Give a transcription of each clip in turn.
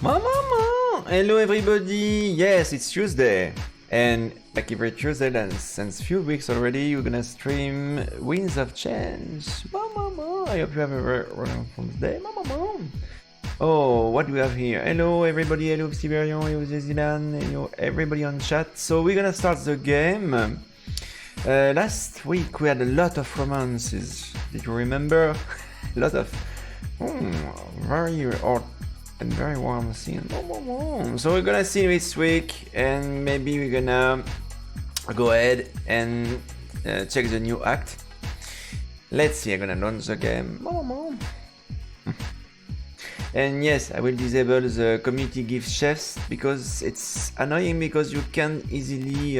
Mama! Hello everybody! Yes, it's Tuesday. And like every Tuesday, then since few weeks already, we're gonna stream Winds of Change. Mama! I hope you have a very wonderful day. Mama! Oh, what do we have here? Hello everybody, hello Siberian, hello Zezilan, hello everybody on chat. So we're gonna start the game. Last week we had a lot of romances. Did you remember? A lot of very odd and very warm scene. So we're gonna see this week, and maybe we're gonna go ahead and check the new act. Let's see, I'm gonna launch the game. And yes, I will disable the community gift chefs because it's annoying because you can easily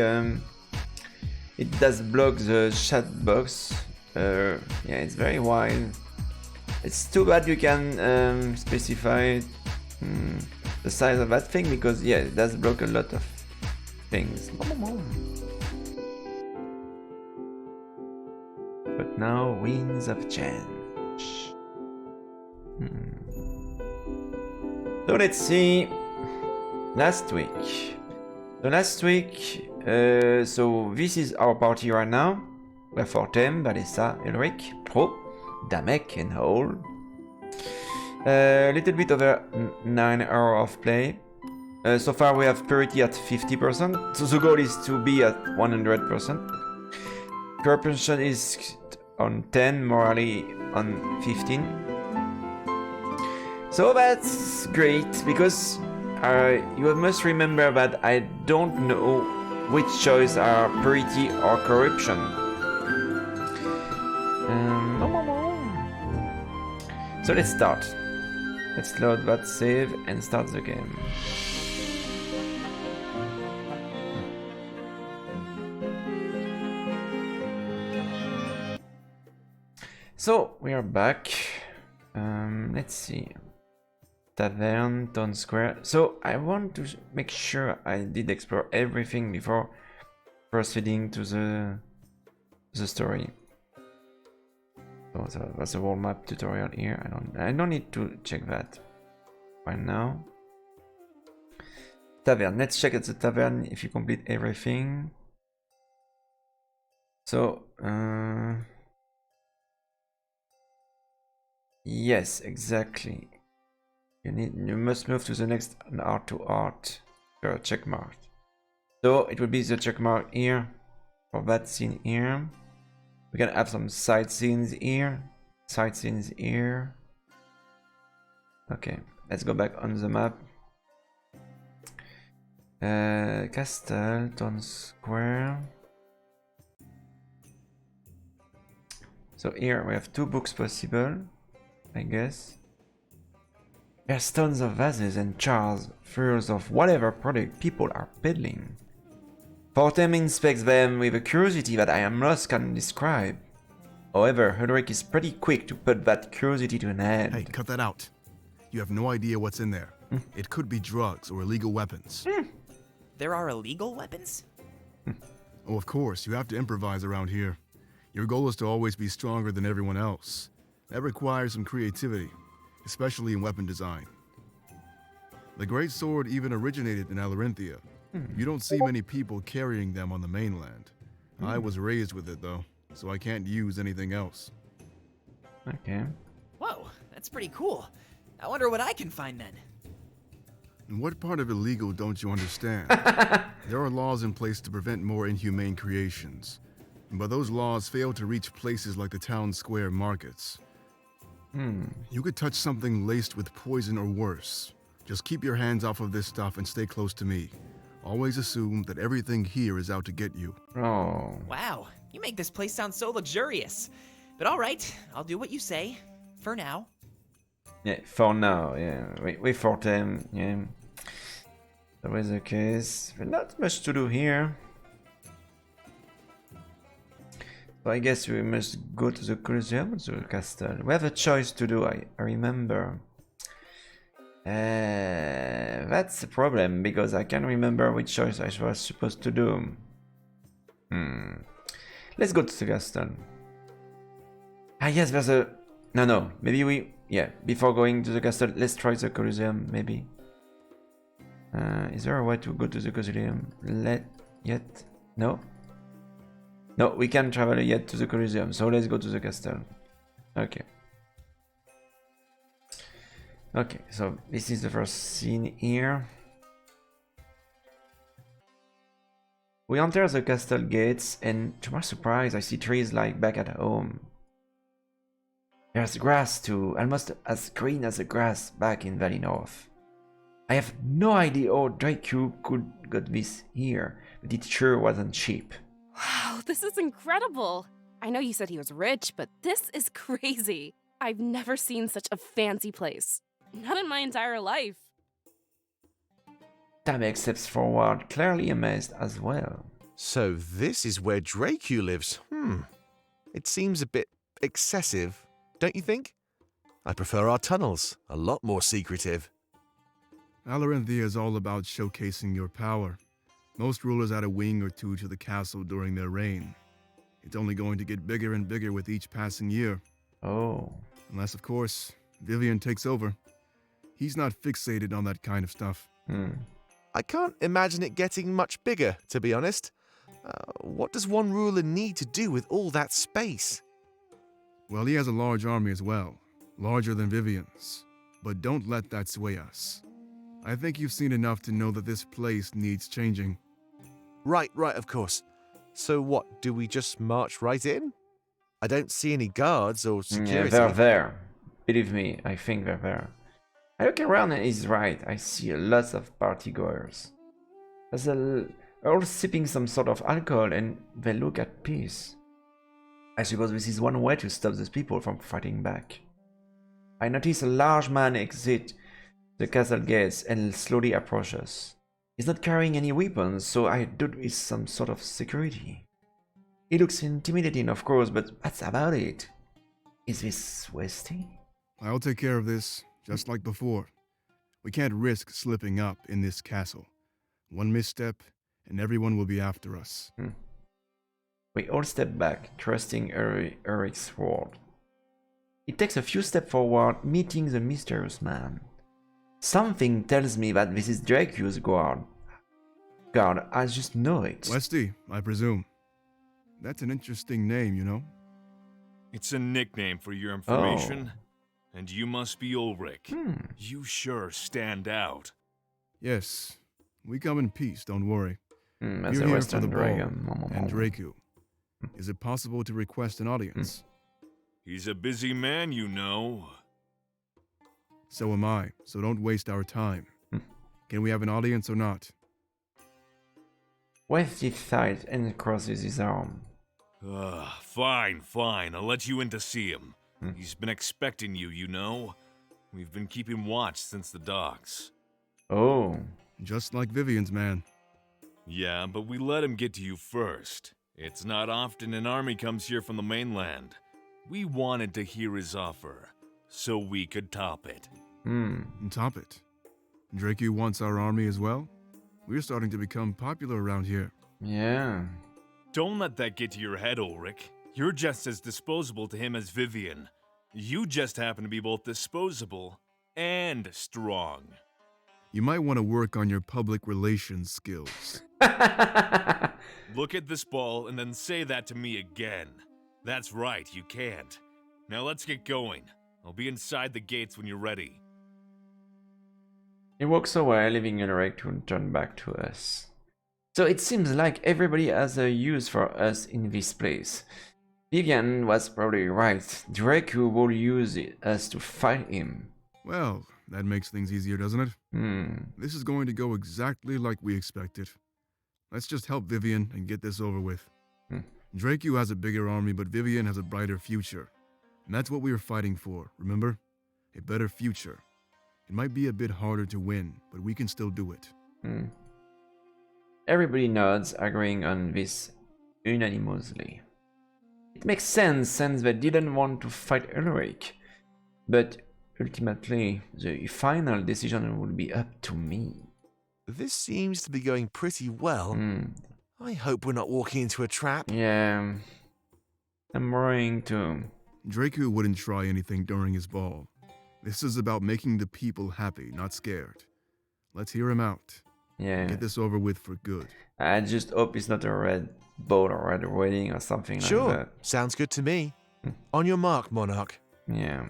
it does block the chat box. Yeah, it's very wild. It's too bad you can specify the size of that thing because yeah, it does block a lot of things. But now Winds of Change. So let's see. Last week. So this is our party right now. We have Fortem, Valessa, Elric, Pro, Damek, and Hole. A little bit over 9 hours of play. So far we have purity at 50%. So the goal is to be at 100%. Corruption is on 10, morally on 15. So that's great because you must remember that I don't know which choice are purity or corruption. So let's start. Let's load that save and start the game. So we are back. Let's see. Tavern, Town Square. So I want to make sure I did explore everything before proceeding to the story. So that's a world map tutorial here. I don't need to check that right now. Tavern. Let's check at the tavern if you complete everything. So yes, exactly. You must move to the next art to art. Check mark. So it will be the check mark here for that scene here. We can have some side scenes here. Side scenes here. Okay, let's go back on the map. Castle, Town Square. So here we have 2 books possible, I guess. There's tons of vases and jars, furs of whatever product people are peddling. Fortem inspects them with a curiosity that I am lost can describe. However, Ulrich is pretty quick to put that curiosity to an end. Hey, cut that out. You have no idea what's in there. It could be drugs or illegal weapons. There are illegal weapons? Oh, of course, you have to improvise around here. Your goal is to always be stronger than everyone else. That requires some creativity, especially in weapon design. The Great Sword even originated in Alarinthia. You don't see many people carrying them on the mainland. I was raised with it though, so I can't use anything else. Okay. Whoa, that's pretty cool. I wonder what I can find then. And what part of illegal don't you understand? There are laws in place to prevent more inhumane creations, but those laws fail to reach places like the town square markets. You could touch something laced with poison or worse. Just keep your hands off of this stuff and stay close to me. Always assume that everything here is out to get you. Oh. Wow, you make this place sound so luxurious. But alright, I'll do what you say. For now. Yeah, for now, yeah. Wait for them, yeah. Always the case. But not much to do here. So I guess we must go to the Coliseum or the castle. We have a choice to do, I remember. That's a problem because I can't remember which choice I was supposed to do. Let's go to the castle. Ah yes, there's a... No, maybe we... Yeah, before going to the castle, let's try the Coliseum, maybe. Is there a way to go to the Coliseum? Yet? No? No, we can't travel yet to the Coliseum, so let's go to the castle. Okay. Okay, so this is the first scene here. We enter the castle gates, and to my surprise, I see trees like back at home. There's grass too, almost as green as the grass back in Valley North. I have no idea how Dracu could got this here, but it sure wasn't cheap. Wow, this is incredible. I know you said he was rich, but this is crazy. I've never seen such a fancy place. Not in my entire life. Tamek steps forward, clearly amazed as well. So this is where Dracu lives. It seems a bit excessive, don't you think? I prefer our tunnels, a lot more secretive. Alarenthia is all about showcasing your power. Most rulers add a wing or two to the castle during their reign. It's only going to get bigger and bigger with each passing year. Oh. Unless, of course, Vivian takes over. He's not fixated on that kind of stuff. I can't imagine it getting much bigger, to be honest. What does one ruler need to do with all that space? Well, he has a large army as well, larger than Vivian's. But don't let that sway us. I think you've seen enough to know that this place needs changing. Right, of course. So what, do we just march right in? I don't see any guards or Yeah, security. they're there. Believe me, I think they're there. I look around and he's right. I see lots of partygoers. They're all sipping some sort of alcohol and they look at peace. I suppose this is one way to stop these people from fighting back. I notice a large man exit the castle gates and slowly approach us. He's not carrying any weapons, so I doubt it's some sort of security. He looks intimidating, of course, but that's about it. Is this Westy? I'll take care of this, just like before. We can't risk slipping up in this castle. One misstep, and everyone will be after us. We all step back, trusting Eric's word. He takes a few steps forward, meeting the mysterious man. Something tells me that this is Dracu's guard. I just know it. Westy, I presume. That's an interesting name, you know? It's a nickname for your information. And you must be Ulrich. You sure stand out. Yes. We come in peace, don't worry. As You're a here Western for the ball dragon. and Dracu. Is it possible to request an audience? He's a busy man, you know. So am I, so don't waste our time. Can we have an audience or not? Westy sighs and crosses his arm. Fine. I'll let you in to see him. He's been expecting you, you know. We've been keeping watch since the docks. Oh. Just like Vivian's man. Yeah, but we let him get to you first. It's not often an army comes here from the mainland. We wanted to hear his offer, so we could top it. And top it. Dracu wants our army as well? We're starting to become popular around here. Yeah. Don't let that get to your head, Ulrich. You're just as disposable to him as Vivian. You just happen to be both disposable and strong. You might want to work on your public relations skills. Look at this ball and then say that to me again. That's right, you can't. Now let's get going. I'll be inside the gates when you're ready. He walks away, leaving Ulrich to turn back to us. So it seems like everybody has a use for us in this place. Vivian was probably right. Dracu will use us to fight him. Well, that makes things easier, doesn't it? This is going to go exactly like we expected. Let's just help Vivian and get this over with. Dracu has a bigger army, but Vivian has a brighter future. And that's what we were fighting for, remember? A better future. It might be a bit harder to win, but we can still do it. Everybody nods, agreeing on this unanimously. It makes sense since they didn't want to fight Ulrich. But ultimately, the final decision will be up to me. This seems to be going pretty well. I hope we're not walking into a trap. Yeah, I'm worrying too. Dracu wouldn't try anything during his ball. This is about making the people happy, not scared. Let's hear him out. Yeah. Get this over with for good. I just hope it's not a red boat or red wedding or something like Sure, that. sounds good to me. On your mark, Monarch. Yeah.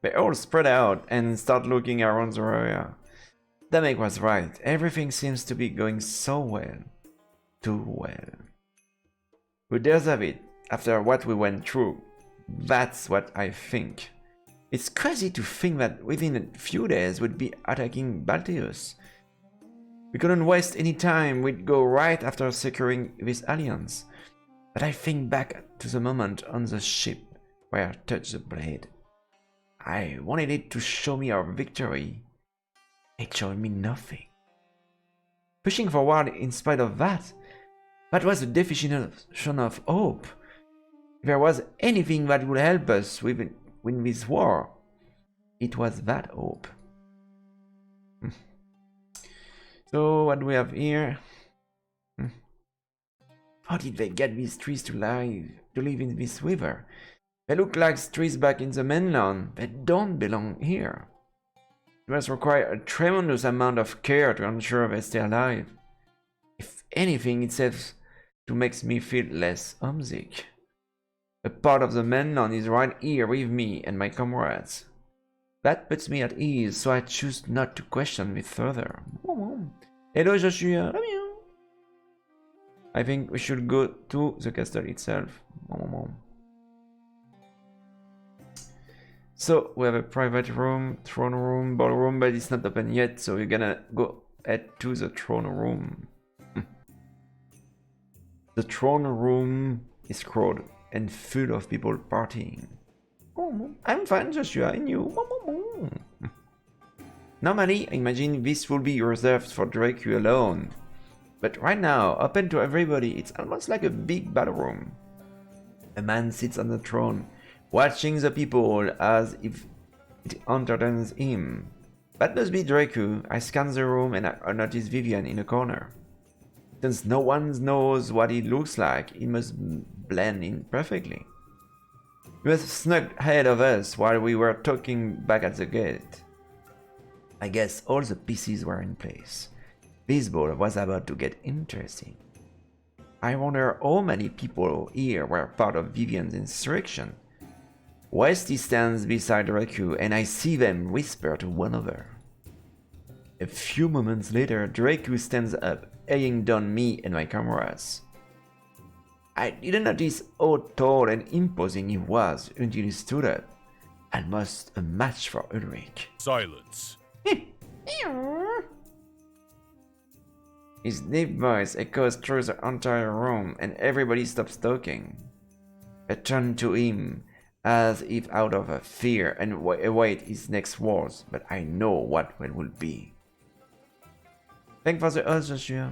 They all spread out and start looking around the area. Damek was right. Everything seems to be going so well. Too well. We deserve it after what we went through. That's what I think. It's crazy to think that within a few days we'd be attacking Balteus. We couldn't waste any time, we'd go right after securing this alliance. But I think back to the moment on the ship where I touched the blade. I wanted it to show me our victory. It showed me nothing. Pushing forward in spite of that was the definition of hope. If there was anything that would help us win this war, it was that hope. So what do we have here? How did they get these trees to live in this river? They look like trees back in the mainland. They don't belong here. It must require a tremendous amount of care to ensure they stay alive. If anything, it serves to make me feel less homesick. A part of the mainland is right here with me and my comrades. That puts me at ease, so I choose not to question it further. Hello, Joshua. I think we should go to the castle itself. So we have a private room, throne room, ballroom, but it's not open yet, so we're gonna go head to the throne room. The throne room is crowded and full of people partying. I'm fine, Joshua, and you? Normally, I imagine this will be reserved for Dracu alone. But right now, open to everybody, it's almost like a big ballroom. A man sits on the throne, watching the people as if it entertains him. That must be Dracu. I scan the room and I notice Vivian in a corner. Since no one knows what he looks like, he must blend in perfectly. He was snuck ahead of us while we were talking back at the gate. I guess all the pieces were in place. This ball was about to get interesting. I wonder how many people here were part of Vivian's insurrection. Westy stands beside Dracu and I see them whisper to one another. A few moments later, Dracu stands up, eyeing down me and my comrades. I didn't notice how tall and imposing he was until he stood up, almost a match for Ulrich. Silence. His deep voice echoes through the entire room and everybody stops talking. I turn to him as if out of a fear and await his next words, but I know what it will be. Thank for the odds, Joshua.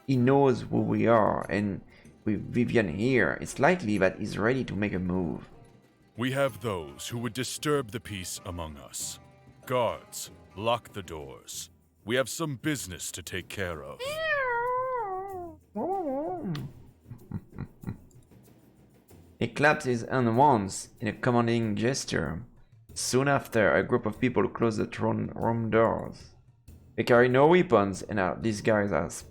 He knows who we are, and with Vivian here, it's likely that he's ready to make a move. We have those who would disturb the peace among us. Guards, lock the doors. We have some business to take care of. He claps his hand once in a commanding gesture. Soon after, a group of people close the throne room doors. They carry no weapons and are disguised as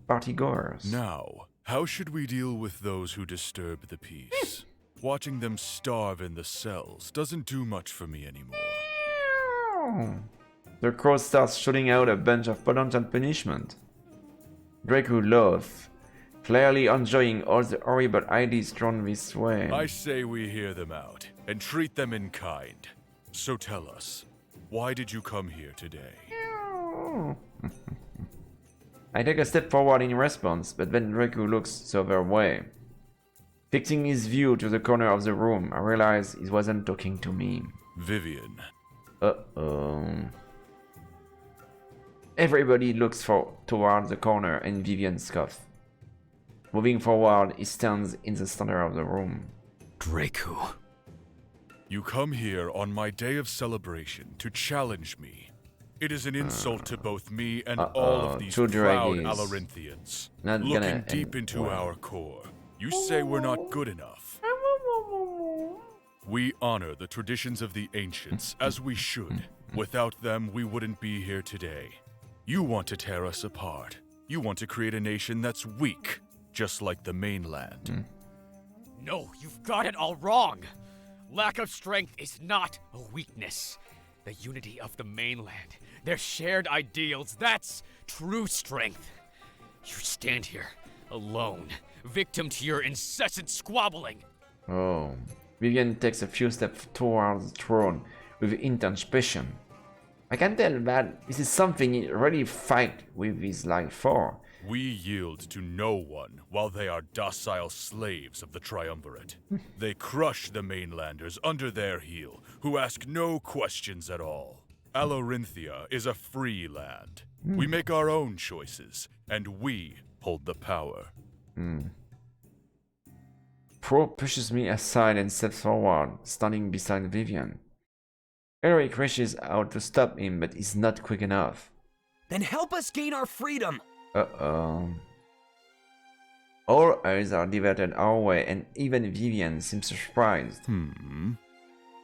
partygoers. Now, how should we deal with those who disturb the peace? Watching them starve in the cells doesn't do much for me anymore. The crowd starts shooting out a bunch of potential punishment. Draco laughs, clearly enjoying all the horrible ideas thrown this way. I say we hear them out and treat them in kind. So tell us, why did you come here today? I take a step forward in response, but then Draco looks the other way. Fixing his view to the corner of the room, I realize he wasn't talking to me. Vivian. Uh-oh. Everybody looks toward the corner and Vivian scoffs. Moving forward, he stands in the center of the room. Draco. You come here on my day of celebration to challenge me. It is an insult to both me and all of these proud Alarinthians. Looking deep into our core, you say we're not good enough. We honor the traditions of the ancients, as we should. Without them, we wouldn't be here today. You want to tear us apart. You want to create a nation that's weak, just like the mainland. No, you've got it all wrong. Lack of strength is not a weakness. The unity of the mainland, their shared ideals, that's true strength. You stand here, alone, victim to your incessant squabbling. Oh. Vivian takes a few steps towards the throne with intense passion. I can tell that this is something he really fight with his life for. We yield to no one while they are docile slaves of the Triumvirate. They crush the mainlanders under their heel, who ask no questions at all. Alarinthia is a free land. We make our own choices, and we hold the power. Pro pushes me aside and steps forward, standing beside Vivian. Eric rushes out to stop him, but he's not quick enough. Then help us gain our freedom! Uh-oh. All eyes are diverted our way, and even Vivian seems surprised.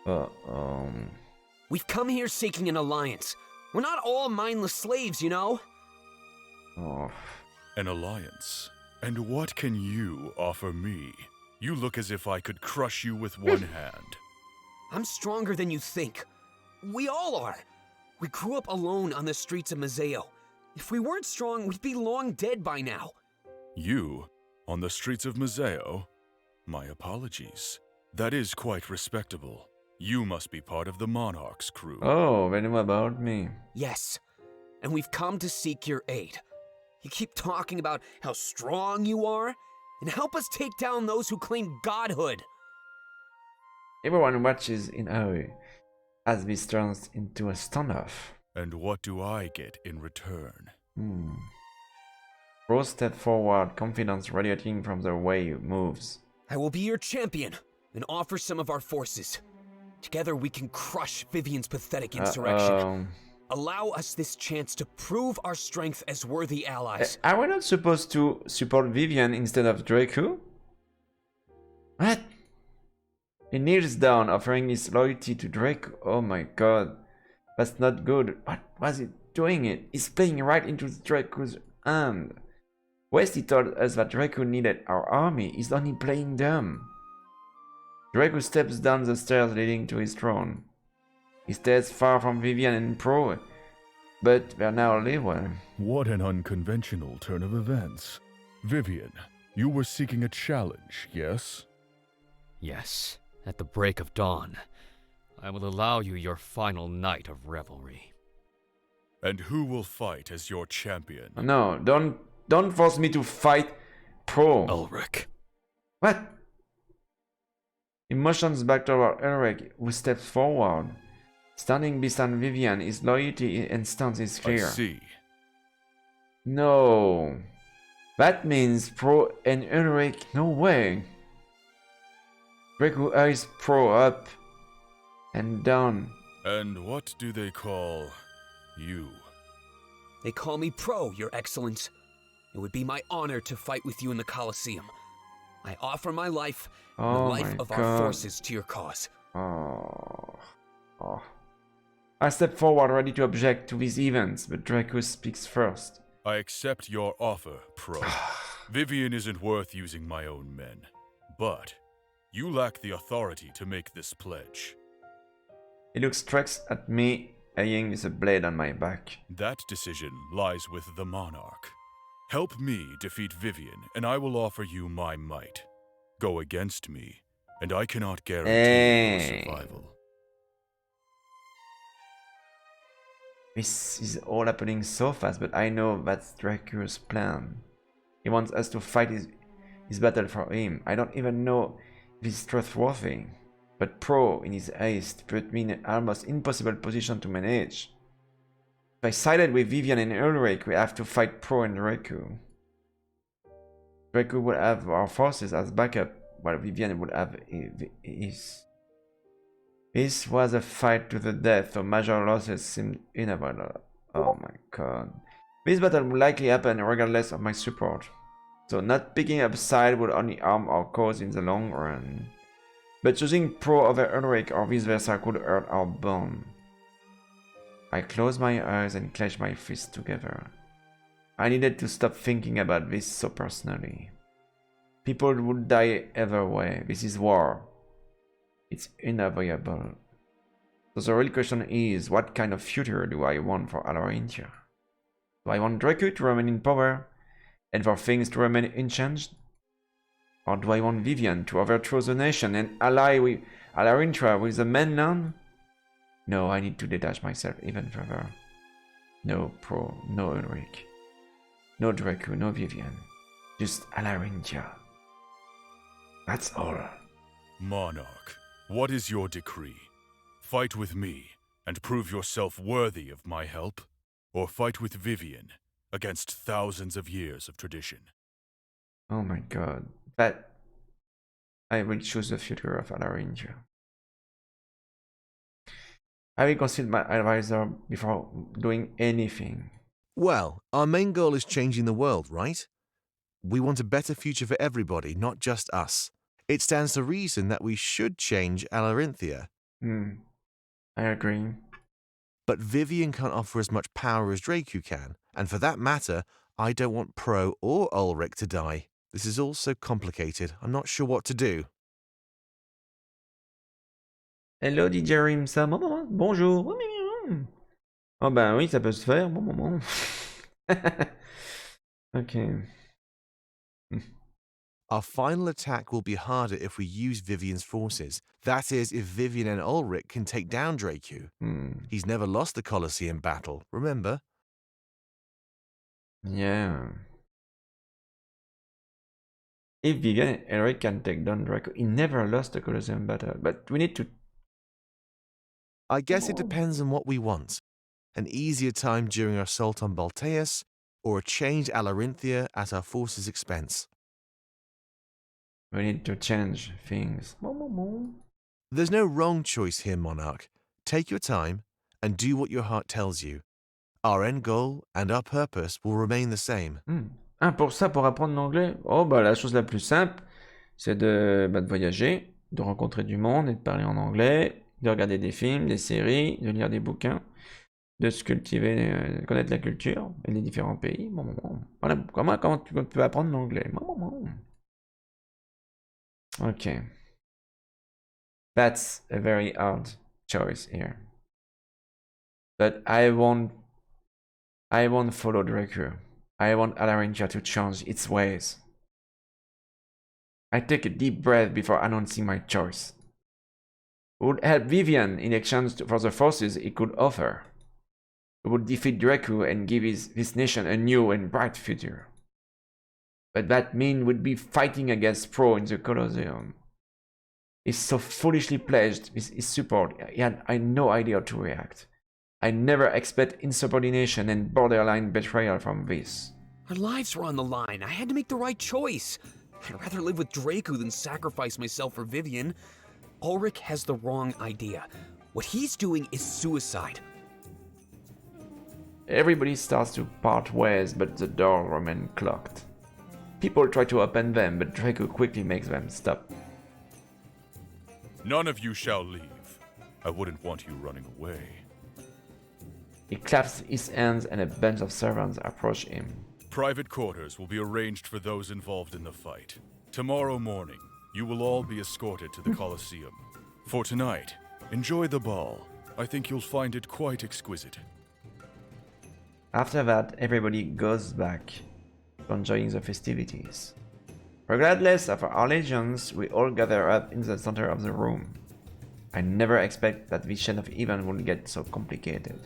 Uh-oh. We've come here seeking an alliance. We're not all mindless slaves, you know? Oh. An alliance? And what can you offer me? You look as if I could crush you with one hand. I'm stronger than you think. We all are. We grew up alone on the streets of Mazeo. If we weren't strong, we'd be long dead by now. You? On the streets of Mazeo? My apologies. That is quite respectable. You must be part of the Monarch's crew. Oh, they know about me. Yes, and we've come to seek your aid. You keep talking about how strong you are, and help us take down those who claim godhood. Everyone watches in awe as this turns into a standoff. And what do I get in return? Rose steps forward, confidence radiating from the way he moves. I will be your champion and offer some of our forces. Together we can crush Vivian's pathetic insurrection. Allow us this chance to prove our strength as worthy allies. Are we not supposed to support Vivian instead of Draco? What? He kneels down, offering his loyalty to Draco. Oh my god. That's not good. What was he doing it? He's playing right into Draco's hand. Westy told us that Draco needed our army. He's only playing dumb. Draco steps down the stairs leading to his throne. He stays far from Vivian and Pro, but they're now level. What an unconventional turn of events. Vivian, you were seeking a challenge, yes? Yes, at the break of dawn. I will allow you your final night of revelry. And who will fight as your champion? No, don't force me to fight Pro. Ulrich. What? He motions back toward Ulrich, who steps forward. Standing beside Vivian, his loyalty and stance is clear. I see. No. That means Pro and Ulrich, no way. Draco eyes Pro up and down. And what do they call you? They call me Pro, Your Excellence. It would be my honor to fight with you in the Coliseum. I offer my life and the life of our forces to your cause. Oh. I step forward ready to object to these events, but Draco speaks first. I accept your offer, Pro. Vivian isn't worth using my own men, but you lack the authority to make this pledge. He looks straight at me, eyeing with a blade on my back. That decision lies with the Monarch. Help me defeat Vivian, and I will offer you my might. Go against me, and I cannot guarantee your survival. This is all happening so fast, but I know that's Draco's plan. He wants us to fight his battle for him. I don't even know if he's trustworthy. But Pro, in his haste, put me in an almost impossible position to manage. If I sided with Vivian and Ulrich, we have to fight Pro and Draco. Draco would have our forces as backup, while Vivian would have his. This was a fight to the death, so major losses seemed inevitable. Oh my god. This battle would likely happen regardless of my support. So not picking up side would only harm our cause in the long run. But choosing Pro over Ulrich or vice versa could hurt our bond. I closed my eyes and clenched my fists together. I needed to stop thinking about this so personally. People would die either way. This is war. It's unavoidable. So the real question is, what kind of future do I want for Alarinthia? Do I want Draco to remain in power and for things to remain unchanged? Or do I want Vivian to overthrow the nation and ally with Alarinthia with the mainland? No, I need to detach myself even further. No Pro, no Ulrich. No Draco, no Vivian. Just Alarinthia. That's all. Monarch, what is your decree? Fight with me and prove yourself worthy of my help? Or fight with Vivian against thousands of years of tradition? Oh my god. But I will choose the future of Alarinthia. I will consult my advisor before doing anything. Well, our main goal is changing the world, right? We want a better future for everybody, not just us. It stands to reason that we should change Alarinthia. I agree. But Vivian can't offer as much power as Draco can, and for that matter, I don't want Pro or Ulrich to die. This is all so complicated, I'm not sure what to do. Hello DJ Rimsa, bonjour. Oh ben oui, ça peut se faire, Okay. Our final attack will be harder if we use Vivian's forces. That is, if Vivian and Ulrich can take down Draco. He's never lost the Coliseum battle, remember? Yeah. If Vivian and Ulrich can take down Draco, he never lost the Coliseum battle, but we need to... I guess it depends on what we want. An easier time during our assault on Balteus, or a changed Alarinthia at our forces' expense. We need to change things. There's no wrong choice here, Monarch. Take your time and do what your heart tells you. Our end goal and our purpose will remain the same. Ah, pour ça, pour apprendre l'anglais? Oh, bah la chose la plus simple, c'est de voyager, de rencontrer du monde et de parler en anglais, de regarder des films, des séries, de lire des bouquins, de se cultiver, connaître la culture et les différents pays. Voilà, comment tu peux apprendre l'anglais? Okay. That's a very hard choice here. But I won't follow Draco. I want Alarinthia to change its ways. I take a deep breath before announcing my choice. It would help Vivian in exchange for the forces it could offer. It would defeat Draco and give this nation a new and bright future. But that mean would be fighting against Pro in the Coliseum. He's so foolishly pledged with his support, I had no idea how to react. I never expect insubordination and borderline betrayal from this. Our lives were on the line. I had to make the right choice. I'd rather live with Draco than sacrifice myself for Vivian. Ulrich has the wrong idea. What he's doing is suicide. Everybody starts to part ways, but the doors remain clocked. People try to open them, but Draco quickly makes them stop. None of you shall leave. I wouldn't want you running away. He claps his hands and a bunch of servants approach him. Private quarters will be arranged for those involved in the fight. Tomorrow morning, you will all be escorted to the Coliseum. For tonight, enjoy the ball. I think you'll find it quite exquisite. After that, everybody goes back to enjoying the festivities. Regardless of our allegiance, we all gather up in the center of the room. I never expect that this chain of events would get so complicated.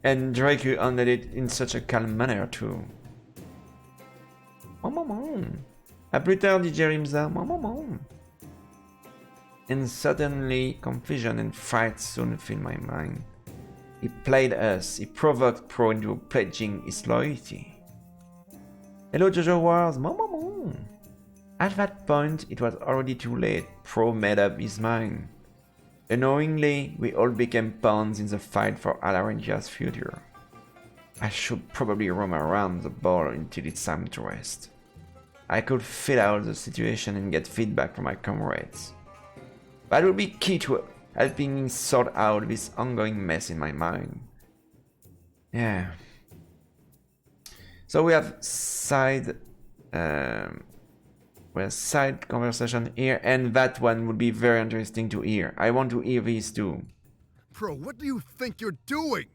And Draco handled it in such a calm manner too. A plus tard, DJ Rimsa. And suddenly, confusion and fright soon filled my mind. He played us, he provoked Pro into pledging his loyalty. Hello Jojo Wars, At that point, it was already too late. Pro made up his mind. Unknowingly, we all became pawns in the fight for Alarinthia's future. I should probably roam around the ball until it's time to rest. I could feel out the situation and get feedback from my comrades. That would be key to helping me sort out this ongoing mess in my mind. Yeah. So we have side conversation here, and that one would be very interesting to hear. I want to hear these two. Pro, what do you think you're doing?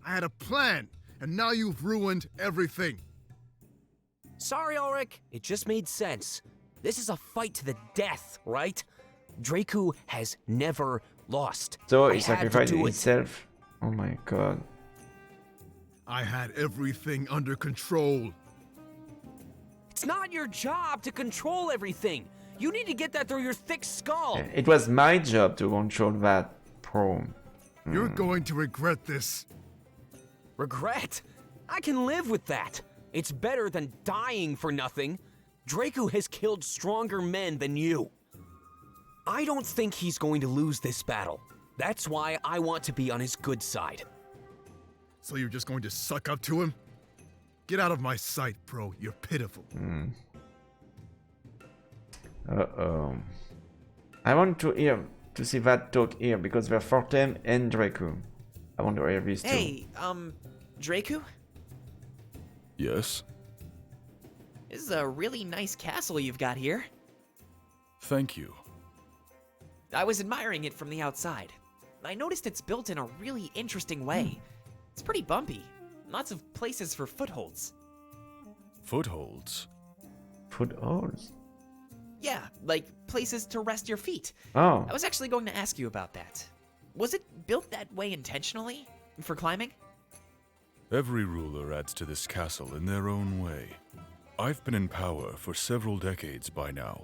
I had a plan, and now you've ruined everything. Sorry, Ulrich. It just made sense. This is a fight to the death, right? Draku has never lost. So he sacrificed himself. Oh my god. I had everything under control. It's not your job to control everything. You need to get that through your thick skull. It was my job to control that, Pro. You're going to regret this. Regret? I can live with that. It's better than dying for nothing. Draku has killed stronger men than you. I don't think he's going to lose this battle. That's why I want to be on his good side. So you're just going to suck up to him? Get out of my sight, Pro. You're pitiful. Uh-oh. I want to see that talk here because we're Fortem and Draku. I want to hear these two. Hey, Draku? Yes? This is a really nice castle you've got here. Thank you. I was admiring it from the outside. I noticed it's built in a really interesting way. It's pretty bumpy. Lots of places for footholds. Footholds? Footholds? Yeah, like places to rest your feet. Oh. I was actually going to ask you about that. Was it built that way intentionally? For climbing? Every ruler adds to this castle in their own way. I've been in power for several decades by now.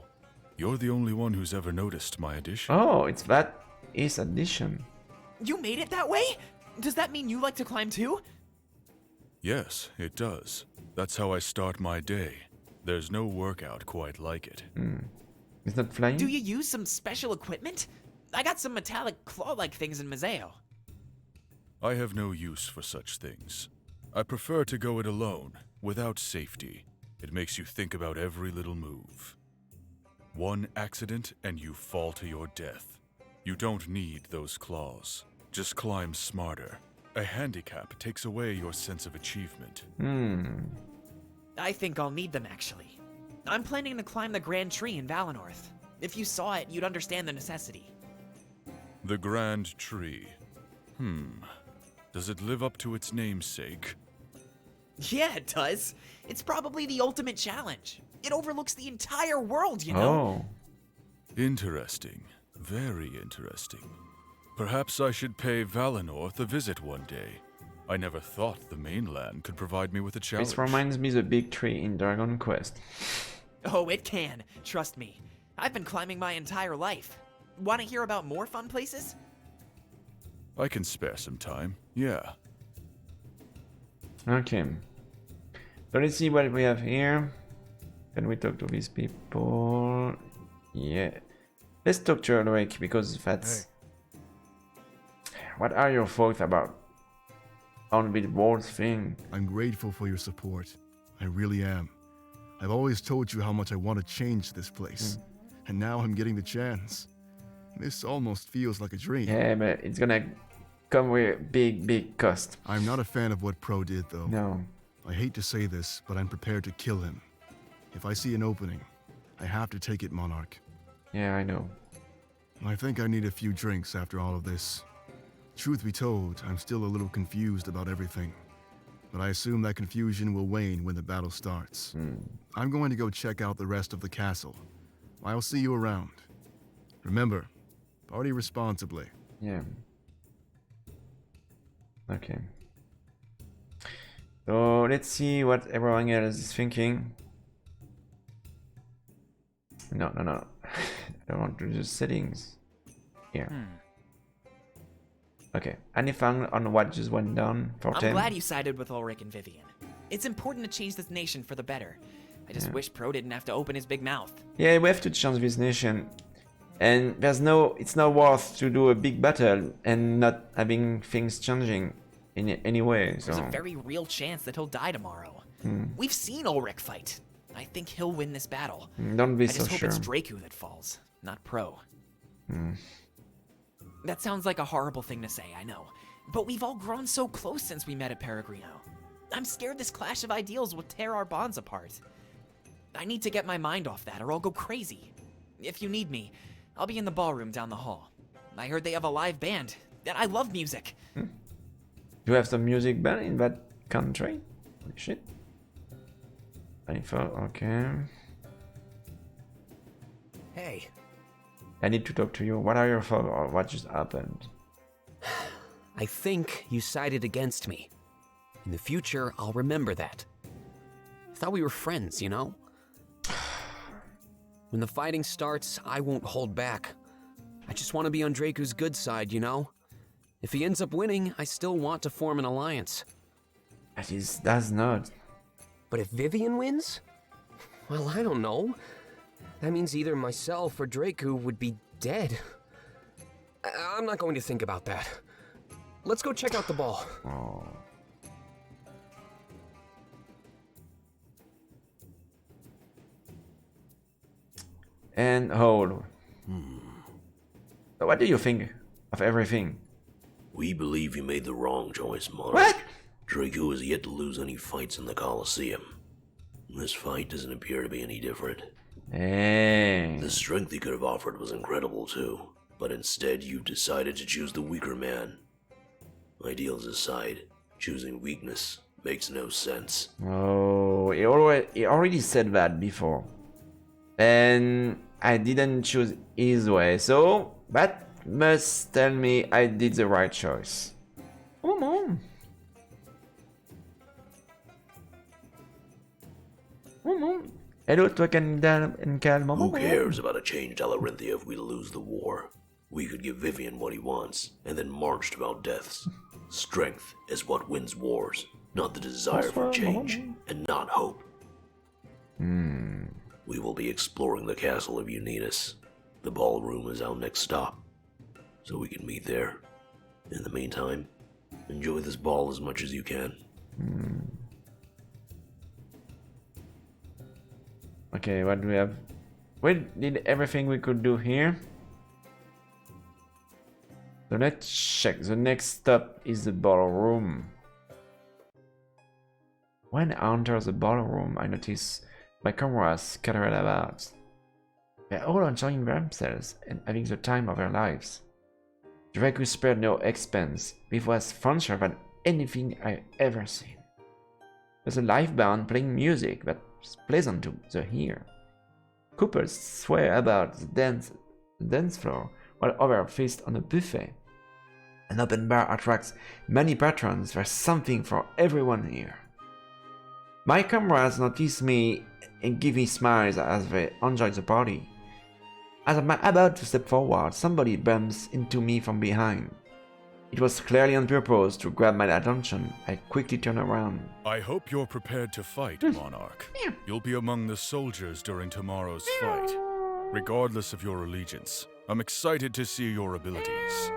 You're the only one who's ever noticed my addition. Oh, it's that is addition. You made it that way? Does that mean you like to climb too? Yes, it does. That's how I start my day. There's no workout quite like it. Is that flying? Do you use some special equipment? I got some metallic claw-like things in Museo. I have no use for such things. I prefer to go it alone, without safety. It makes you think about every little move. One accident and you fall to your death. You don't need those claws. Just climb smarter. A handicap takes away your sense of achievement. I think I'll need them, actually. I'm planning to climb the Grand Tree in Valenorth. If you saw it, you'd understand the necessity. The Grand Tree. Does it live up to its namesake? Yeah, it does. It's probably the ultimate challenge. It overlooks the entire world, you know? Oh. Interesting. Very interesting. Perhaps I should pay Valenorth a visit one day. I never thought the mainland could provide me with a challenge. This reminds me of the big tree in Dragon Quest. Oh, it can. Trust me. I've been climbing my entire life. Want to hear about more fun places? I can spare some time, yeah. Okay. So let's see what we have here. Can we talk to these people? Yeah. Let's talk to Ulrich because that's... What are your thoughts about unveiled thing? I'm grateful for your support. I really am. I've always told you how much I want to change this place. And now I'm getting the chance. This almost feels like a dream. Yeah, but it's gonna come with big cost. I'm not a fan of what Pro did, though. No. I hate to say this, but I'm prepared to kill him. If I see an opening, I have to take it, Monarch. Yeah, I know. I think I need a few drinks after all of this. Truth be told, I'm still a little confused about everything. But I assume that confusion will wane when the battle starts. I'm going to go check out the rest of the castle. I'll see you around. Remember, party responsibly. Yeah. Okay. So let's see what everyone else is thinking. No. I don't want to do settings. Here. Okay. Anything on what just went down for I'm 10? glad you sided with Ulrich and Vivian. It's important to change this nation for the better. I just wish Pro didn't have to open his big mouth. Yeah, we have to change this nation. And it's not worth to do a big battle and not having things changing in any way. So. There's a very real chance that he'll die tomorrow. We've seen Ulrich fight. I think he'll win this battle. Don't be I so just hope sure. it's Draku that falls, not Pro. That sounds like a horrible thing to say, I know. But we've all grown so close since we met at Peregrino. I'm scared this clash of ideals will tear our bonds apart. I need to get my mind off that or I'll go crazy. If you need me, I'll be in the ballroom down the hall. I heard they have a live band, and I love music. You have some music band in that country? Holy shit. Okay. Hey. I need to talk to you. What are your thoughts or what just happened? I think you sided against me. In the future, I'll remember that. I thought we were friends, you know? When the fighting starts, I won't hold back. I just want to be on Draku's good side, you know? If he ends up winning, I still want to form an alliance. That's not. But if Vivian wins? Well, I don't know. That means either myself or Draku would be dead. I'm not going to think about that. Let's go check out the ball. Oh. And hold. So what do you think of everything? We believe you made the wrong choice, Monarch. What? Draku has yet to lose any fights in the Coliseum. This fight doesn't appear to be any different. Dang. The strength he could have offered was incredible too, but instead you've decided to choose the weaker man. Ideals aside, choosing weakness makes no sense. Oh, he already said that before. And I didn't choose his way, so that must tell me I did the right choice. Come on. Hello, toi and calme. Who cares about a changed Alarinthia if we lose the war? We could give Vivian what he wants, and then march to our deaths. Strength is what wins wars, not the desire for change, and not hope. We will be exploring the castle if you need us. The ballroom is our next stop, so we can meet there. In the meantime, enjoy this ball as much as you can. Okay, what do we have? We did everything we could do here. So let's check. The next stop is the ballroom. When I enter the ballroom, I notice my comrades scattered about. They're all enjoying themselves and having the time of their lives. Draku spared no expense. It was funnier than anything I've ever seen. There's a live band playing music that's pleasant to the ear. Couples sway about the dance floor while others feast on a buffet. An open bar attracts many patrons. There's something for everyone here. My comrades notice me and give me smiles as they enjoy the party. As I'm about to step forward, somebody bumps into me from behind. It was clearly on purpose to grab my attention. I quickly turn around. I hope you're prepared to fight, Monarch. You'll be among the soldiers during tomorrow's fight. Regardless of your allegiance, I'm excited to see your abilities.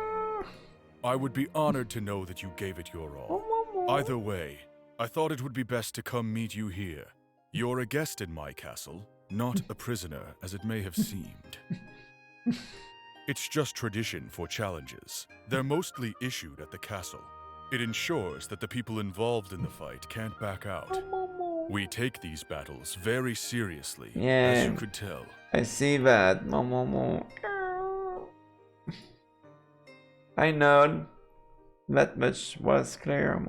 I would be honored to know that you gave it your all. Either way, I thought it would be best to come meet you here. You're a guest in my castle, not a prisoner as it may have seemed. It's just tradition for challenges. They're mostly issued at the castle. It ensures that the people involved in the fight can't back out. We take these battles very seriously, as you could tell. I see that. I know. That much was clear.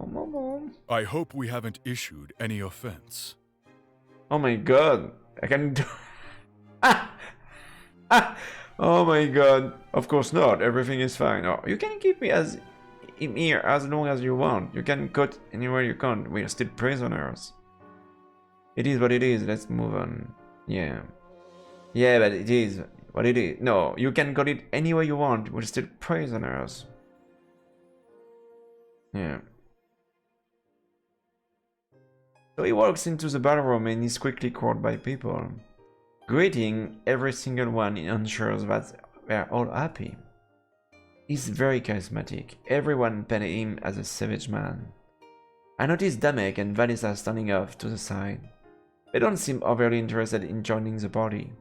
I hope we haven't issued any offense. Oh my god. I can do... Oh my god. Of course not. Everything is fine. Oh, you can keep me as in here as long as you want. You can cut anywhere you can. We are still prisoners. It is what it is. Let's move on. Yeah. Yeah, but it is what it is. No, you can cut it anywhere you want. We're still prisoners. Yeah. So he walks into the ballroom and is quickly caught by people. Greeting every single one ensures that they're all happy. He's very charismatic. Everyone painted him as a savage man. I notice Damek and Vanessa standing off to the side. They don't seem overly interested in joining the party.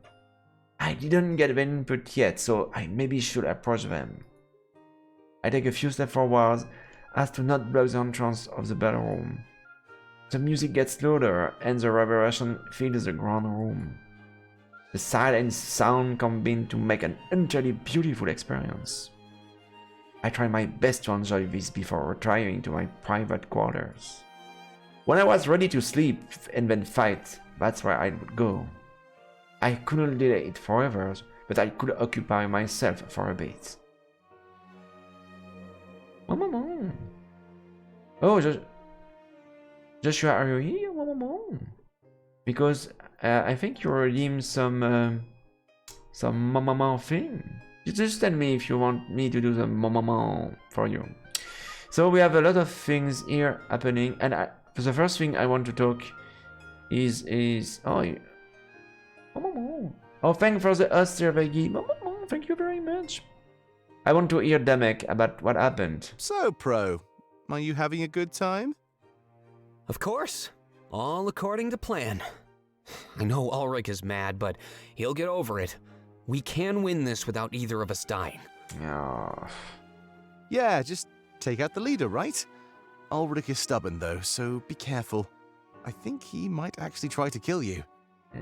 I didn't get their input yet, so I maybe should approach them. I take a few steps forward as to not block the entrance of the ballroom. The music gets louder and the reverberation fills the grand room. The sight and sound combine to make an utterly beautiful experience. I try my best to enjoy this before retiring to my private quarters. When I was ready to sleep and then fight, that's where I would go. I couldn't delay it forever, but I could occupy myself for a bit. Oh, Joshua, are you here? Because I think you redeemed some mama thing. You just tell me if you want me to do the mama for you. So we have a lot of things here happening, and the first thing I want to talk is thank for the Azur Vegi. Thank you very much. I want to hear Damek about what happened. So, Pro, are you having a good time? Of course. All according to plan. I know Ulrich is mad, but he'll get over it. We can win this without either of us dying. Oh. Yeah, just take out the leader, right? Ulrich is stubborn, though, so be careful. I think he might actually try to kill you.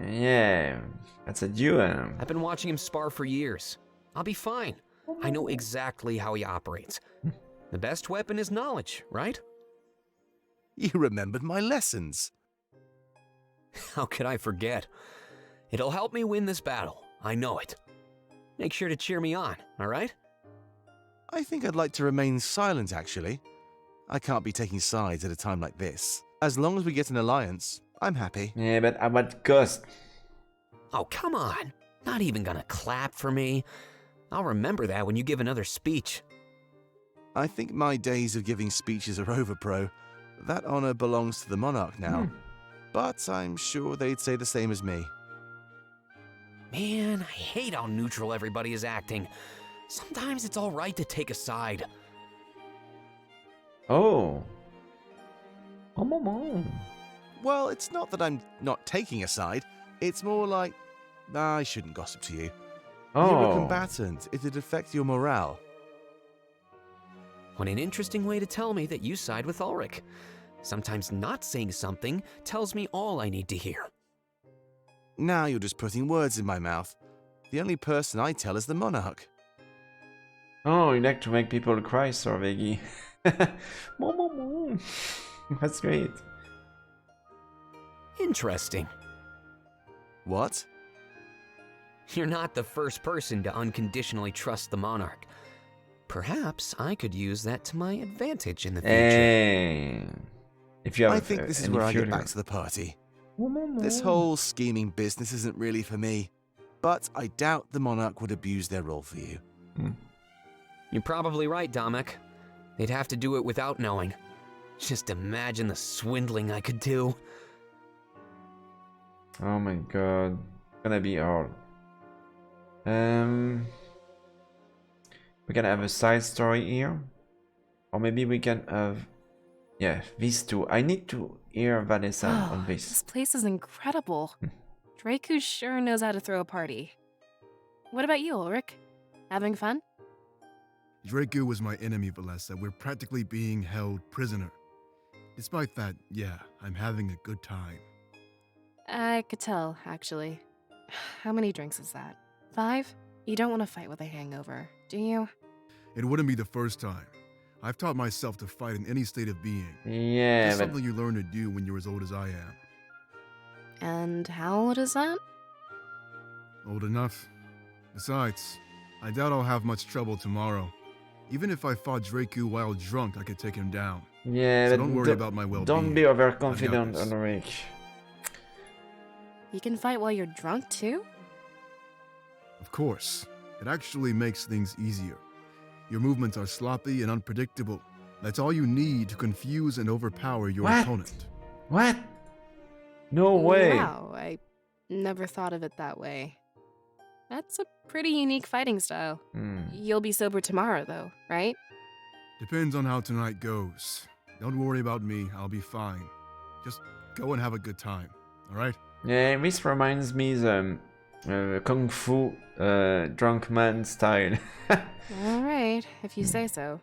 Yeah, that's a duo. I've been watching him spar for years. I'll be fine. I know exactly how he operates. The best weapon is knowledge, right? You remembered my lessons. How could I forget? It'll help me win this battle. I know it. Make sure to cheer me on, all right? I think I'd like to remain silent, actually. I can't be taking sides at a time like this. As long as we get an alliance, I'm happy. Yeah, but at what cost? Oh, come on. Not even gonna clap for me. I'll remember that when you give another speech. I think my days of giving speeches are over, Pro. That honor belongs to the monarch now. But I'm sure they'd say the same as me. Man, I hate how neutral everybody is acting. Sometimes it's all right to take a side. Oh. Well, it's not that I'm not taking a side. It's more like, I shouldn't gossip to you. You're a combatant. It'd affect your morale. What an interesting way to tell me that you side with Ulrich. Sometimes not saying something tells me all I need to hear. Now you're just putting words in my mouth. The only person I tell is the monarch. Oh, you like to make people cry, Sorvegi. That's great. Interesting. What? You're not the first person to unconditionally trust the monarch. Perhaps I could use that to my advantage in the future. Hey. If you have I think this is where I get back to the party. This whole scheming business isn't really for me, but I doubt the monarch would abuse their role for you. You're probably right, Damek. They'd have to do it without knowing. Just imagine the swindling I could do. Oh my god. It's gonna be hard. We can have a side story here. Or maybe we can have... Yeah, these two. I need to hear Vanessa on this. This place is incredible. Draku sure knows how to throw a party. What about you, Ulrich? Having fun? Draku was my enemy, Valessa. We're practically being held prisoner. Despite that, yeah, I'm having a good time. I could tell, actually. How many drinks is that? 5? You don't want to fight with a hangover, do you? It wouldn't be the first time. I've taught myself to fight in any state of being. Yeah, It's but... something you learn to do when you're as old as I am. And how old is that? Old enough. Besides, I doubt I'll have much trouble tomorrow. Even if I fought Draku while drunk, I could take him down. Yeah, So but don't worry about my well-being. Don't be overconfident, I got this. Ulrich. You can fight while you're drunk, too? Of course. It actually makes things easier. Your movements are sloppy and unpredictable. That's all you need to confuse and overpower your opponent. What? No way. Wow, I never thought of it that way. That's a pretty unique fighting style. You'll be sober tomorrow, though, right? Depends on how tonight goes. Don't worry about me, I'll be fine. Just go and have a good time, alright? Yeah, this reminds me the Kung Fu drunk man style. Alright, if you say so.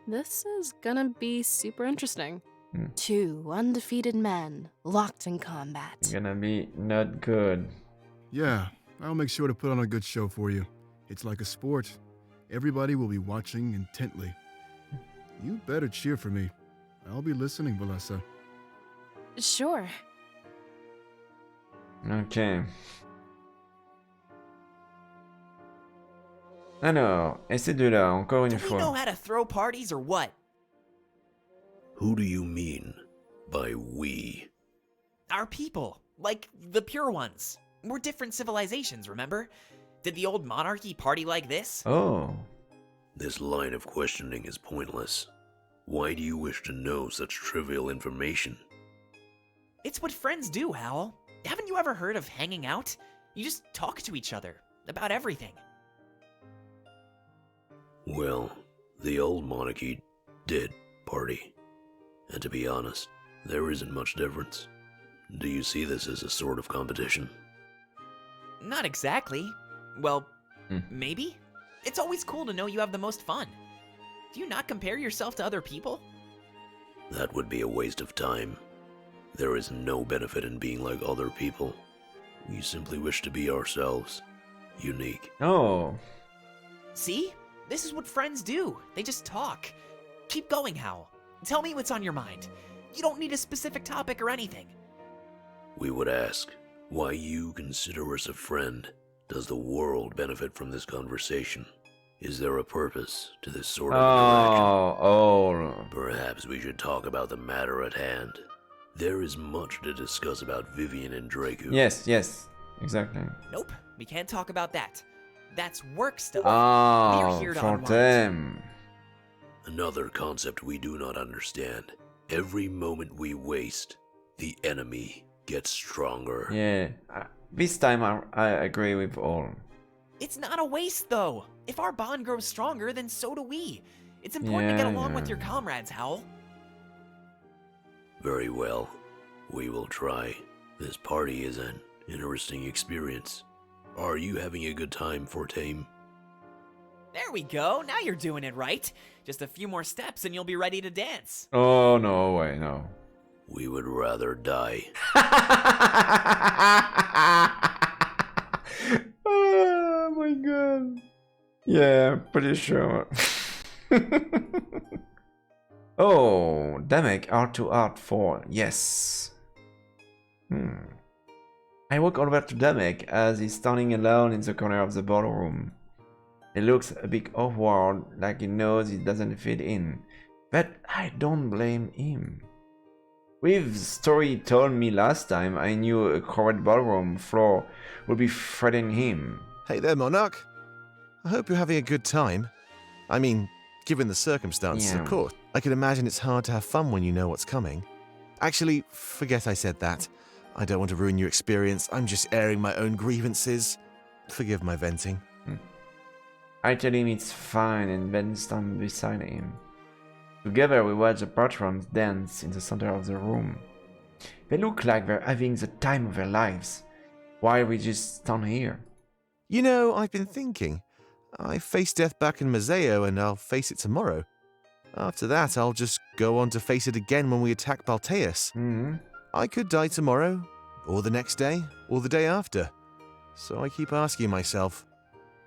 This is gonna be super interesting. 2 undefeated men locked in combat. It's gonna be not good. Yeah, I'll make sure to put on a good show for you. It's like a sport. Everybody will be watching intently. You better cheer for me. I'll be listening, Valessa. Sure. Ok. Alors, et ces deux-là, encore une Do we know fois. how to throw parties or what? Who do you mean by we? Our people, like the pure ones. We're different civilizations, remember? Did the old monarchy party like this? Oh. This line of questioning is pointless. Why do you wish to know such trivial information? It's what friends do, Howell. Haven't you ever heard of hanging out? You just talk to each other about everything. Well, the old monarchy did party. And to be honest, there isn't much difference. Do you see this as a sort of competition? Not exactly. Well, maybe? It's always cool to know you have the most fun. Do you not compare yourself to other people? That would be a waste of time. There is no benefit in being like other people. We simply wish to be ourselves. Unique. Oh. See? This is what friends do. They just talk. Keep going, Howell. Tell me what's on your mind. You don't need a specific topic or anything. We would ask, why you consider us a friend? Does the world benefit from this conversation? Is there a purpose to this sort of interaction? Oh. Perhaps we should talk about the matter at hand. There is much to discuss about Vivian and Draco. Yes, exactly. Nope, we can't talk about that. That's work stuff. Oh, We're here to for unwind. them. Another concept we do not understand. Every moment we waste, the enemy gets stronger. Yeah. This time I agree with all. It's not a waste, though. If our bond grows stronger, then so do we. It's important to get along with your comrades, Howell. Very well. We will try. This party is an interesting experience. Are you having a good time, Fortame? There we go. Now you're doing it right. Just a few more steps and you'll be ready to dance. Oh, no way, no. We would rather die. Oh my god. Yeah, pretty sure. Oh, damage R2 R4. Yes. I walk over to Damek as he's standing alone in the corner of the ballroom. He looks a bit awkward, like he knows he doesn't fit in. But I don't blame him. With the story he told me last time, I knew a crowded ballroom floor would be threatening him. Hey there, Monarch. I hope you're having a good time. I mean, given the circumstances, Yeah. of course. I can imagine it's hard to have fun when you know what's coming. Actually, forget I said that. I don't want to ruin your experience. I'm just airing my own grievances. Forgive my venting. I tell him it's fine and then stand beside him. Together we watch the patrons dance in the center of the room. They look like they're having the time of their lives, while we just stand here. You know, I've been thinking. I faced death back in Museo and I'll face it tomorrow. After that, I'll just go on to face it again when we attack Balteus. I could die tomorrow, or the next day, or the day after. So I keep asking myself,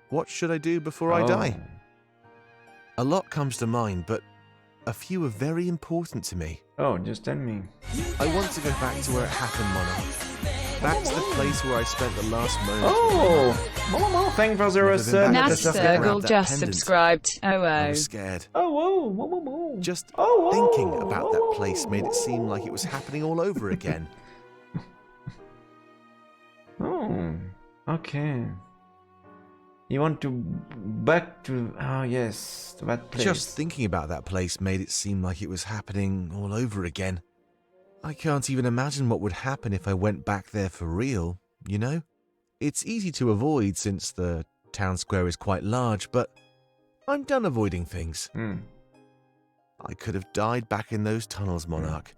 what should I do before I die? A lot comes to mind, but a few are very important to me. Oh, just tell me. I want to go back to where it happened, Monarch. Back to the place where I spent the last moment. Oh, thank for the Never been resub. back Nash to the Circle that just pendant. subscribed. I Oh. was scared. Oh. Just Oh, thinking about that place made it seem like it was happening all over again. Oh, okay. You want to back to yes, to that place. Just thinking about that place made it seem like it was happening all over again. I can't even imagine what would happen if I went back there for real, you know? It's easy to avoid since the town square is quite large, but I'm done avoiding things. I could have died back in those tunnels, Monarch.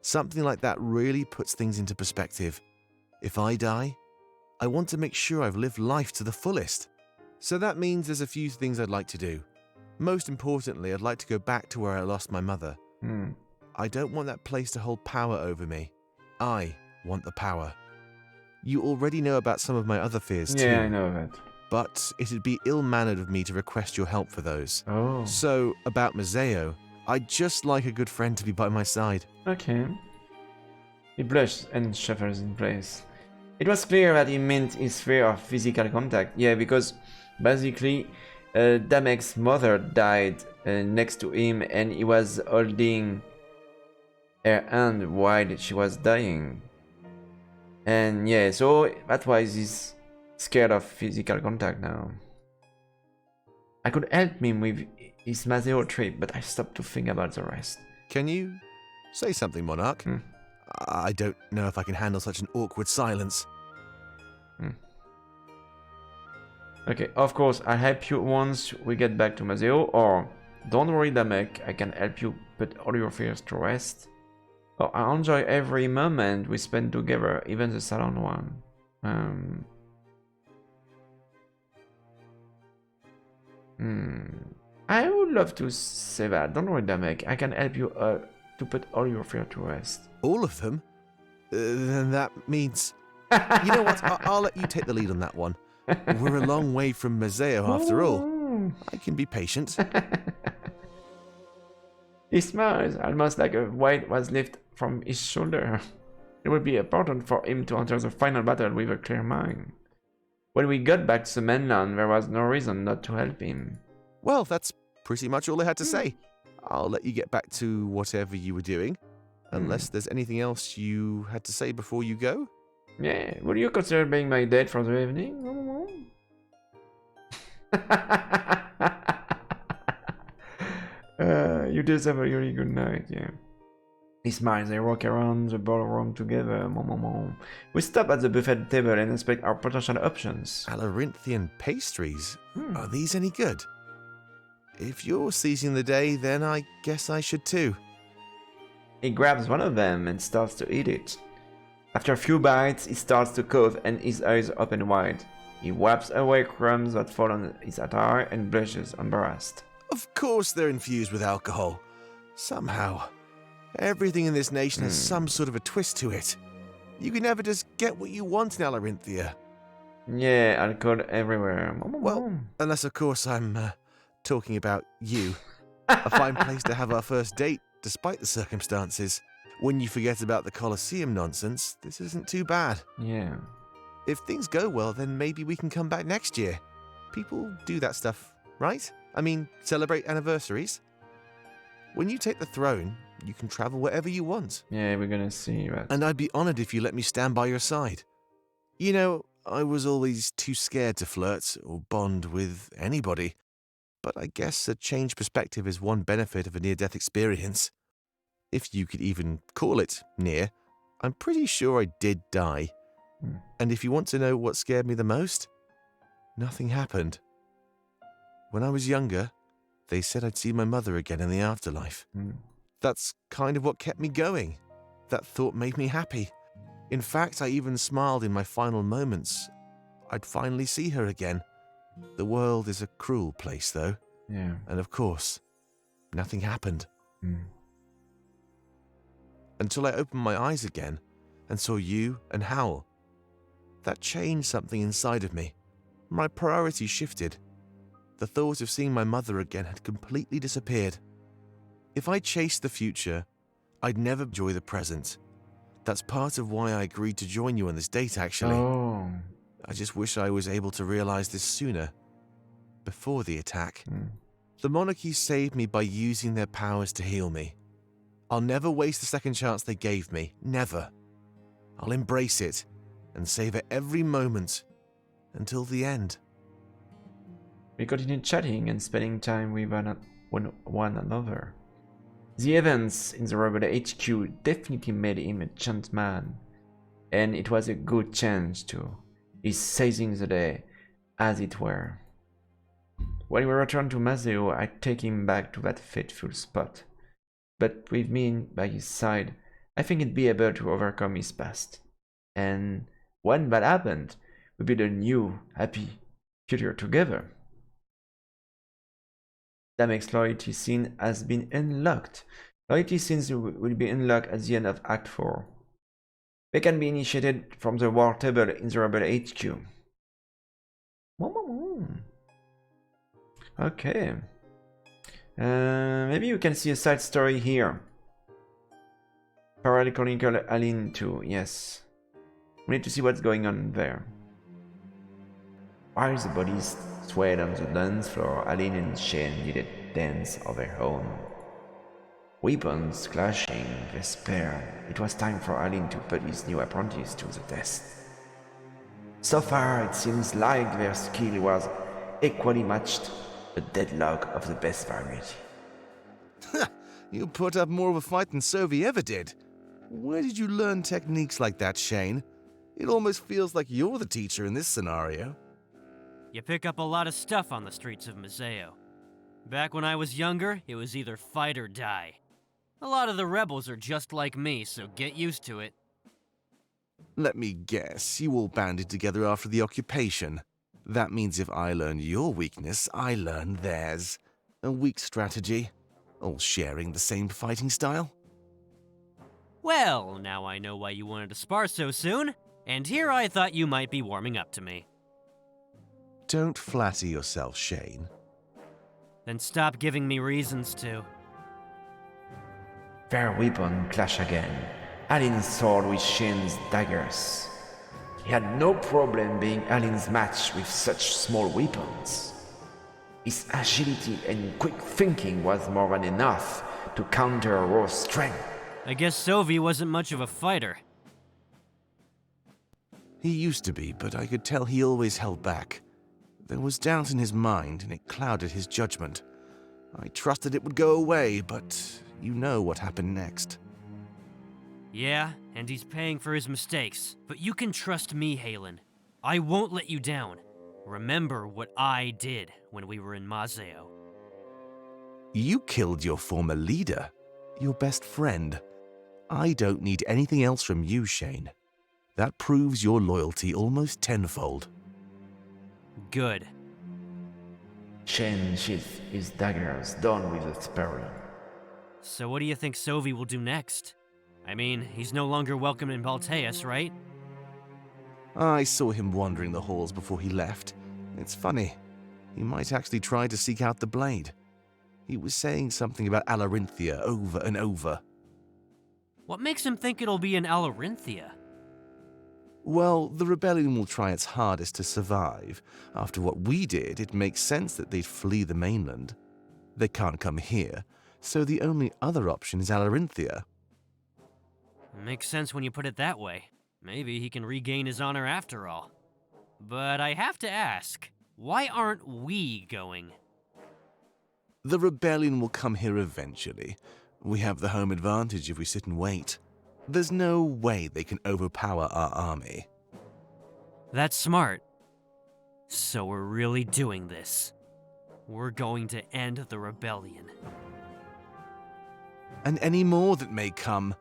Something like that really puts things into perspective. If I die, I want to make sure I've lived life to the fullest. So that means there's a few things I'd like to do. Most importantly, I'd like to go back to where I lost my mother. I don't want that place to hold power over me. I want the power. You already know about some of my other fears too. Yeah, I know that. But it'd be ill-mannered of me to request your help for those. Oh. So, about Museo, I'd just like a good friend to be by my side. Okay. He blushed and shuffles in place. It was clear that he meant his fear of physical contact. Yeah, because basically, Damek's mother died next to him, and he was holding her hand while she was dying. And yeah, so that's why he's scared of physical contact now. I could help him with his Museo trip, but I stopped to think about the rest. Can you say something, Monarch? I don't know if I can handle such an awkward silence. Okay, of course, I'll help you once we get back to Museo, or don't worry, Damek, I can help you put all your fears to rest. Or I enjoy every moment we spend together, even the salon one. I would love to say that. Don't worry, Damek, I can help you to put all your fear to rest. All of them? Then that means... You know what? I'll let you take the lead on that one. We're a long way from Museo after all. I can be patient. He smiles, almost like a weight was lifted from his shoulder. It would be important for him to enter the final battle with a clear mind. When we got back to the mainland, there was no reason not to help him. Well, that's pretty much all I had to say. I'll let you get back to whatever you were doing, unless there's anything else you had to say before you go. Yeah, would you consider being my date for the evening? You deserve a really good night, yeah. He smiles, they walk around the ballroom together. We stop at the buffet table and inspect our potential options. Alorinthian pastries? Are these any good? If you're seizing the day, then I guess I should too. He grabs one of them and starts to eat it. After a few bites, he starts to cough and his eyes open wide. He wipes away crumbs that fall on his attire and blushes, embarrassed. Of course they're infused with alcohol. Somehow. Everything in this nation has some sort of a twist to it. You can never just get what you want in Alarinthia. Yeah, alcohol everywhere. Well, unless of course I'm talking about you. A fine place to have our first date, despite the circumstances. When you forget about the Coliseum nonsense, this isn't too bad. Yeah. If things go well, then maybe we can come back next year. People do that stuff, right? I mean, celebrate anniversaries. When you take the throne, you can travel wherever you want. Yeah, we're gonna see that. And I'd be honored if you let me stand by your side. You know, I was always too scared to flirt or bond with anybody. But I guess a changed perspective is one benefit of a near-death experience. If you could even call it near, I'm pretty sure I did die. And if you want to know what scared me the most, nothing happened. When I was younger, they said I'd see my mother again in the afterlife. That's kind of what kept me going. That thought made me happy. In fact, I even smiled in my final moments. I'd finally see her again. The world is a cruel place, though. Yeah. And of course, nothing happened. Until I opened my eyes again and saw you and Howl. That changed something inside of me. My priorities shifted. The thought of seeing my mother again had completely disappeared. If I chased the future, I'd never enjoy the present. That's part of why I agreed to join you on this date, actually. Oh. I just wish I was able to realize this sooner, before the attack. The monarchy saved me by using their powers to heal me. I'll never waste the second chance they gave me, never. I'll embrace it and savor every moment until the end. We continued chatting and spending time with one another. The events in the Rebel HQ definitely made him a changed man, and it was a good chance too. He's seizing the day, as it were. When we return to Museo, I take him back to that fateful spot. But with me by his side, I think he'd be able to overcome his past. And when that happened, we build a new, happy future together. That makes loyalty scene has been unlocked. Loyalty scenes will be unlocked at the end of Act 4. They can be initiated from the war table in the Rebel HQ. Okay. Maybe you can see a side story here. Parallel Chronicle Aline 2, yes. We need to see what's going on there. While the bodies swayed on the dance floor, Aline and Shane did a dance of their own. Weapons clashing, despair. It was time for Aline to put his new apprentice to the test. So far, it seems like their skill was equally matched, a deadlock of the best variety. You put up more of a fight than Sophie ever did. Where did you learn techniques like that, Shane? It almost feels like you're the teacher in this scenario. You pick up a lot of stuff on the streets of Museo. Back when I was younger, it was either fight or die. A lot of the rebels are just like me, so get used to it. Let me guess, you all banded together after the occupation. That means if I learn your weakness, I learn theirs. A weak strategy. All sharing the same fighting style? Well, now I know why you wanted to spar so soon, and here I thought you might be warming up to me. Don't flatter yourself, Shane. Then stop giving me reasons to. Their weapons clash again. Aline's sword with Shane's daggers. He had no problem being Aline's match with such small weapons. His agility and quick thinking was more than enough to counter raw strength. I guess Sophie wasn't much of a fighter. He used to be, but I could tell he always held back. There was doubt in his mind, and it clouded his judgment. I trusted it would go away, but you know what happened next. Yeah, and he's paying for his mistakes. But you can trust me, Halen. I won't let you down. Remember what I did when we were in Museo. You killed your former leader, your best friend. I don't need anything else from you, Shane. That proves your loyalty almost tenfold. Good. Shane sheathed his daggers, done with the sparring. So what do you think Sophie will do next? I mean, he's no longer welcome in Balteus, right? I saw him wandering the halls before he left. It's funny. He might actually try to seek out the blade. He was saying something about Alarinthia over and over. What makes him think it'll be in Alarinthia? Well, the rebellion will try its hardest to survive. After what we did, it makes sense that they'd flee the mainland. They can't come here, so the only other option is Alarinthia. Makes sense when you put it that way. Maybe he can regain his honor after all. But I have to ask, why aren't we going? The rebellion will come here eventually. We have the home advantage if we sit and wait. There's no way they can overpower our army. That's smart. So we're really doing this. We're going to end the rebellion. And any more that may come,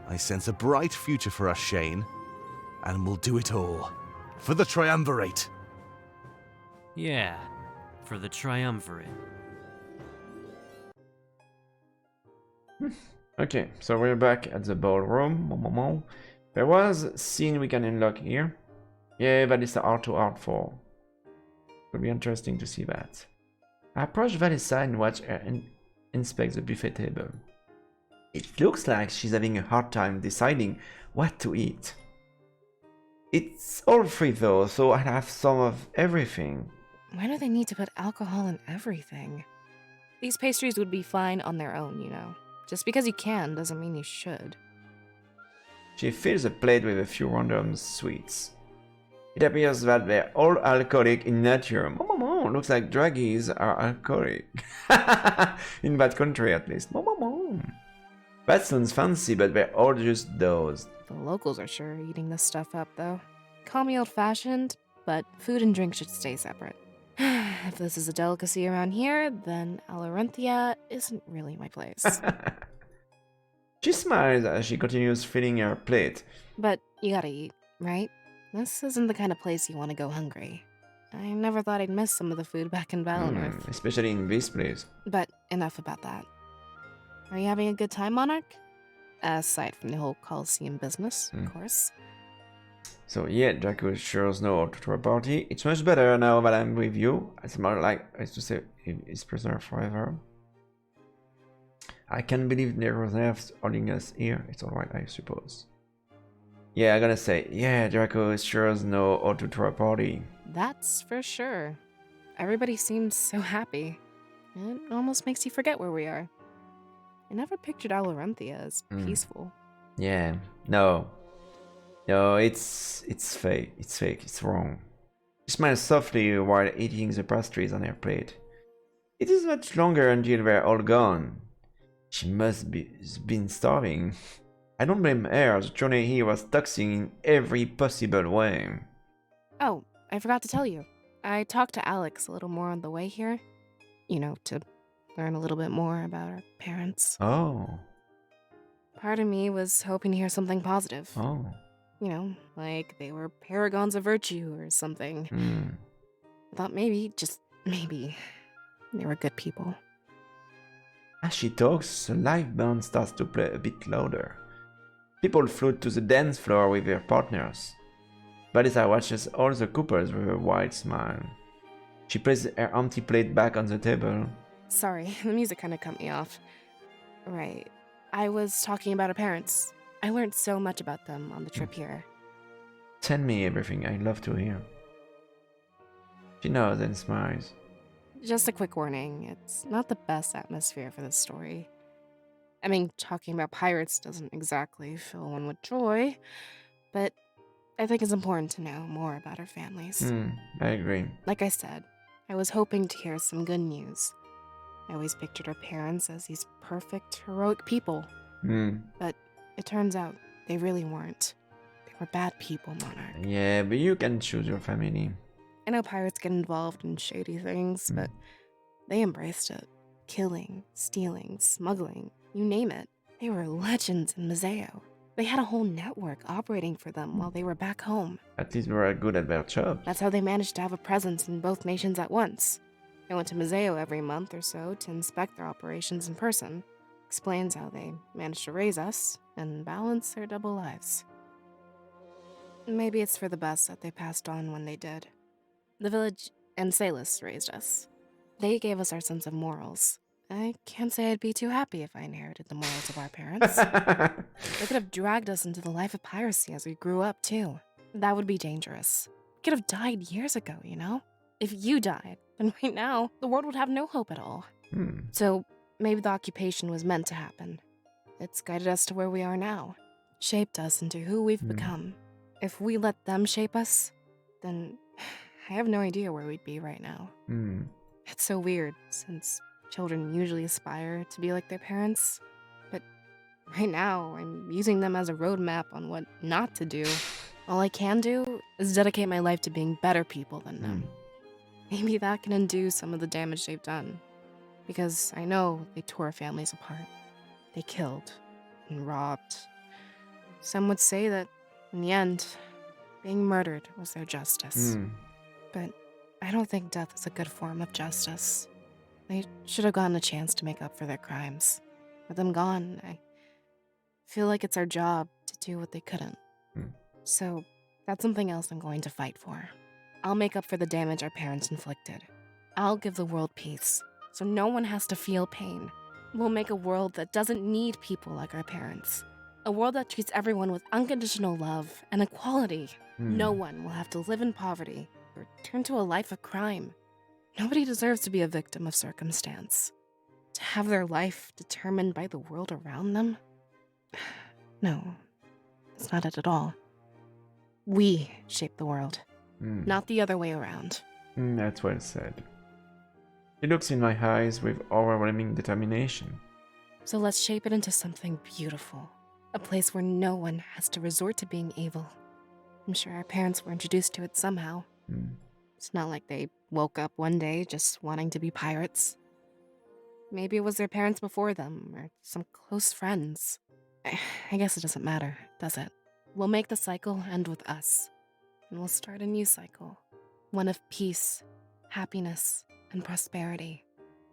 I sense a bright future for us, Shane. And we'll do it all. For the Triumvirate! Yeah, for the Triumvirate. Okay, so we're back at the ballroom. There was a scene we can unlock here. Yeah, that is the R2 R4. Could be interesting to see that. I approach Vanessa and watch her inspect the buffet table. It looks like she's having a hard time deciding what to eat. It's all free though, so I have some of everything. Why do they need to put alcohol in everything? These pastries would be fine on their own, you know. Just because you can doesn't mean you should. She fills a plate with a few random sweets. It appears that they're all alcoholic in nature. Looks like druggies are alcoholic. In that country at least. That sounds fancy, but they're all just those. The locals are sure eating this stuff up, though. Call me old-fashioned, but food and drink should stay separate. If this is a delicacy around here, then Alarinthia isn't really my place. She smiles as she continues filling her plate. But you gotta eat, right? This isn't the kind of place you want to go hungry. I never thought I'd miss some of the food back in Valinor. Especially in this place. But enough about that. Are you having a good time, Monarch? Aside from the whole Coliseum business, of course. So yeah, Draco sure knows how to throw a party. It's much better now that I'm with you. It's more like, I used to say, he's prisoner forever. I can't believe there was nerfs holding us here. It's alright, I suppose. Yeah, I'm gonna say, yeah, Draco sure knows how to throw a party. That's for sure. Everybody seems so happy. It almost makes you forget where we are. I never pictured Alarenthia as peaceful. Yeah, no. No, it's fake. It's fake. It's wrong. She smiles softly while eating the pastries on her plate. It is much longer until we're all gone. She must be been starving. I don't blame her. The journey here was taxing in every possible way. Oh, I forgot to tell you. I talked to Alex a little more on the way here. You know, to learn a little bit more about our parents. Oh. Part of me was hoping to hear something positive. Oh. You know, like they were paragons of virtue or something. I thought maybe, just maybe, they were good people. As she talks, the live band starts to play a bit louder. People float to the dance floor with their partners. Balissa watches all the couples with a wide smile. She places her empty plate back on the table. Sorry, the music kind of cut me off. Right. I was talking about her parents. I learned so much about them on the trip here. Tell me everything, I'd love to hear. She nods and smiles. Just a quick warning, it's not the best atmosphere for this story. I mean, talking about pirates doesn't exactly fill one with joy, but I think it's important to know more about our families. I agree. Like I said, I was hoping to hear some good news. I always pictured our parents as these perfect, heroic people. But it turns out they really weren't. They were bad people, Monarch. Yeah, but you can choose your family. I know pirates get involved in shady things, but they embraced it. Killing, stealing, smuggling, you name it. They were legends in Museo. They had a whole network operating for them while they were back home. At least we were good at their job. That's how they managed to have a presence in both nations at once. I went to Museo every month or so to inspect their operations in person. Explains how they managed to raise us and balance their double lives. Maybe it's for the best that they passed on when they did. The village and Salus raised us. They gave us our sense of morals. I can't say I'd be too happy if I inherited the morals of our parents. They could have dragged us into the life of piracy as we grew up, too. That would be dangerous. We could have died years ago, you know? If you died, then right now, the world would have no hope at all. So, maybe the occupation was meant to happen. It's guided us to where we are now. Shaped us into who we've become. If we let them shape us, then I have no idea where we'd be right now. It's so weird, since children usually aspire to be like their parents. But right now, I'm using them as a roadmap on what not to do. All I can do is dedicate my life to being better people than them. Maybe that can undo some of the damage they've done. Because I know they tore families apart. They killed and robbed. Some would say that, in the end, being murdered was their justice. But I don't think death is a good form of justice. They should have gotten a chance to make up for their crimes. With them gone, I feel like it's our job to do what they couldn't. So, that's something else I'm going to fight for. I'll make up for the damage our parents inflicted. I'll give the world peace, so no one has to feel pain. We'll make a world that doesn't need people like our parents. A world that treats everyone with unconditional love and equality. No one will have to live in poverty or turn to a life of crime. Nobody deserves to be a victim of circumstance. To have their life determined by the world around them? No, it's not it at all. We shape the world, not the other way around. That's well said. She looks in my eyes with overwhelming determination. So let's shape it into something beautiful. A place where no one has to resort to being evil. I'm sure our parents were introduced to it somehow. It's not like they woke up one day just wanting to be pirates. Maybe it was their parents before them, or some close friends. I guess it doesn't matter, does it? We'll make the cycle end with us. And we'll start a new cycle. One of peace, happiness, and prosperity.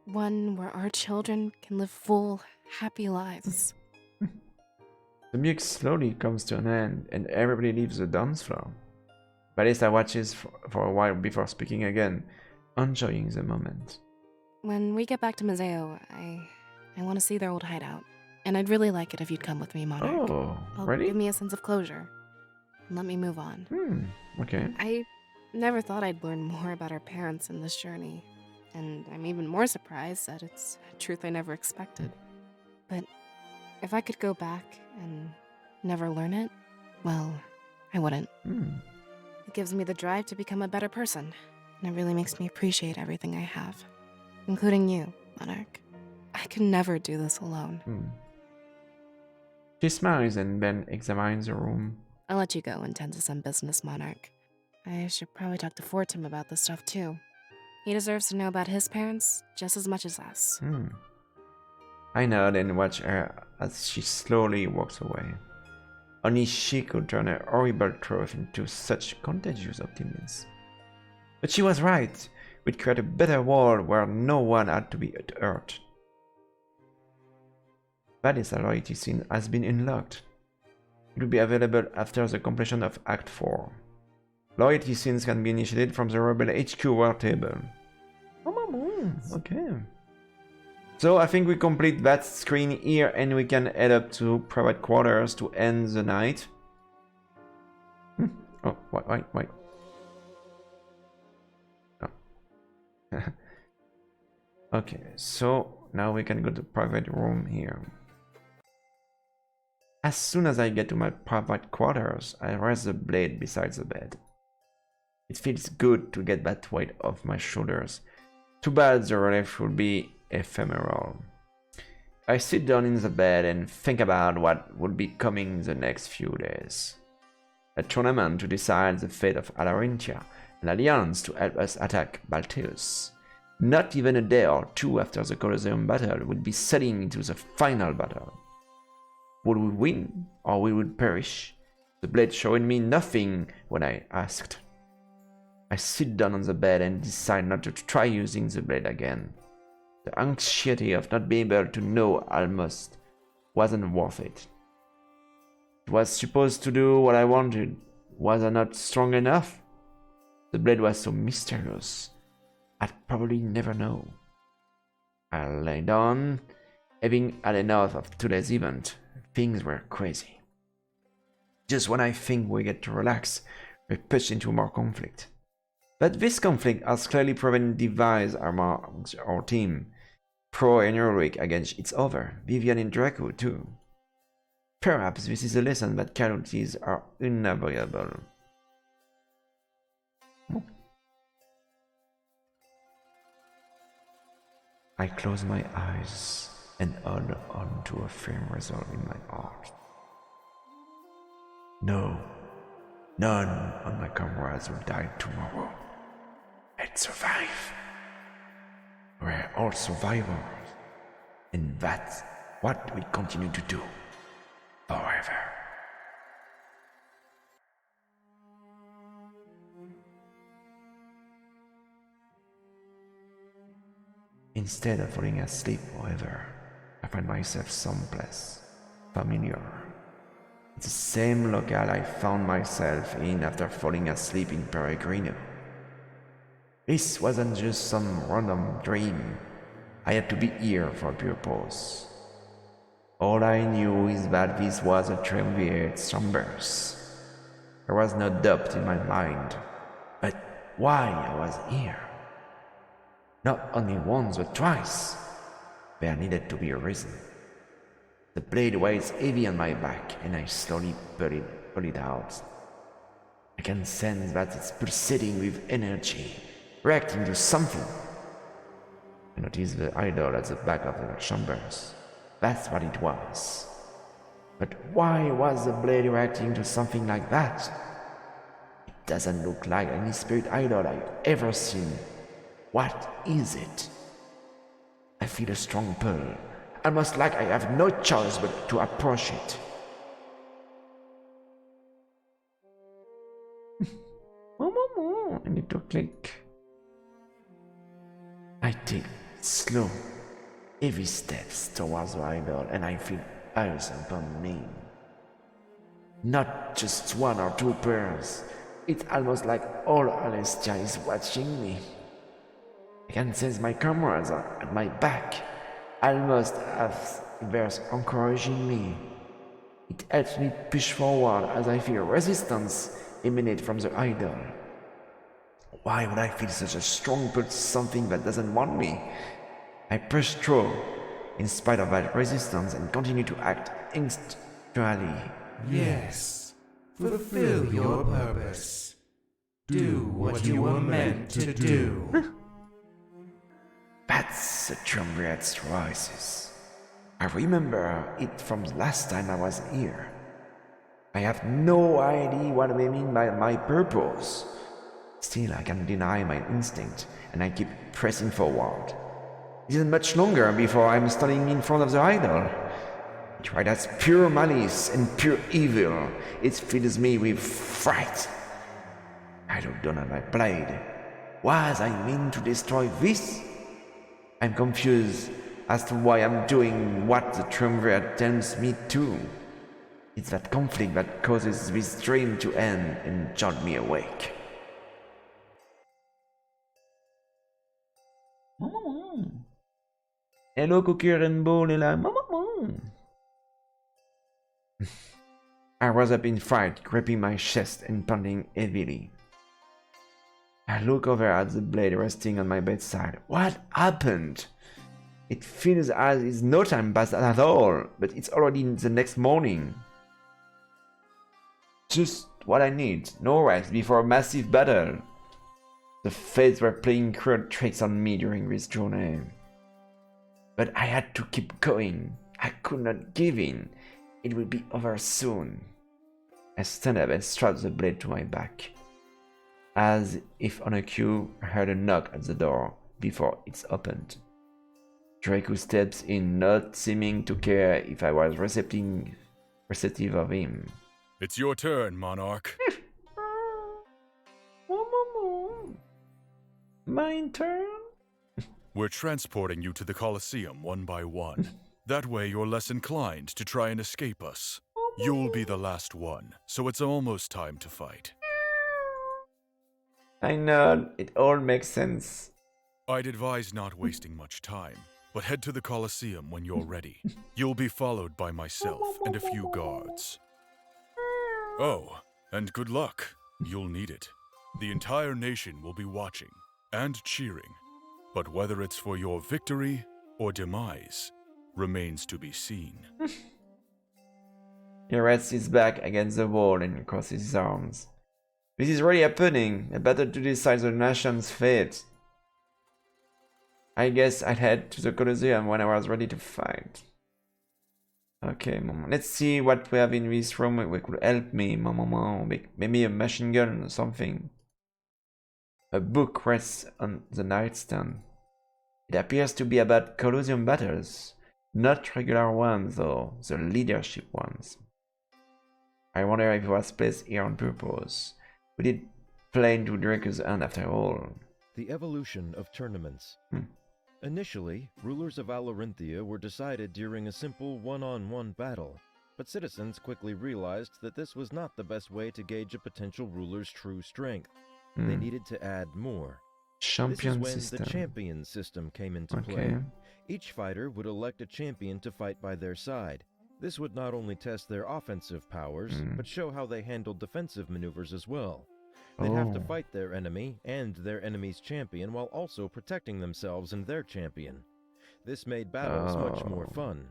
One where our children can live full, happy lives. The music slowly comes to an end and everybody leaves the dance floor. Ballista watches for a while before speaking again, enjoying the moment. When we get back to Museo, I want to see their old hideout. And I'd really like it if you'd come with me, Monarch. Oh, It'll really? give me a sense of closure. And let me move on. Okay. I never thought I'd learn more about our parents in this journey. And I'm even more surprised that it's a truth I never expected. But if I could go back and never learn it, well, I wouldn't. It gives me the drive to become a better person. And it really makes me appreciate everything I have. Including you, Monarch. I could never do this alone. She smiles and then examines the room. I'll let you go and tend to some business, Monarch. I should probably talk to Fortum about this stuff too. He deserves to know about his parents just as much as us. I nod and watch her as she slowly walks away. Only she could turn her horrible truth into such contagious optimism. But she was right. We'd create a better world where no one had to be hurt. Ballista's loyalty scene has been unlocked. It will be available after the completion of Act 4. Loyalty scenes can be initiated from the Rebel HQ war table. Okay. So I think we complete that screen here and we can head up to private quarters to end the night. Oh, wait. Oh. Okay, so now we can go to private room here. As soon as I get to my private quarters, I rest the blade beside the bed. It feels good to get that weight off my shoulders. Too bad the relief will be ephemeral. I sit down in the bed and think about what will be coming the next few days. A tournament to decide the fate of Alarintia, an alliance to help us attack Balteus. Not even a day or two after the Coliseum battle would be setting into the final battle. Would we win or we would perish? The blade showed me nothing when I asked. I sit down on the bed and decide not to try using the blade again. The anxiety of not being able to know almost wasn't worth it. It was supposed to do what I wanted. Was I not strong enough? The blade was so mysterious. I'd probably never know. I lay down, having had enough of today's event. Things were crazy. Just when I think we get to relax, we push into more conflict. But this conflict has clearly proven divides amongst our team. Pro and heroic against each other, Vivian and Draco too. Perhaps this is a lesson that casualties are unavoidable. I close my eyes and hold on to a firm resolve in my heart. No, none of my comrades will die tomorrow. Let's survive. We're all survivors, and that's what we continue to do forever. Instead of falling asleep, however, I find myself someplace familiar. It's the same locale I found myself in after falling asleep in Peregrino. This wasn't just some random dream. I had to be here for a purpose. All I knew is that this was a triumvirate chambers. There was no doubt in my mind, but why I was here? Not only once but twice. There needed to be a reason. The blade weighs heavy on my back, and I slowly pull it out. I can sense that it's pulsating with energy, reacting to something. I notice the idol at the back of the chambers. That's what it was. But why was the blade reacting to something like that? It doesn't look like any spirit idol I've ever seen. What is it? I feel a strong pull, almost like I have no choice but to approach it. I need to click. I take slow, heavy steps towards the idol and I feel eyes upon me. Not just one or two pairs. It's almost like all Alestia is watching me. I can sense my comrades at my back, almost as if they're encouraging me. It helps me push forward as I feel resistance emanate from the idol. Why would I feel such a strong pull to something that doesn't want me? I push through, in spite of that resistance, and continue to act instinctually. Yes, fulfill your purpose. Do what you were meant to do. That's the triumvirate's voices. I remember it from the last time I was here. I have no idea what they mean by my purpose. Still, I can't deny my instinct, and I keep pressing forward. It isn't much longer before I'm standing in front of the idol. It right as pure malice and pure evil. It fills me with fright. I look down at my blade. Was I meant to destroy this? I'm confused as to why I'm doing what the triumvirate tells me to. It's that conflict that causes this dream to end and jolt me awake. Hello, Cookie Rainbow, Lila. I rose up in fright, gripping my chest and pounding heavily. I look over at the blade resting on my bedside. What happened? It feels as if no time passed at all, but it's already the next morning. Just what I need. No rest before a massive battle. The fates were playing cruel tricks on me during this journey. But I had to keep going. I could not give in. It will be over soon. I stand up and strap the blade to my back. As if on a cue, I heard a knock at the door before it's opened. Draco steps in, not seeming to care if I was receptive of him. It's your turn, Monarch. My turn? We're transporting you to the Coliseum one by one. That way you're less inclined to try and escape us. You'll be the last one, so it's almost time to fight. I know, it all makes sense. I'd advise not wasting much time, but head to the Coliseum when you're ready. You'll be followed by myself and a few guards. Oh, and good luck. You'll need it. The entire nation will be watching and cheering, but whether it's for your victory or demise remains to be seen. He rests his back against the wall and crosses his arms. This is really happening, a battle to decide the nation's fate. I guess I'd head to the Coliseum when I was ready to fight. Okay, Mama. Let's see what we have in this room that could help me, Mama. Maybe a machine gun or something. A book rests on the nightstand. It appears to be about Coliseum battles. Not regular ones, though, the leadership ones. I wonder if it was placed here on purpose. We did play into Draco's hand after all. The evolution of tournaments. Initially, rulers of Alarinthia were decided during a simple one-on-one battle, but citizens quickly realized that this was not the best way to gauge a potential ruler's true strength. They needed to add more. Champion this is when system. the champion system came into play. Each fighter would elect a champion to fight by their side. This would not only test their offensive powers, but show how they handled defensive maneuvers as well. They'd have to fight their enemy and their enemy's champion while also protecting themselves and their champion. This made battles much more fun.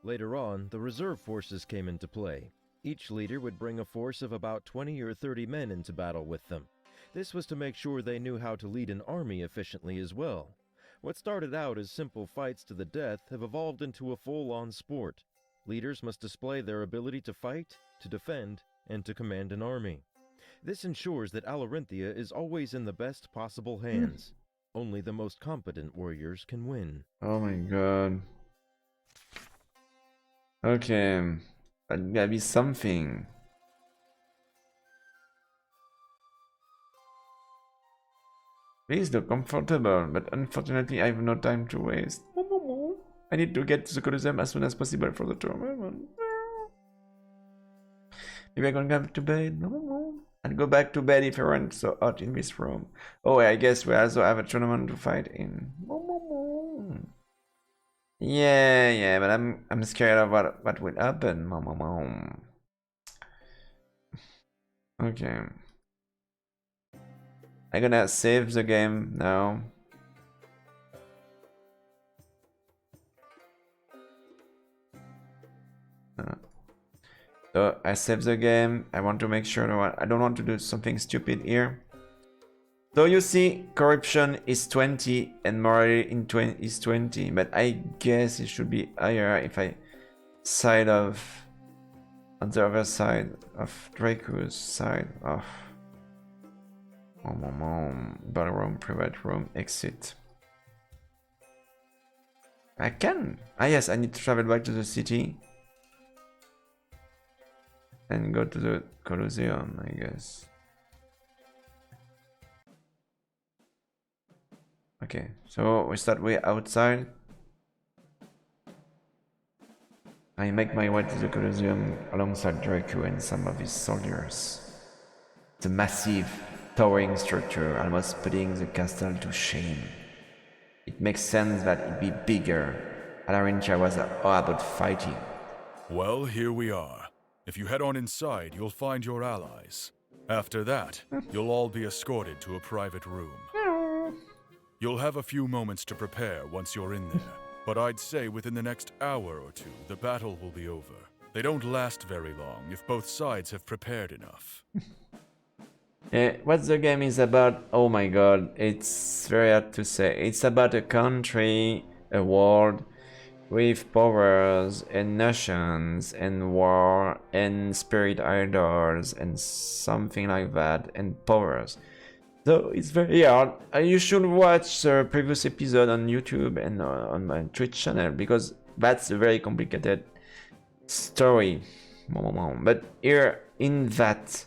Later on, the reserve forces came into play. Each leader would bring a force of about 20 or 30 men into battle with them. This was to make sure they knew how to lead an army efficiently as well. What started out as simple fights to the death have evolved into a full-on sport. Leaders must display their ability to fight, to defend, and to command an army. This ensures that Alarinthia is always in the best possible hands. Only the most competent warriors can win. Oh my god. Okay, that gotta be something. Please look comfortable, but unfortunately I have no time to waste. I need to get to the Coliseum as soon as possible for the tournament. Maybe I'm gonna go to bed. I'll go back to bed if I weren't so hot in this room. Oh, I guess we also have a tournament to fight in. Yeah, but I'm scared of what will happen. Okay. I'm gonna save the game now. So I save the game. I want to make sure I don't want to do something stupid here. So you see, corruption is 20 and morality is 20, but I guess it should be higher if I side of on the other side of Draco's side of ballroom, private room, exit. I can. Ah yes, I need to travel back to the city and go to the Coliseum, I guess. Okay, so we start way outside. I make my way to the Coliseum alongside Draco and some of his soldiers. It's a massive, towering structure, almost putting the castle to shame. It makes sense that it'd be bigger. Alarintia was all about fighting. Well, here we are. If you head on inside, you'll find your allies. After that, you'll all be escorted to a private room. You'll have a few moments to prepare once you're in there, but I'd say within the next hour or two, the battle will be over. They don't last very long if both sides have prepared enough. What the game is about, oh my god, it's very hard to say. It's about a country, a world, with powers and nations and war and spirit idols and something like that and powers. So it's very hard. You should watch the previous episode on YouTube and on my Twitch channel because that's a very complicated story. But here in that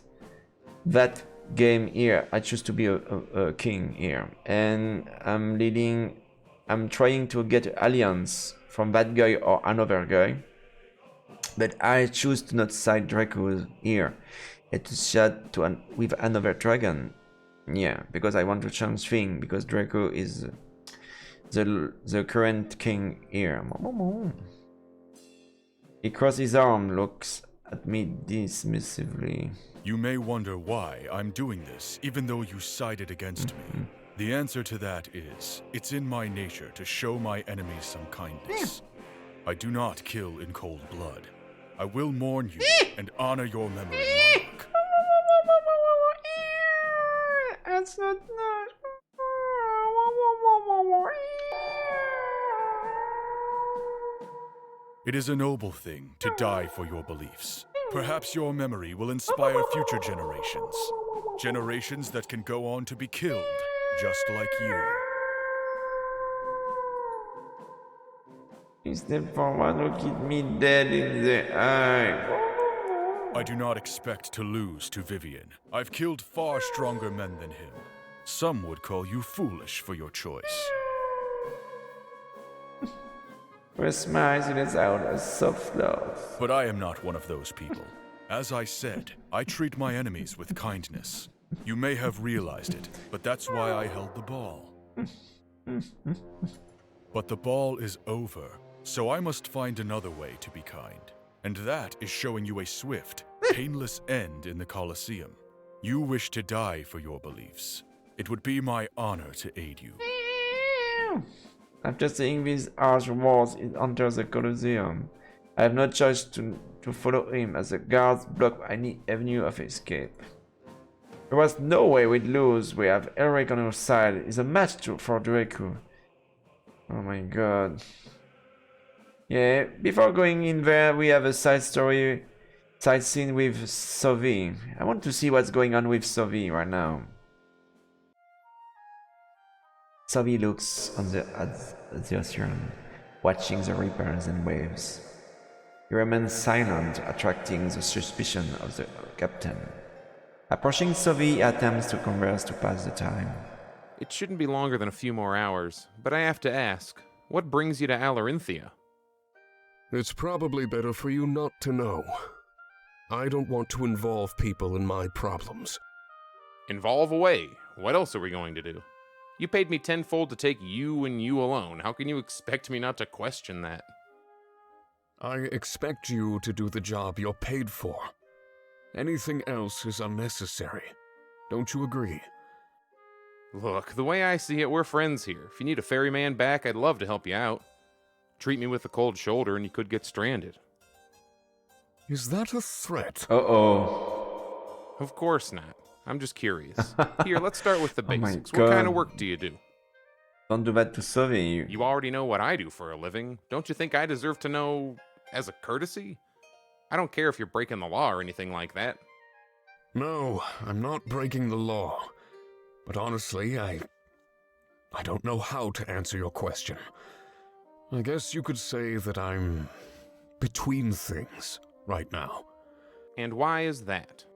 game here, I choose to be a king here, and I'm trying to get an alliance from that guy or another guy, but I choose to not side Draco here and to chat with another dragon. Yeah, because I want to change things, because Draco is the current king here. He crosses his arm, looks at me dismissively. You may wonder why I'm doing this, even though you sided against me. The answer to that is, it's in my nature to show my enemies some kindness. I do not kill in cold blood. I will mourn you and honor your memory, Monarch. That's not It is a noble thing to die for your beliefs. Perhaps your memory will inspire future generations. Generations that can go on to be killed, just like you. Is the one who keep me dead in the eye? I do not expect to lose to Vivian. I've killed far stronger men than him. Some would call you foolish for your choice. With smiles it is out as soft love. But I am not one of those people. As I said, I treat my enemies with kindness. You may have realized it, but that's why I held the ball. But the ball is over, so I must find another way to be kind. And that is showing you a swift, painless end in the Coliseum. You wish to die for your beliefs. It would be my honor to aid you. After seeing these harsh words, it enters the Coliseum. I have no choice to follow him, as the guards block any avenue of escape. There was no way we'd lose. We have Elric on our side. It's a match for Draco. Oh my god. Yeah, before going in there, we have a side scene with Sovi. I want to see what's going on with Sovi right now. Sovi looks on the ocean, watching the ripples and waves. He remains silent, attracting the suspicion of the captain. Approaching Sovi, he attempts to converse to pass the time. It shouldn't be longer than a few more hours, but I have to ask, what brings you to Alarinthia? It's probably better for you not to know. I don't want to involve people in my problems. Involve away. What else are we going to do? You paid me tenfold to take you and you alone. How can you expect me not to question that? I expect you to do the job you're paid for. Anything else is unnecessary. Don't you agree? Look, the way I see it, we're friends here. If you need a ferryman back, I'd love to help you out. Treat me with a cold shoulder and you could get stranded. Is that a threat? Uh-oh. Of course not. I'm just curious. Here, let's start with the basics. Oh what kind of work do you do? Don't do that to Sovi. You already know what I do for a living. Don't you think I deserve to know as a courtesy? I don't care if you're breaking the law or anything like that. No, I'm not breaking the law. But honestly, I don't know how to answer your question. I guess you could say that I'm between things right now. And why is that?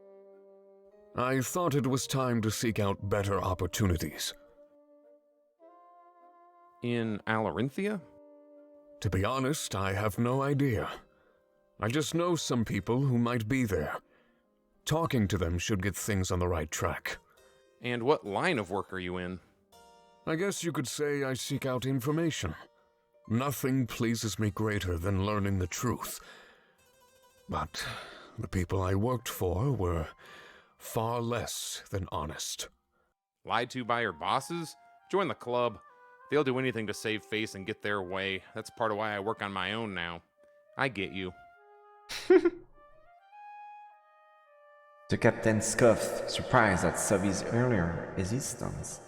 I thought it was time to seek out better opportunities. In Alarinthia? To be honest, I have no idea. I just know some people who might be there. Talking to them should get things on the right track. And what line of work are you in? I guess you could say I seek out information. Nothing pleases me greater than learning the truth. But the people I worked for were far less than honest. Lied to by your bosses? Join the club. They'll do anything to save face and get their way. That's part of why I work on my own now. I get you. The captain scoffed, surprised at Sovi's earlier existence.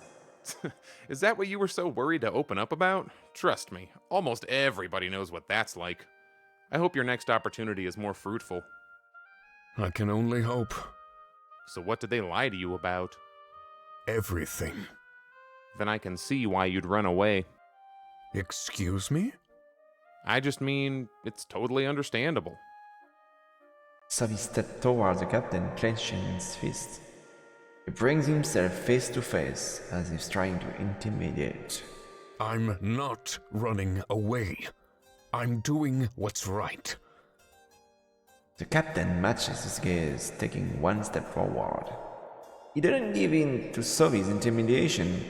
Is that what you were so worried to open up about? Trust me, almost everybody knows what that's like. I hope your next opportunity is more fruitful. I can only hope. So what did they lie to you about? Everything. Then I can see why you'd run away. Excuse me? I just mean, it's totally understandable. Sovi stepped towards the captain, clenching his fist. He brings himself face to face, as if trying to intimidate. I'm not running away. I'm doing what's right. The captain matches his gaze, taking one step forward. He didn't give in to Sovi's intimidation.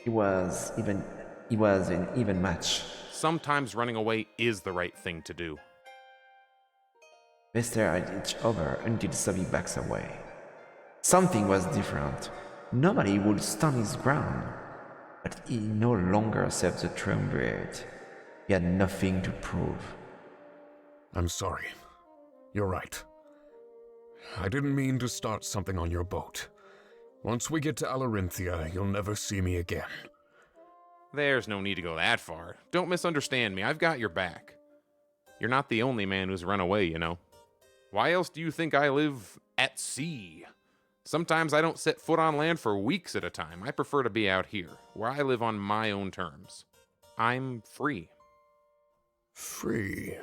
He was an even match. Sometimes running away is the right thing to do. They stare at each other until Sovi backs away. Something was different. Nobody would stand his ground. But he no longer served the triumvirate. He had nothing to prove. I'm sorry. You're right. I didn't mean to start something on your boat. Once we get to Alarinthia, you'll never see me again. There's no need to go that far. Don't misunderstand me, I've got your back. You're not the only man who's run away, you know. Why else do you think I live at sea? Sometimes I don't set foot on land for weeks at a time. I prefer to be out here, where I live on my own terms. I'm free. Free,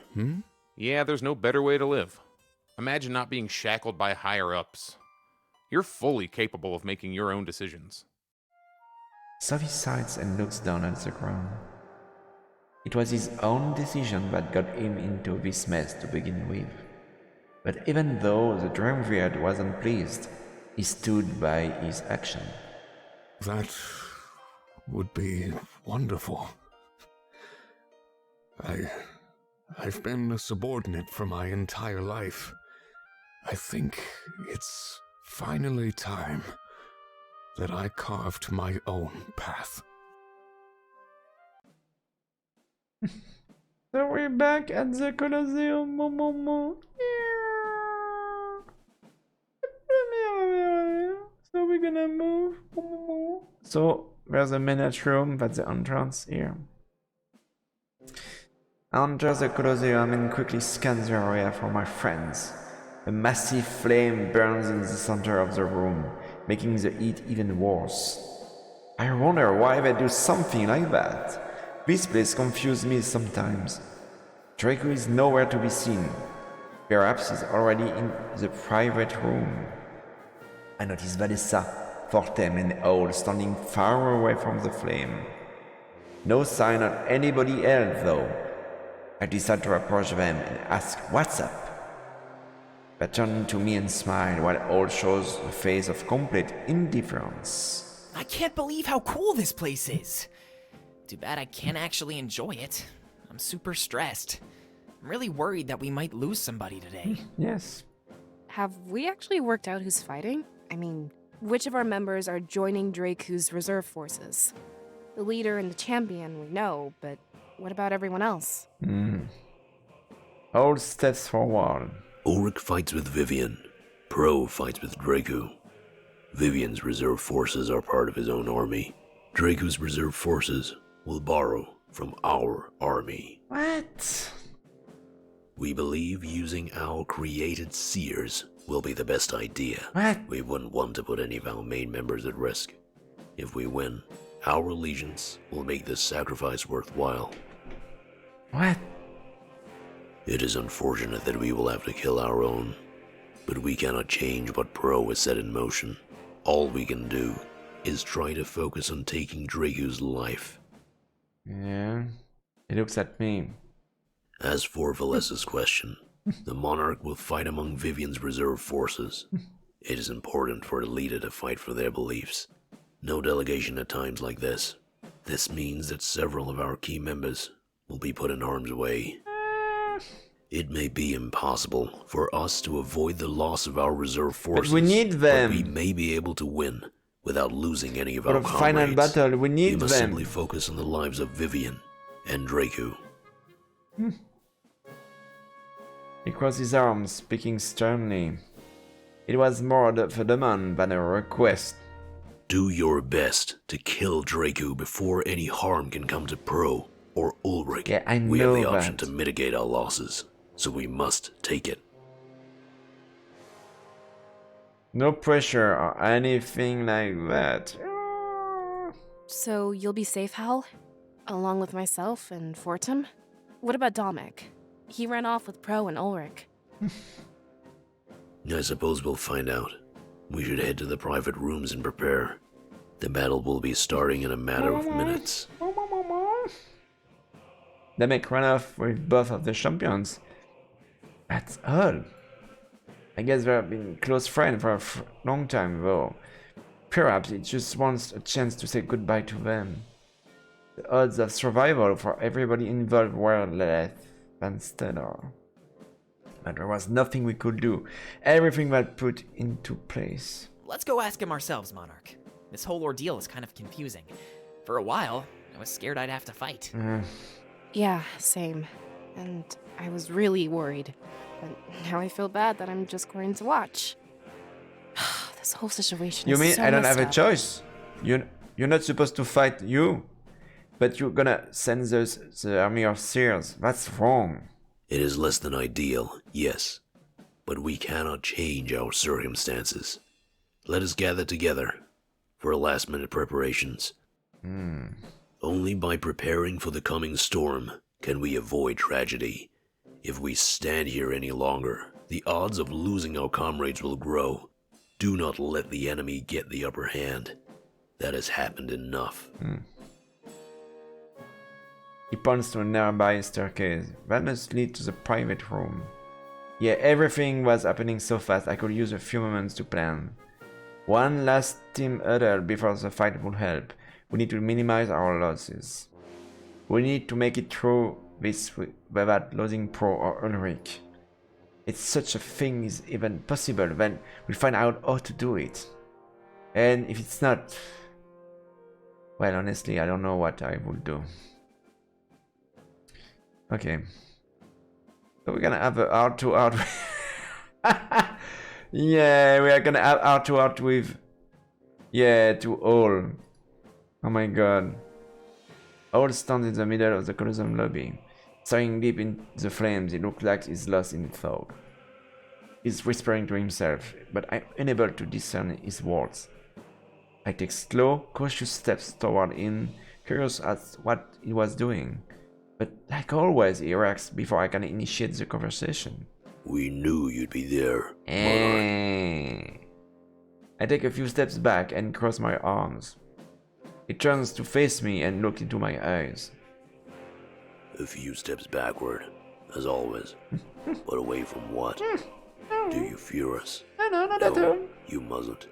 Yeah, there's no better way to live. Imagine not being shackled by higher-ups. You're fully capable of making your own decisions. Sovi sighs and looks down at the ground. It was his own decision that got him into this mess to begin with. But even though the triumvirate wasn't pleased, he stood by his action. That would be wonderful. I've been a subordinate for my entire life. I think it's finally time that I carved my own path. So we're back at the Coliseum. So we're gonna move. So there's a minute room, that's the entrance here. I enter the Coliseum and quickly scan the area for my friends. A massive flame burns in the center of the room, making the heat even worse. I wonder why they do something like that. This place confuses me sometimes. Draco is nowhere to be seen. Perhaps he's already in the private room. I notice Vanessa Fortem and Owl standing far away from the flame. No sign of anybody else, though. I decide to approach them and ask, "What's up?" They turn to me and smile while Owl shows a face of complete indifference. I can't believe how cool this place is. Too bad I can't actually enjoy it. I'm super stressed. I'm really worried that we might lose somebody today. Yes. Have we actually worked out who's fighting? I mean, which of our members are joining Draku's reserve forces? The leader and the champion we know, but what about everyone else? Owl steps forward. Ulrich fights with Vivian. Pro fights with Draku. Vivian's reserve forces are part of his own army. Draku's reserve forces will borrow from our army. What? We believe using our created seers will be the best idea. What? We wouldn't want to put any of our main members at risk. If we win, our allegiance will make this sacrifice worthwhile. What? It is unfortunate that we will have to kill our own, but we cannot change what Pro has set in motion. All we can do is try to focus on taking Draku's life. Yeah. He looks at me. As for Valessa's question, the monarch will fight among Vivian's reserve forces. It is important for the leader to fight for their beliefs. No delegation at times like this. This means that several of our key members will be put in harm's way. It may be impossible for us to avoid the loss of our reserve forces. But we need them. But we may be able to win without losing any of our comrades. For the final battle, we need them. We must simply focus on the lives of Vivian and Draku. He crossed his arms, speaking sternly. It was more of a demand than a request. Do your best to kill Draku before any harm can come to Pro or Ulrich. Yeah, I know we have the that. option to mitigate our losses, so we must take it. No pressure or anything like that. So you'll be safe, Hal? Along with myself and Fortum? What about Dominik? He ran off with Pro and Ulrich. I suppose we'll find out. We should head to the private rooms and prepare. The battle will be starting in a matter of minutes. Dominik ran off with both of the champions. That's odd. I guess they've been close friends for a long time, though. Perhaps he just wants a chance to say goodbye to them. The odds of survival for everybody involved were less than stellar. But there was nothing we could do. Everything was put into place. Let's go ask him ourselves, Monarch. This whole ordeal is kind of confusing. For a while, I was scared I'd have to fight. Yeah, same. And I was really worried. But now I feel bad that I'm just going to watch. This whole situation is so You mean I don't have a up. choice? You're not supposed to fight you, but you're gonna send the army of seers. That's wrong. It is less than ideal, yes, but we cannot change our circumstances. Let us gather together for last-minute preparations. Only by preparing for the coming storm can we avoid tragedy. If we stand here any longer, the odds of losing our comrades will grow. Do not let the enemy get the upper hand. That has happened enough. He points to a nearby staircase. That must lead to the private room. Yeah, everything was happening so fast I could use a few moments to plan. One last team huddle before the fight would help. We need to minimize our losses. We need to make it through this without losing Pro or Ulrich. If such a thing is even possible, then we'll find out how to do it. And if it's not, well, honestly, I don't know what I would do. Okay. So we're gonna have a heart-to-heart. Yeah, we are gonna have heart-to-heart with... Yeah, to all. Oh my god. All stands in the middle of the Coliseum lobby. Staring deep into the flames, it looks like he's lost in thought. He's whispering to himself, but I'm unable to discern his words. I take slow, cautious steps toward him, curious as what he was doing. But like always, he reacts before I can initiate the conversation. We knew you'd be there, Monarch. I take a few steps back and cross my arms. It turns to face me and look into my eyes. A few steps backward, as always. But away from what? Do you fear us? No, you mustn't.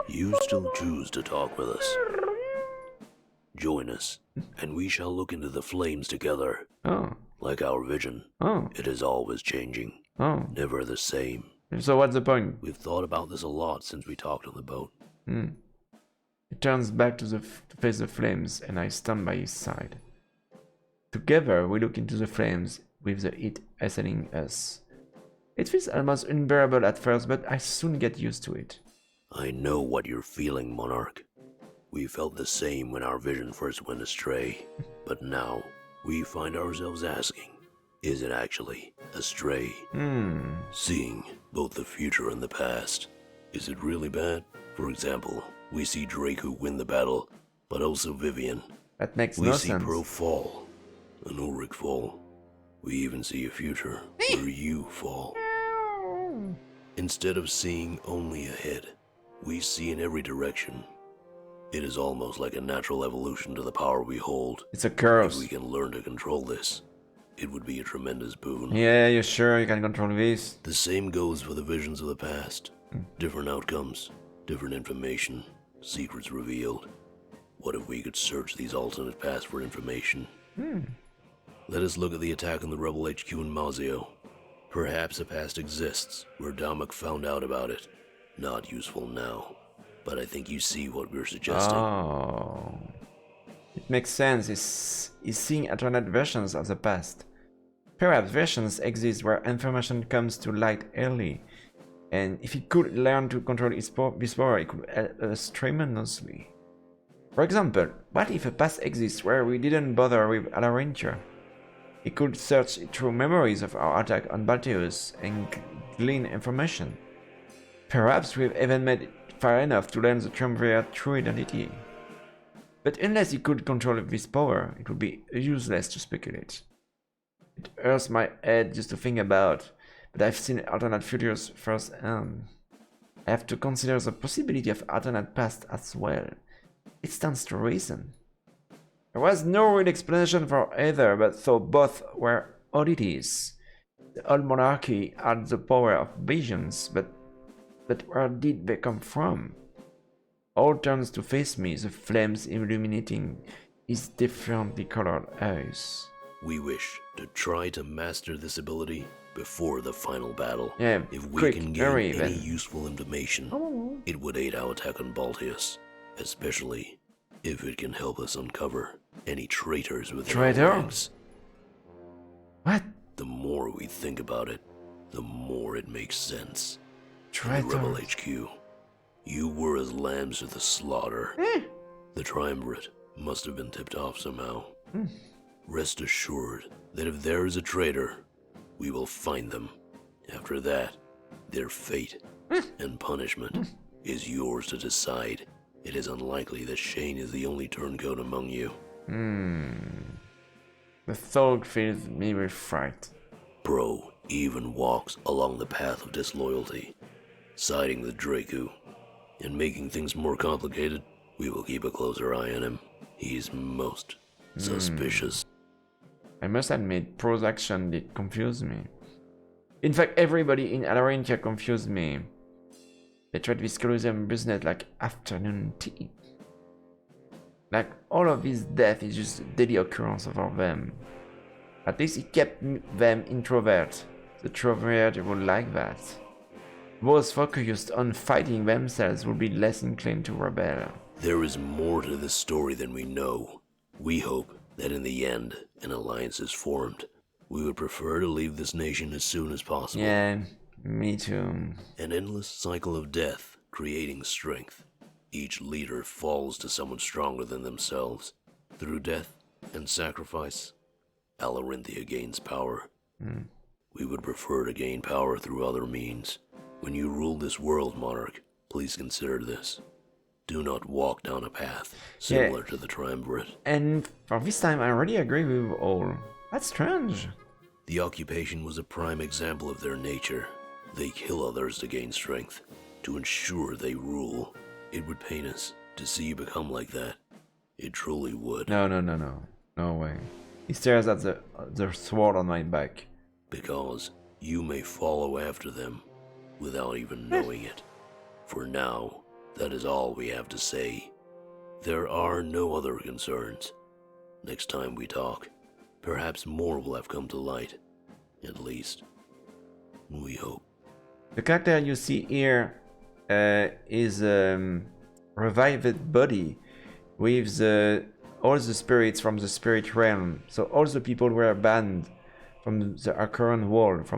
You still choose to talk with us. Join us, and we shall look into the flames together. Oh. Like our vision. Oh. It is always changing. Oh. Never the same. So what's the point? We've thought about this a lot since we talked on the boat. He turns back to face the flames, and I stand by his side. Together, we look into the flames, with the heat assailing us. It feels almost unbearable at first, but I soon get used to it. I know what you're feeling, Monarch. We felt the same when our vision first went astray, but now we find ourselves asking, is it actually astray? Seeing both the future and the past. Is it really bad? For example, we see Draku win the battle, but also Vivian. That makes no sense. We see Pro fall, and Ulrich fall. We even see a future where you fall. Instead of seeing only ahead, we see in every direction. It is almost like a natural evolution to the power we hold. It's a curse. If we can learn to control this, it would be a tremendous boon. Yeah, you're sure you can control this? The same goes for the visions of the past. Different outcomes, different information, secrets revealed. What if we could search these alternate paths for information? Let us look at the attack on the Rebel HQ in Mazio. Perhaps a past exists where Damak found out about it. Not useful now, but I think you see what we're suggesting. Oh. It makes sense. He's seeing alternate versions of the past. Perhaps versions exist where information comes to light early, and if he could learn to control this power, it could help us tremendously. For example, what if a past exists where we didn't bother with Alarentia? He could search through memories of our attack on Balteus and glean information. Perhaps we've even made it far enough to learn the Triumvirate true identity. But unless he could control this power, it would be useless to speculate. It hurts my head just to think about, but I've seen alternate futures firsthand. I have to consider the possibility of alternate past as well. It stands to reason. There was no real explanation for either, but though both were oddities. The old monarchy had the power of visions, but where did they come from? All turns to face me, the flames illuminating his differently colored eyes. We wish to try to master this ability before the final battle. Yeah, if we can gain any useful information, it would aid our attack on Balteus, especially if it can help us uncover any traitors with ranks. What? The more we think about it, the more it makes sense. Traitor. Rebel HQ, you were as lambs to the slaughter. The Triumvirate must have been tipped off somehow. Rest assured that if there is a traitor, we will find them. After that, their fate and punishment is yours to decide. It is unlikely that Shane is the only turncoat among you. The thought fills me with fright. Bro even walks along the path of disloyalty, siding with Draku. And making things more complicated, we will keep a closer eye on him. He is most suspicious. I must admit, Pro's action did confuse me. In fact, everybody in Alarentia confused me. They treat this Coliseum business like afternoon tea. Like all of this death is just a daily occurrence for them. At least it kept them introvert. The Triumvirate would like that. Those focused on fighting themselves would be less inclined to rebel. There is more to this story than we know. We hope that in the end, an alliance is formed. We would prefer to leave this nation as soon as possible. Yeah, me too. An endless cycle of death, creating strength. Each leader falls to someone stronger than themselves. Through death and sacrifice, Alarenthia gains power. We would prefer to gain power through other means. When you rule this world, Monarch, please consider this. Do not walk down a path similar to the Triumvirate. And for this time, I already agree with all. That's strange. The occupation was a prime example of their nature. They kill others to gain strength. to ensure they rule. It would pain us to see you become like that. It truly would. No. No way. He stares at the sword on my back. Because you may follow after them without even knowing it. For now, that is all we have to say. There are no other concerns. Next time we talk, perhaps more will have come to light. At least, we hope. The character you see here is revived body with all the spirits from the spirit realm. So all the people were banned from our current world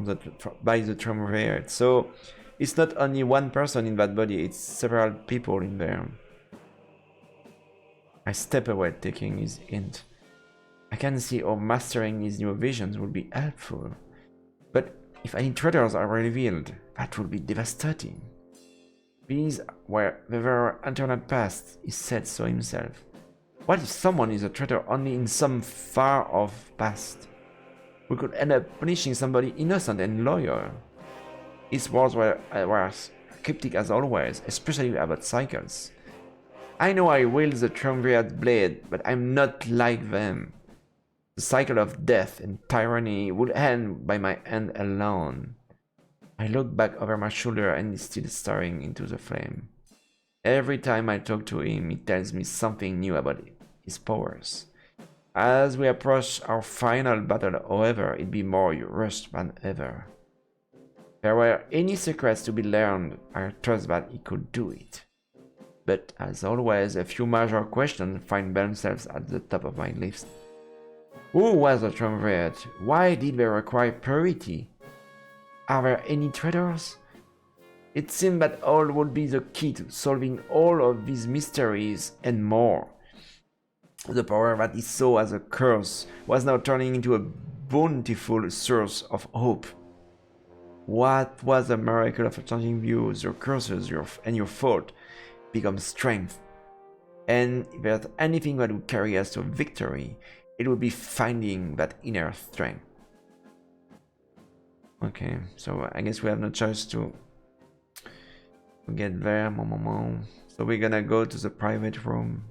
by the triumvirate. So it's not only one person in that body, it's several people in there. I step away, taking his hint. I can see how mastering his new visions would be helpful. But if any traitors are revealed, that would be devastating. These were the very alternate past, he said so himself. What if someone is a traitor only in some far-off past? We could end up punishing somebody innocent and loyal. His words were cryptic as always, especially about cycles. I know I wield the triumvirate blade, but I'm not like them. The cycle of death and tyranny would end by my hand alone. I look back over my shoulder and he's still staring into the flame. Every time I talk to him, he tells me something new about his powers. As we approach our final battle, however, it'd be more rushed than ever. If there were any secrets to be learned, I trust that he could do it. But as always, a few major questions find themselves at the top of my list. Who was the triumvirate? Why did they require purity? Are there any traitors? It seemed that all would be the key to solving all of these mysteries and more. The power that he saw as a curse was now turning into a bountiful source of hope. What was the miracle of changing views, your curses, and your fault become strength? And if there's anything that would carry us to victory, it would be finding that inner strength. Okay, so I guess we have no choice to get there. So we're gonna go to the private room.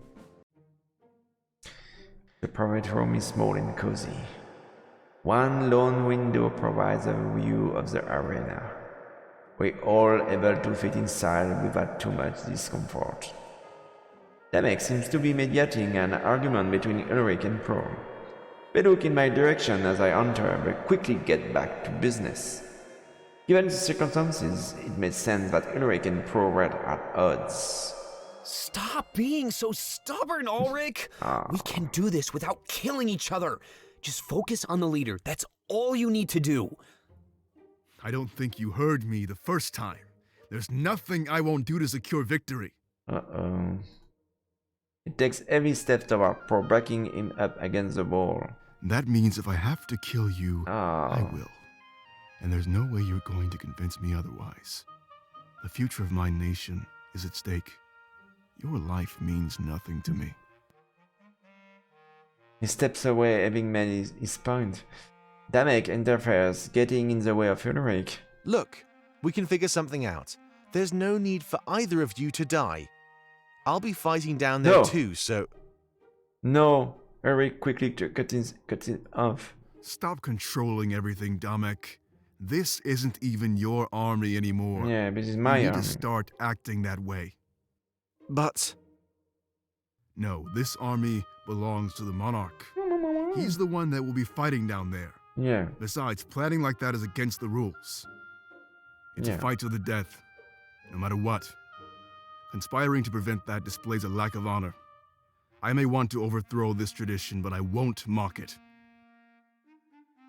The private room is small and cozy. One lone window provides a view of the arena. We're all able to fit inside without too much discomfort. Demek seems to be mediating an argument between Ulrich and Pro. They look in my direction as I enter, but quickly get back to business. Given the circumstances, it made sense that Ulrich and Pro were at odds. Stop being so stubborn, Ulrich! We can do this without killing each other. Just focus on the leader. That's all you need to do. I don't think you heard me the first time. There's nothing I won't do to secure victory. Uh-oh. It takes every step toward Pro, backing him up against the wall. That means if I have to kill you, I will. And there's no way you're going to convince me otherwise. The future of my nation is at stake. Your life means nothing to me. He steps away, having made his point. Demek interferes, getting in the way of Ulrich. Look, we can figure something out. There's no need for either of you to die. I'll be fighting down there too, so... No, Ulrich quickly cuts it off. Stop controlling everything, Demek. This isn't even your army anymore. Yeah, this is my army. You need to start acting that way. But... No, this army belongs to the monarch. He's the one that will be fighting down there. Yeah. Besides, planning like that is against the rules. It's a fight to the death, no matter what. Conspiring to prevent that displays a lack of honor. I may want to overthrow this tradition, but I won't mock it.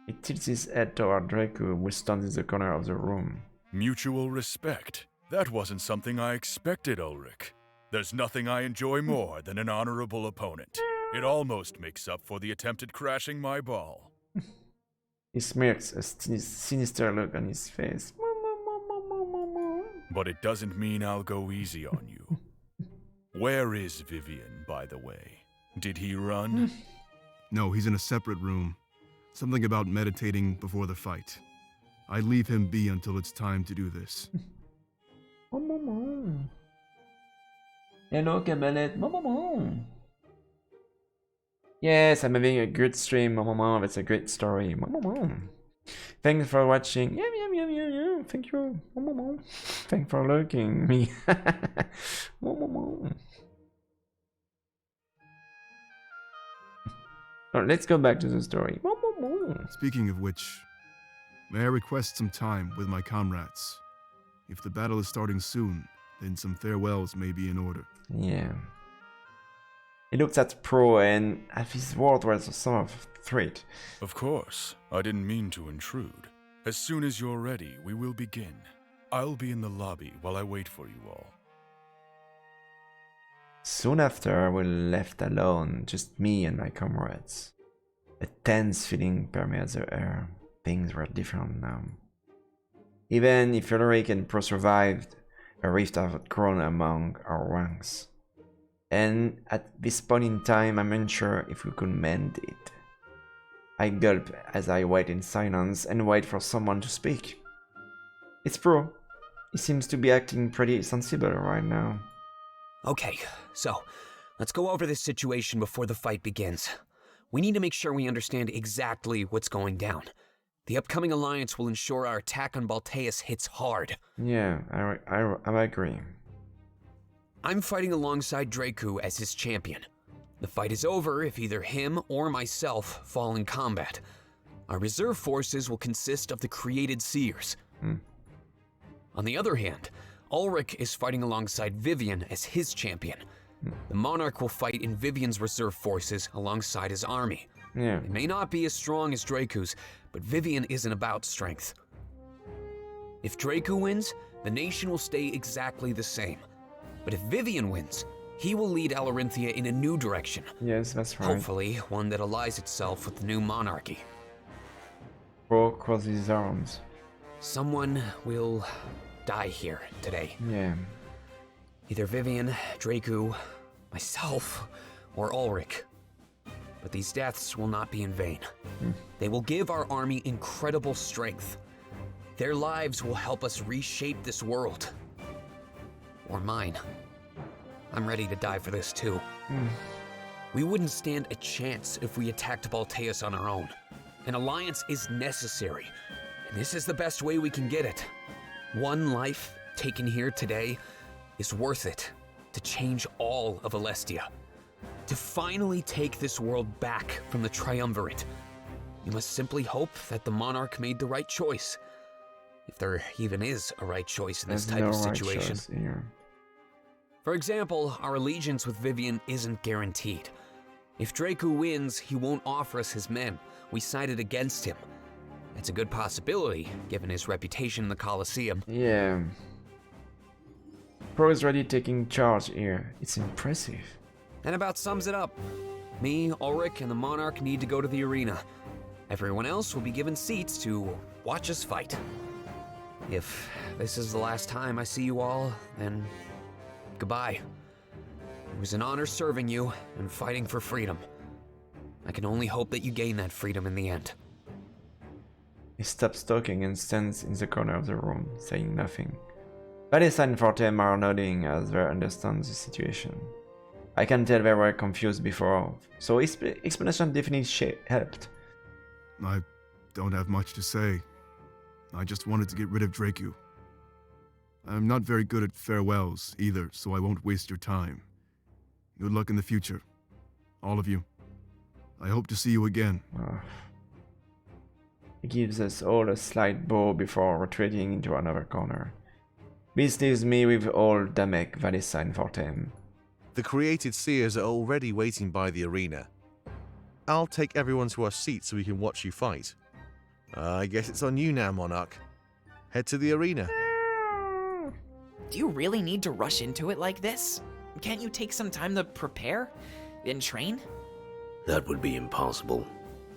He tilts his head toward Draco, who stands in the corner of the room. Mutual respect. That wasn't something I expected, Ulrich. There's nothing I enjoy more than an honorable opponent. It almost makes up for the attempt at crashing my ball. He smirks, a sinister look on his face. But it doesn't mean I'll go easy on you. Where is Vivian, by the way? Did he run? No, he's in a separate room. Something about meditating before the fight. I leave him be until it's time to do this. Hello, Cabalet. Yes, I'm having a good stream. It's a great story. Thanks for watching. Yeah. Thank you. Thanks for looking me. Right, let's go back to the story. Speaking of which, may I request some time with my comrades? If the battle is starting soon, then some farewells may be in order. Yeah. He looks at Pro and as his word was a sort of threat. Of course. I didn't mean to intrude. As soon as you're ready, we will begin. I'll be in the lobby while I wait for you all. Soon after, we left alone, just me and my comrades. A tense feeling permeates the air. Things were different now. Even if Ulrich and Pro survived, a rift had grown among our ranks. And at this point in time, I'm unsure if we could mend it. I gulp as I wait in silence and wait for someone to speak. It's Pro. He seems to be acting pretty sensible right now. Okay, so let's go over this situation before the fight begins. We need to make sure we understand exactly what's going down. The upcoming alliance will ensure our attack on Balteus hits hard. Yeah, I agree. I'm fighting alongside Draku as his champion. The fight is over if either him or myself fall in combat. Our reserve forces will consist of the created seers. On the other hand, Ulrich is fighting alongside Vivian as his champion. The Monarch will fight in Vivian's reserve forces alongside his army. Yeah. It may not be as strong as Draku's, but Vivian isn't about strength. If Draku wins, the nation will stay exactly the same. But if Vivian wins, he will lead Alarinthia in a new direction. Yes, that's right. Hopefully, one that allies itself with the new monarchy. Pro crosses his arms. Someone will die here today. Yeah. Either Vivian, Draku, myself, or Ulrich. But these deaths will not be in vain. They will give our army incredible strength. Their lives will help us reshape this world. Or mine. I'm ready to die for this too. We wouldn't stand a chance if we attacked Balteus on our own. An alliance is necessary, and this is the best way we can get it. One life taken here today is worth it to change all of Alestia. To finally take this world back from the Triumvirate. You must simply hope that the Monarch made the right choice. If there even is a right choice in this type of situation. For example, our allegiance with Vivian isn't guaranteed. If Draku wins, he won't offer us his men. We sided against him. It's a good possibility, given his reputation in the Coliseum. Yeah. Pro is already taking charge here. It's impressive. That about sums it up. Me, Ulrich, and the Monarch need to go to the arena. Everyone else will be given seats to watch us fight. If this is the last time I see you all, then goodbye. It was an honor serving you and fighting for freedom. I can only hope that you gain that freedom in the end. He stops talking and stands in the corner of the room, saying nothing. Valessa and Fortem are nodding as they understand the situation. I can tell they were confused before, so his explanation definitely helped. I don't have much to say. I just wanted to get rid of Draku. I'm not very good at farewells either, so I won't waste your time. Good luck in the future, all of you. I hope to see you again. He gives us all a slight bow before retreating into another corner. This leaves me with old Damek, Valessa and Fortem. The created seers are already waiting by the arena. I'll take everyone to our seats so we can watch you fight. I guess it's on you now, Monarch. Head to the arena. Do you really need to rush into it like this? Can't you take some time to prepare and train? That would be impossible.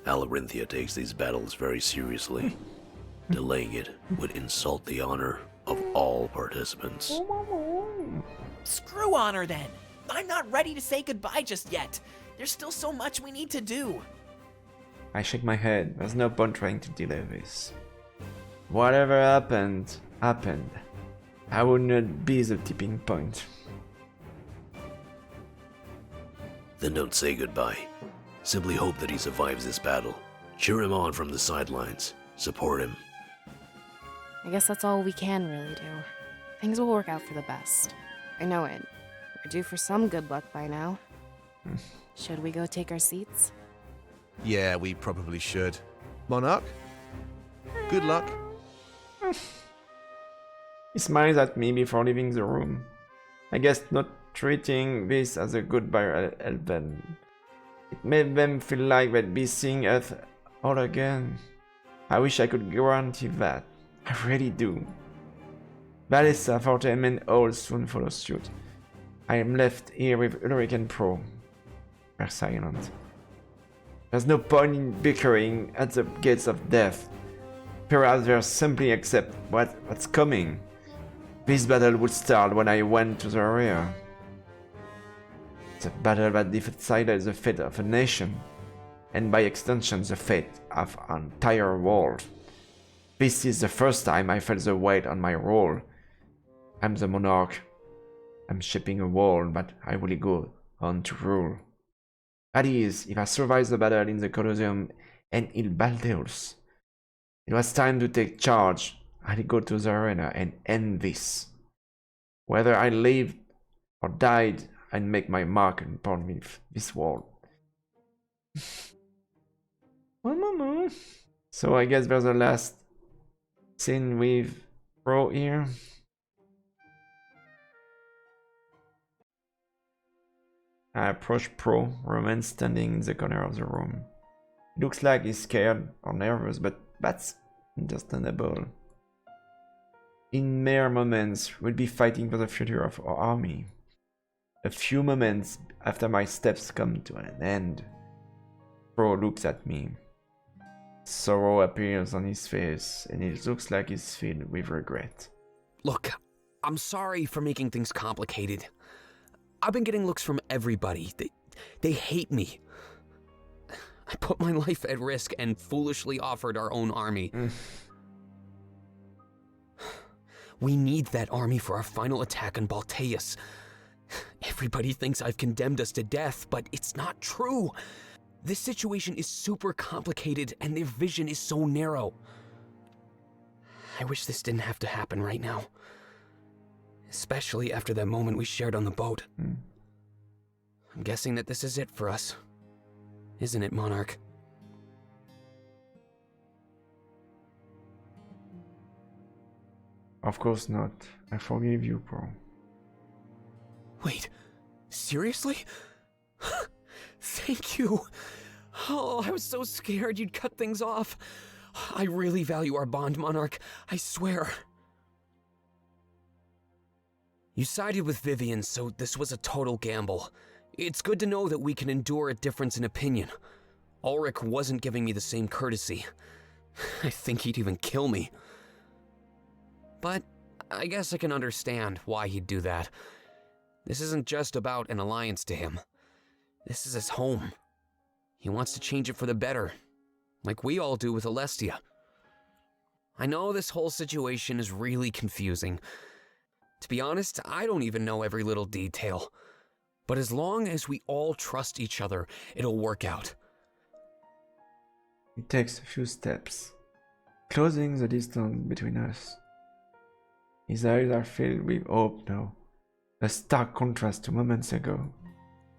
Alarinthia takes these battles very seriously. Delaying it would insult the honor of all participants. Screw honor then! I'm not ready to say goodbye just yet. There's still so much we need to do. I shake my head. There's no point trying to delay this. Whatever happened, happened. I would not be the tipping point. Then don't say goodbye. Simply hope that he survives this battle. Cheer him on from the sidelines. Support him. I guess that's all we can really do. Things will work out for the best. I know it. We're due for some good luck by now. Should we go take our seats? Yeah, we probably should. Monarch? Good luck. He smiles at me before leaving the room. I guess not treating this as a goodbye helped them. It made them feel like they'd be seeing us all again. I wish I could guarantee that. I really do. Valissa, Fortem and all soon follow suit. I am left here with Ulrich and Pro. They're silent. There's no point in bickering at the gates of death. Perhaps they'll simply accept what's coming. This battle would start when I went to the rear. The battle that decided the fate of a nation, and by extension the fate of an entire world. This is the first time I felt the weight on my role. I'm the monarch. I'm shaping a world, but I will go on to rule. That is, if I survive the battle in the Coliseum and in Baldeus. It was time to take charge. I'll go to the arena and end this. Whether I lived or died, I'd make my mark upon this world. So I guess there's a last scene with Pro here. I approach Pro, Roman standing in the corner of the room. Looks like he's scared or nervous, but that's understandable. In mere moments, we'll be fighting for the future of our army. A few moments after my steps come to an end, Pro looks at me. Sorrow appears on his face, and it looks like he's filled with regret. Look, I'm sorry for making things complicated. I've been getting looks from everybody. They hate me. I put my life at risk and foolishly offered our own army. We need that army for our final attack on Balteus. Everybody thinks I've condemned us to death, but it's not true. This situation is super complicated and their vision is so narrow. I wish this didn't have to happen right now. Especially after that moment we shared on the boat. I'm guessing that this is it for us. Isn't it, Monarch? Of course not. I forgive you, Pro. Wait, seriously? Thank you. Oh, I was so scared you'd cut things off. I really value our bond, Monarch. I swear. You sided with Vivian, so this was a total gamble. It's good to know that we can endure a difference in opinion. Ulrich wasn't giving me the same courtesy. I think he'd even kill me. But I guess I can understand why he'd do that. This isn't just about an alliance to him. This is his home. He wants to change it for the better, like we all do with Alestia. I know this whole situation is really confusing. To be honest, I don't even know every little detail. But as long as we all trust each other, it'll work out. He takes a few steps, closing the distance between us. His eyes are filled with hope now, a stark contrast to moments ago.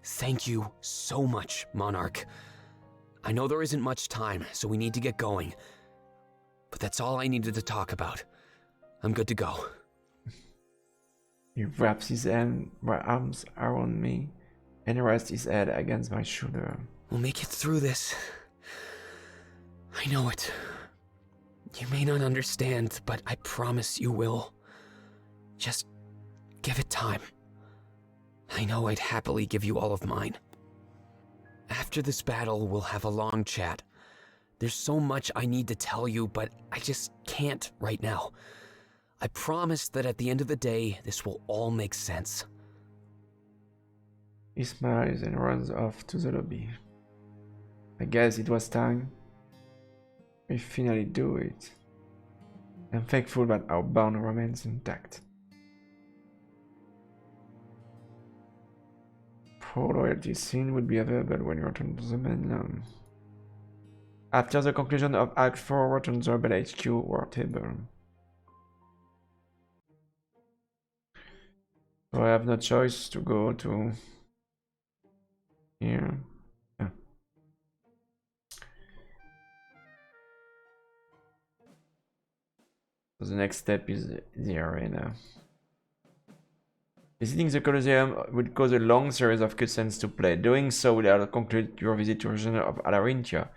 Thank you so much, Monarch. I know there isn't much time, so we need to get going. But that's all I needed to talk about. I'm good to go. He wraps his arms around me and rests his head against my shoulder. We'll make it through this. I know it. You may not understand, but I promise you will. Just give it time. I know I'd happily give you all of mine. After this battle, we'll have a long chat. There's so much I need to tell you, but I just can't right now. I promise that at the end of the day, this will all make sense. He smiles and runs off to the lobby. I guess it was time. We finally do it. I'm thankful that our bond remains intact. Pro loyalty scene would be available when you return to the mainland. After the conclusion of Act 4, return to the Rebel HQ war table. So I have no choice to go to here. Yeah. So the next step is the arena. Visiting the Coliseum will cause a long series of cutscenes to play. Doing so will help conclude your visit to the region of Alarintia.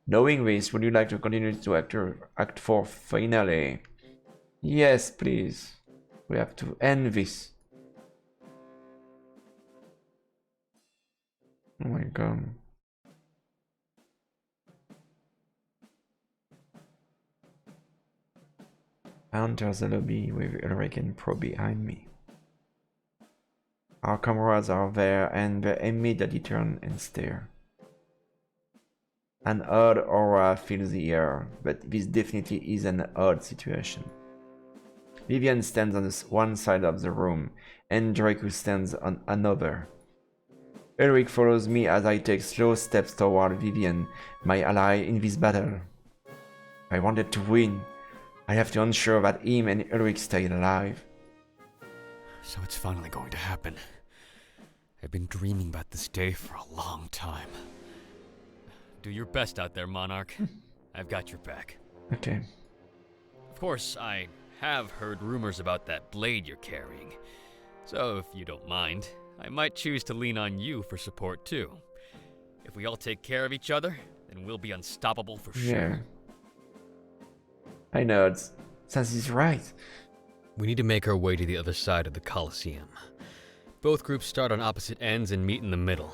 Knowing this, would you like to continue to Act 4 finale? Yes, please. We have to end this. Oh my god. I enter the lobby with Ulrich and Pro behind me. Our comrades are there and they immediately turn and stare. An odd aura fills the air, but this definitely is an odd situation. Vivian stands on one side of the room, and Draco stands on another. Ulrich follows me as I take slow steps toward Vivian, my ally in this battle. I wanted to win. I have to ensure that him and Ulrich stay alive. So it's finally going to happen. I've been dreaming about this day for a long time. Do your best out there, Monarch. I've got your back. Okay. Of course, I have heard rumors about that blade you're carrying. So if you don't mind, I might choose to lean on you for support too. If we all take care of each other, then we'll be unstoppable for sure. Yeah. I know, Sans is right. We need to make our way to the other side of the Coliseum. Both groups start on opposite ends and meet in the middle.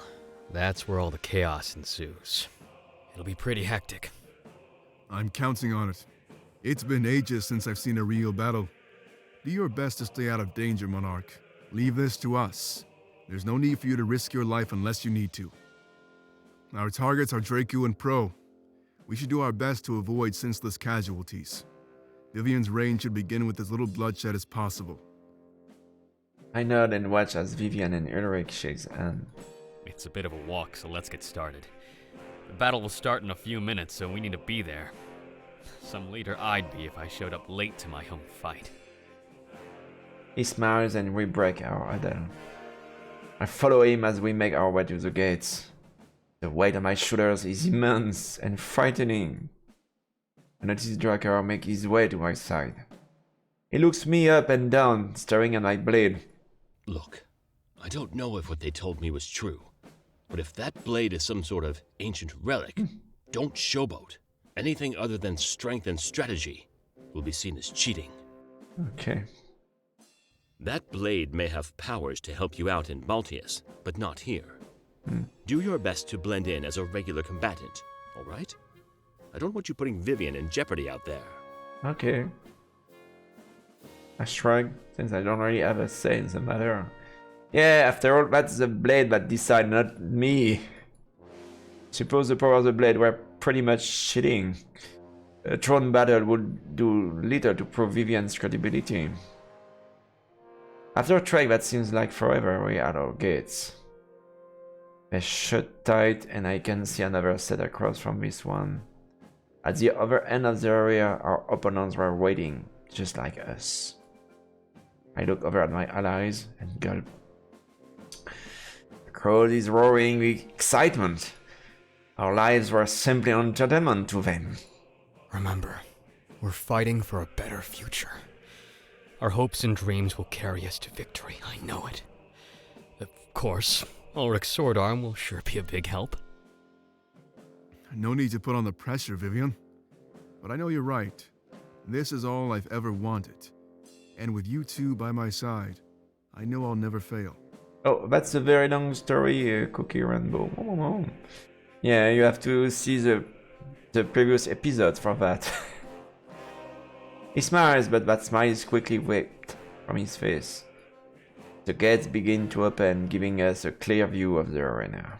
That's where all the chaos ensues. It'll be pretty hectic. I'm counting on it. It's been ages since I've seen a real battle. Do your best to stay out of danger, Monarch. Leave this to us. There's no need for you to risk your life unless you need to. Our targets are Draco and Pro. We should do our best to avoid senseless casualties. Vivian's reign should begin with as little bloodshed as possible. I nod and watch as Vivian and Ulrich shakes hands. It's a bit of a walk, so let's get started. The battle will start in a few minutes, so we need to be there. Some leader I'd be if I showed up late to my own fight. He smiles and we break our huddle. I follow him as we make our way to the gates. The weight on my shoulders is immense and frightening. I notice Drakkar make his way to my side. He looks me up and down, staring at my blade. Look, I don't know if what they told me was true, but if that blade is some sort of ancient relic, don't showboat. Anything other than strength and strategy will be seen as cheating. Okay. That blade may have powers to help you out in Maltius, but not here. Do your best to blend in as a regular combatant, all right? I don't want you putting Vivian in jeopardy out there. Okay. I shrug, since I don't really have a say in the matter. Yeah, after all, that's the blade that decided, not me. Suppose the power of the blade were pretty much cheating. A throne battle would do little to prove Vivian's credibility. After a trek that seems like forever, we are at our gates. They shut tight and I can see another set across from this one. At the other end of the area, our opponents were waiting, just like us. I look over at my allies and gulp. The crowd is roaring with excitement. Our lives were simply entertainment to them. Remember, we're fighting for a better future. Our hopes and dreams will carry us to victory, I know it. Of course, Ulrich's sword arm will sure be a big help. No need to put on the pressure, Vivian. But I know you're right. This is all I've ever wanted. And with you two by my side, I know I'll never fail. Oh, that's a very long story, Cookie Rainbow. Oh. Yeah, you have to see the previous episodes for that. He smiles, but that smile is quickly wiped from his face. The gates begin to open, giving us a clear view of the arena.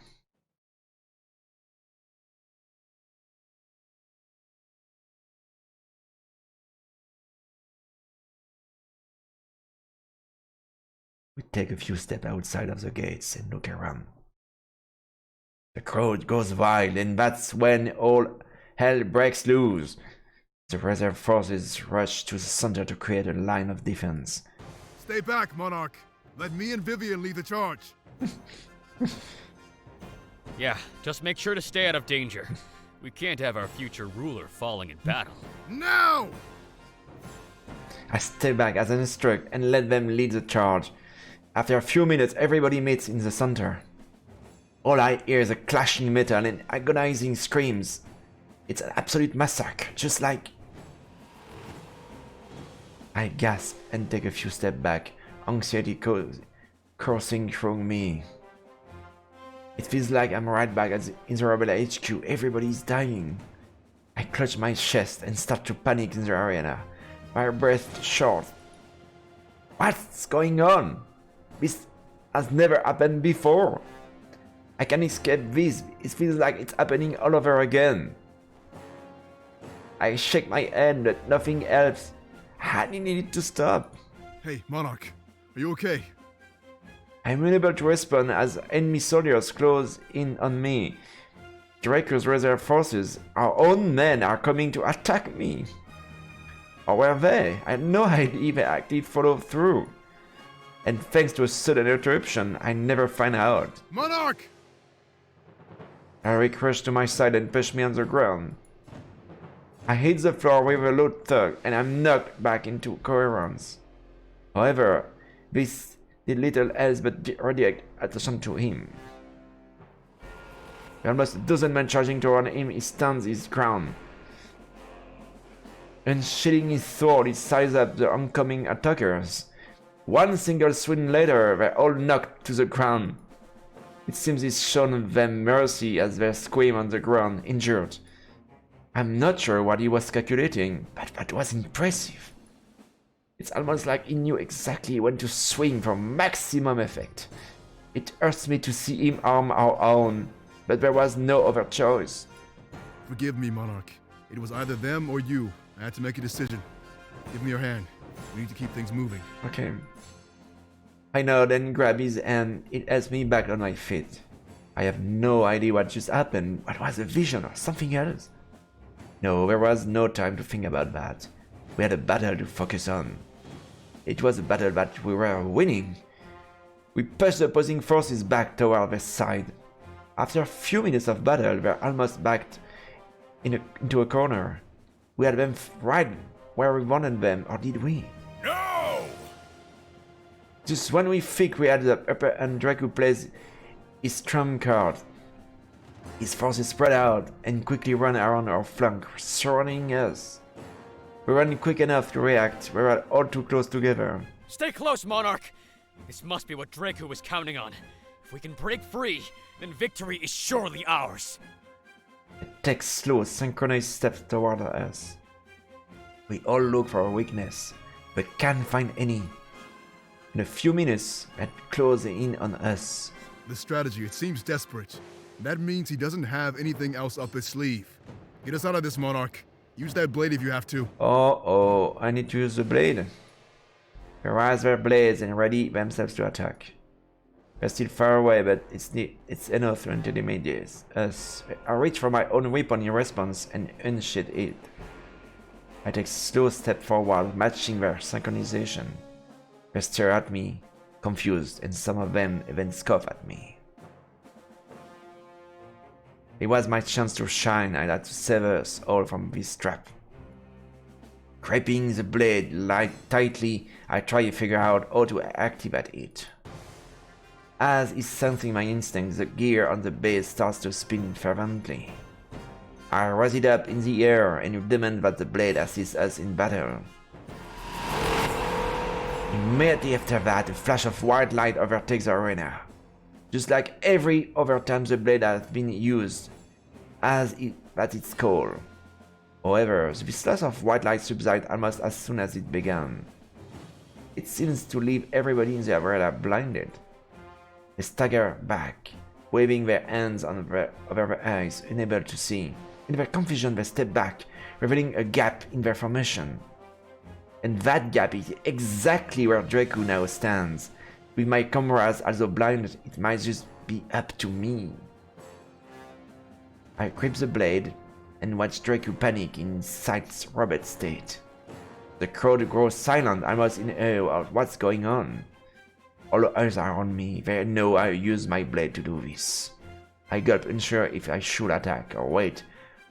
We take a few steps outside of the gates and look around. The crowd goes wild, and that's when all hell breaks loose. The reserve forces rush to the center to create a line of defense. Stay back, Monarch. Let me and Vivian lead the charge. Yeah, just make sure to stay out of danger. We can't have our future ruler falling in battle. Now! I step back as an instruct and let them lead the charge. After a few minutes, everybody meets in the center. All I hear is a clashing metal and agonizing screams. It's an absolute massacre, just like... I gasp and take a few steps back, anxiety coursing through me. It feels like I'm right back in the Rebel HQ. Everybody's dying. I clutch my chest and start to panic in the arena. My breath short. What's going on? This has never happened before. I can't escape this. It feels like it's happening all over again. I shake my head, but nothing helps. I need it to stop. Hey, Monarch. Are you okay? I'm unable to respond as enemy soldiers close in on me. Draco's reserve forces, our own men, are coming to attack me. Or were they? I had no idea they actually followed through. And thanks to a sudden interruption, I never find out. Monarch! Eric rushed to my side and pushed me on the ground. I hit the floor with a loud thud, and I'm knocked back into coherence. However, this did little else but redirect attention to him. With almost a dozen men charging toward him, he stands his ground. Unsheathing his sword, he sizes up the oncoming attackers. One single swing later, they're all knocked to the ground. It seems he's shown them mercy as they scream on the ground, injured. I'm not sure what he was calculating, but that was impressive. It's almost like he knew exactly when to swing for maximum effect. It hurts me to see him harm our own, but there was no other choice. Forgive me, Monarch. It was either them or you. I had to make a decision. Give me your hand. We need to keep things moving. Okay. I nod and grab his hand. It helps me back on my feet. I have no idea what just happened. What was a vision or something else? No, there was no time to think about that. We had a battle to focus on. It was a battle that we were winning. We pushed the opposing forces back toward their side. After a few minutes of battle, we were almost backed into a corner. We had them right where we wanted them, or did we? No! Just when we think we had the upper hand, Draco plays his trump card. His forces spread out and quickly run around our flank, surrounding us. We ran quick enough to react. We were all too close together. Stay close, Monarch! This must be what Draco was counting on. If we can break free, then victory is surely ours. It takes slow, synchronized steps toward us. We all look for a weakness, but can't find any. In a few minutes, it closed in on us. The strategy, it seems desperate. That means he doesn't have anything else up his sleeve. Get us out of this, Monarch. Use that blade if you have to. Oh, I need to use the blade. They raise their blades and ready themselves to attack. They're still far away, but it's enough to intimidate us. I reach for my own weapon in response and unsheath it. I take a slow step forward, matching their synchronization. They stare at me, confused, and some of them even scoff at me. It was my chance to shine. I had to save us all from this trap. Gripping the blade tightly, I try to figure out how to activate it. As is sensing my instincts, the gear on the base starts to spin fervently. I raise it up in the air and demand that the blade assist us in battle. Immediately after that, a flash of white light overtakes the arena. Just like every other time the blade has been used, at its call. However, this flash of white light subsides almost as soon as it began. It seems to leave everybody in the arena blinded. They stagger back, waving their hands over their eyes, unable to see. In their confusion, they step back, revealing a gap in their formation. And that gap is exactly where Draco now stands. With my comrades also blinded, it might just be up to me. I grip the blade and watch Draco panic in Sight's robot state. The crowd grows silent, almost in awe of what's going on. All eyes are on me, they know I use my blade to do this. I gulp, unsure if I should attack or wait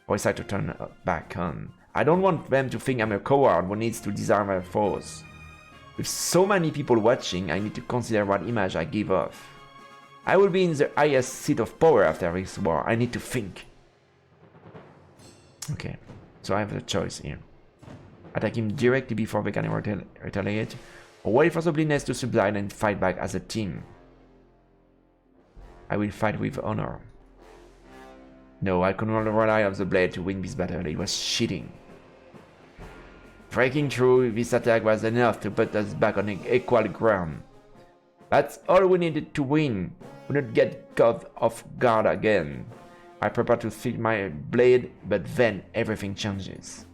for Sight to turn back on. I don't want them to think I'm a coward who needs to disarm their foes. With so many people watching, I need to consider what image I give off. I will be in the highest seat of power after this war. I need to think. Okay, so I have a choice here. Attack him directly before they can retaliate, or wait for the blindness to subside and fight back as a team. I will fight with honor. No, I couldn't rely on the blade to win this battle. It was cheating. Breaking through this attack was enough to put us back on equal ground. That's all we needed to win. We would not get caught off guard again. I prepare to feed my blade, but then everything changes.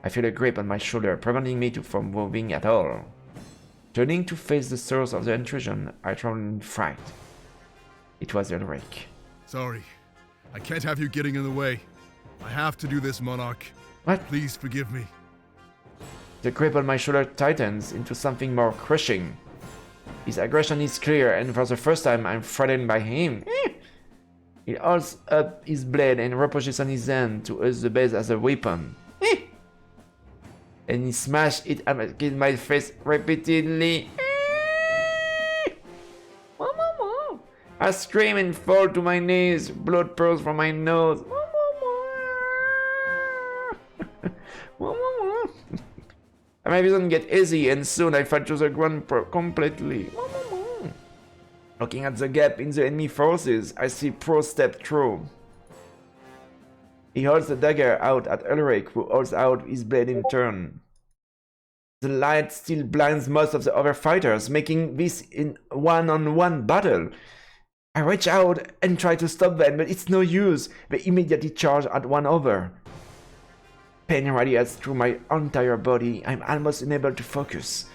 I feel a grip on my shoulder, preventing me from moving at all. Turning to face the source of the intrusion, I trembled in fright. It was Ulrich. Sorry. I can't have you getting in the way. I have to do this, Monarch. What? Please forgive me. The grip on my shoulder tightens into something more crushing. His aggression is clear, and for the first time I'm frightened by him. He holds up his blade and repositions on his hand to use the blade as a weapon. And he smashed it in my face repeatedly. I scream and fall to my knees. Blood pours from my nose. My vision gets easy, and soon I fall to the ground completely. Looking at the gap in the enemy forces, I see Pro step through. He holds the dagger out at Ulrich, who holds out his blade in turn. The light still blinds most of the other fighters, making this in one-on-one battle. I reach out and try to stop them, but it's no use. They immediately charge at one another. Pain radiates through my entire body. I'm almost unable to focus.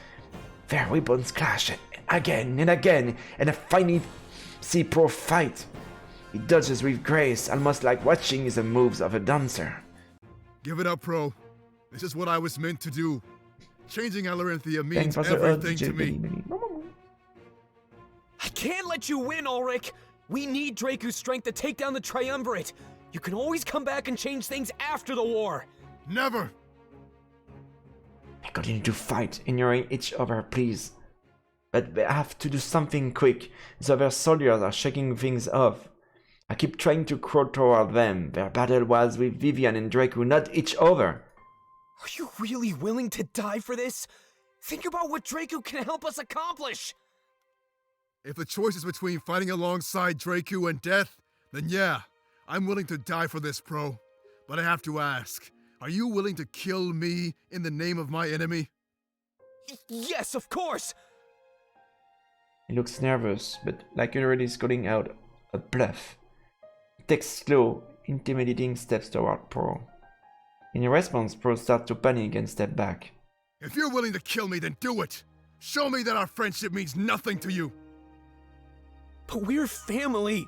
Their weapons clash again and again, and I finally see Pro fight. He dodges with grace, almost like watching the moves of a dancer. Give it up, Pro. This is what I was meant to do. Changing Alarinthia means everything to me. I can't let you win, Ulrich! We need Draco's strength to take down the Triumvirate. You can always come back and change things after the war. Never! I continue to fight, ignoring each other, please. But we have to do something quick. The other soldiers are shaking things off. I keep trying to crawl toward them. Their battle was with Vivian and Draco, not each other. Are you really willing to die for this? Think about what Draco can help us accomplish! If the choice is between fighting alongside Draco and death, then yeah, I'm willing to die for this, Pro. But I have to ask, are you willing to kill me in the name of my enemy? Yes, of course! He looks nervous, but like already calling out a bluff. He takes slow, intimidating steps toward Pro. In response, Pro starts to panic and step back. If you're willing to kill me, then do it! Show me that our friendship means nothing to you! But we're family!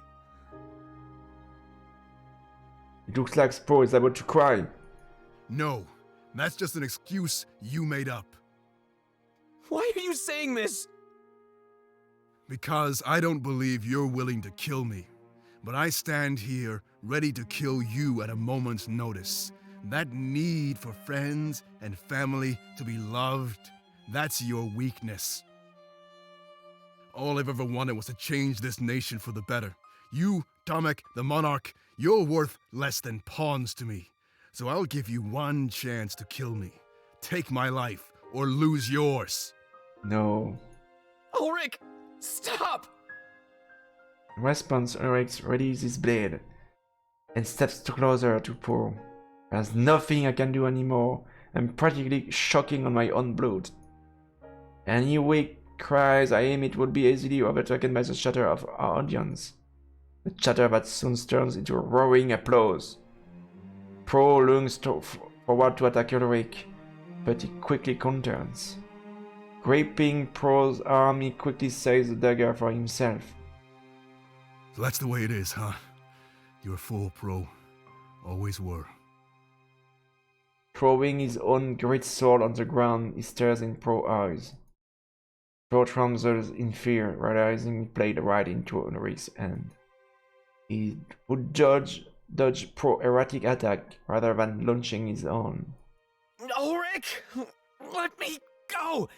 It looks like Pro is about to cry. No, that's just an excuse you made up. Why are you saying this? Because I don't believe you're willing to kill me. But I stand here, ready to kill you at a moment's notice. That need for friends and family to be loved, that's your weakness. All I've ever wanted was to change this nation for the better. You, Tomek, the Monarch, you're worth less than pawns to me. So I'll give you one chance to kill me. Take my life, or lose yours. No. Ulrich, stop! In response, Ulrich readies his blade and steps closer to Pro. There's nothing I can do anymore. I'm practically choking on my own blood. Any weak cries I aim it would be easily overtaken by the chatter of our audience. The chatter that soon turns into roaring applause. Pro lunges forward to attack Ulrich, but he quickly counters. Gripping Pro's arm, he quickly saves the dagger for himself. So that's the way it is, huh? You're a fool, Pro. Always were. Throwing his own great sword on the ground, he stares in Pro's eyes. Pro trembles in fear, realizing he played right into Ulrich's hand. He would dodge Pro's erratic attack rather than launching his own. Ulrich! Let me go!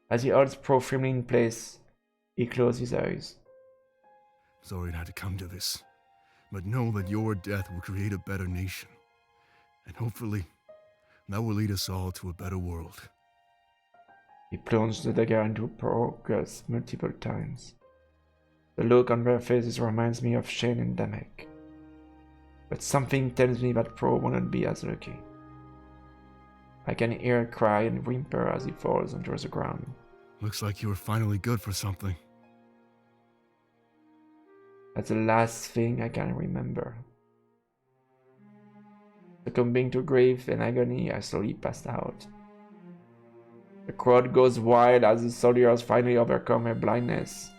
As he holds Pro firmly in place, he closes his eyes. Sorry it had to come to this, but know that your death will create a better nation. And hopefully, that will lead us all to a better world. He plunged the dagger into Pro's gut multiple times. The look on their faces reminds me of Shane and Damek. But something tells me that Pro will not be as lucky. I can hear a cry and whimper as he falls onto the ground. Looks like you were finally good for something. That's the last thing I can remember. Succumbing to grief and agony, I slowly passed out. The crowd goes wild as the soldiers finally overcome their blindness.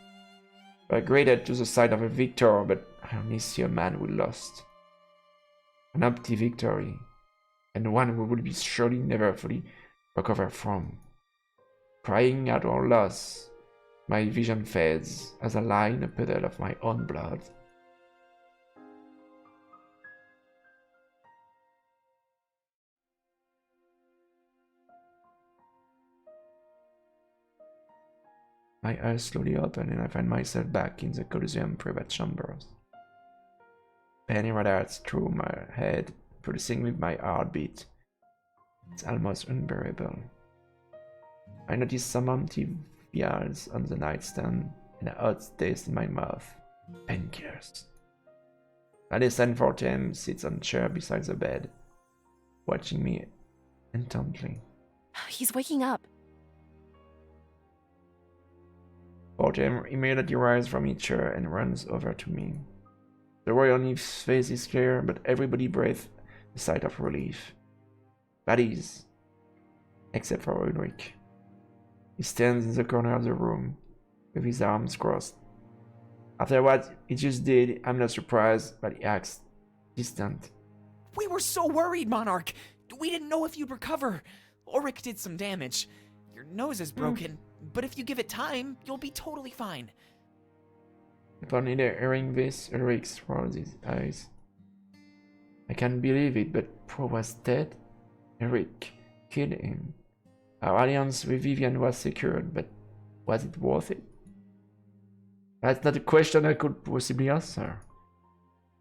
We're greeted to the sight of a victor, but I only see a man who lost. An empty victory, and one we will be surely never fully recover from. Crying out our loss, my vision fades as I lie in a puddle of my own blood. My eyes slowly open and I find myself back in the Coliseum private chambers. Pain radiates through my head, pulsing with my heartbeat. It's almost unbearable. I notice some empty vials on the nightstand and a hot taste in my mouth. Painkillers. Madison Fortem sits on a chair beside the bed, watching me intently. He's waking up. Fortem immediately rises from his chair and runs over to me. The roy on his face is clear, but everybody breathes a sigh of relief. That is, except for Ulrich. He stands in the corner of the room, with his arms crossed. After what he just did, I'm not surprised, but he acts distant. We were so worried, Monarch! We didn't know if you'd recover. Ulrich did some damage. Your nose is broken, but if you give it time, you'll be totally fine. Upon hearing this, Ulrich rolls his eyes. I can't believe it, but Pro was dead? Ulrich killed him. Our alliance with Vivian was secured, but was it worth it? That's not a question I could possibly answer.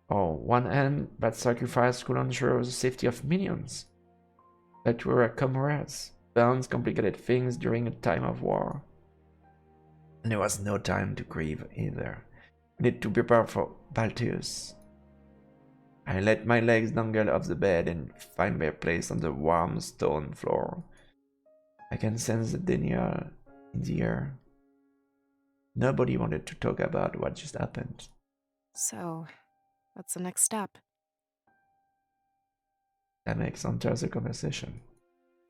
On one hand, that sacrifice could ensure the safety of millions. But we were comrades. Bonds complicated things during a time of war. And there was no time to grieve either. We need to prepare for Baltius. I let my legs dangle off the bed and find their place on the warm stone floor. I can sense the denial in the air. Nobody wanted to talk about what just happened. So, what's the next step? Damek enters the conversation.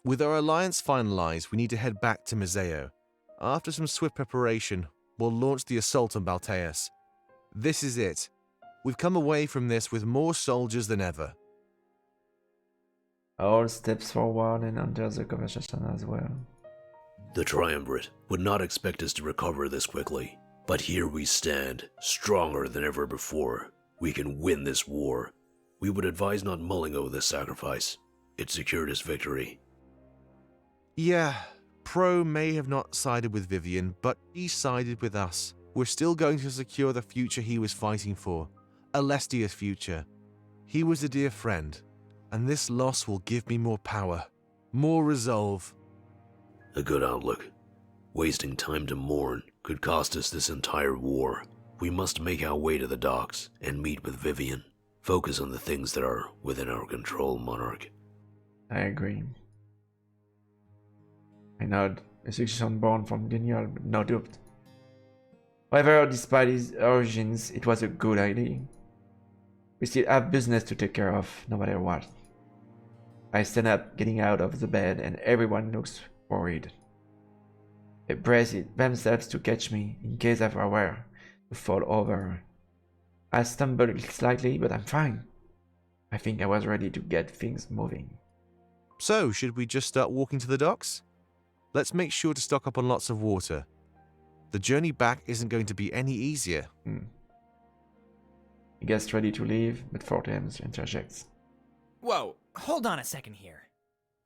With our alliance finalized, we need to head back to Mazeo. After some swift preparation, we'll launch the assault on Balteus. This is it. We've come away from this with more soldiers than ever. All steps forward and enters the conversation as well. The Triumvirate would not expect us to recover this quickly, but here we stand, stronger than ever before. We can win this war. We would advise not mulling over this sacrifice. It secured us victory. Yeah, Pro may have not sided with Vivian, but he sided with us. We're still going to secure the future he was fighting for. Alestia's future. He was a dear friend, and this loss will give me more power, more resolve. A good outlook. Wasting time to mourn could cost us this entire war. We must make our way to the docks and meet with Vivian. Focus on the things that are within our control, Monarch. I agree. I nod, a succession born from denial, but no doubt. However, despite his origins, it was a good idea. We still have business to take care of, no matter what. I stand up, getting out of the bed, and everyone looks worried. They brace themselves to catch me, in case I were to fall over. I stumble slightly, but I'm fine. I think I was ready to get things moving. So, should we just start walking to the docks? Let's make sure to stock up on lots of water. The journey back isn't going to be any easier. He gets ready to leave, but Fortem interjects. Whoa, hold on a second here.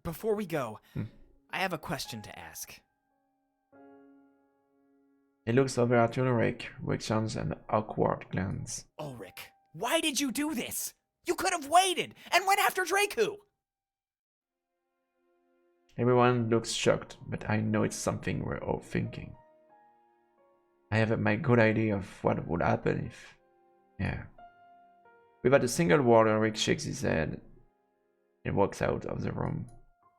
Before we go, I have a question to ask. He looks over at Ulrich, who exchanges an awkward glance. Ulrich, why did you do this? You could have waited and went after Draku! Everyone looks shocked, but I know it's something we're all thinking. I have my good idea of what would happen if... Yeah. Without a single word, Ulrich shakes his head and walks out of the room.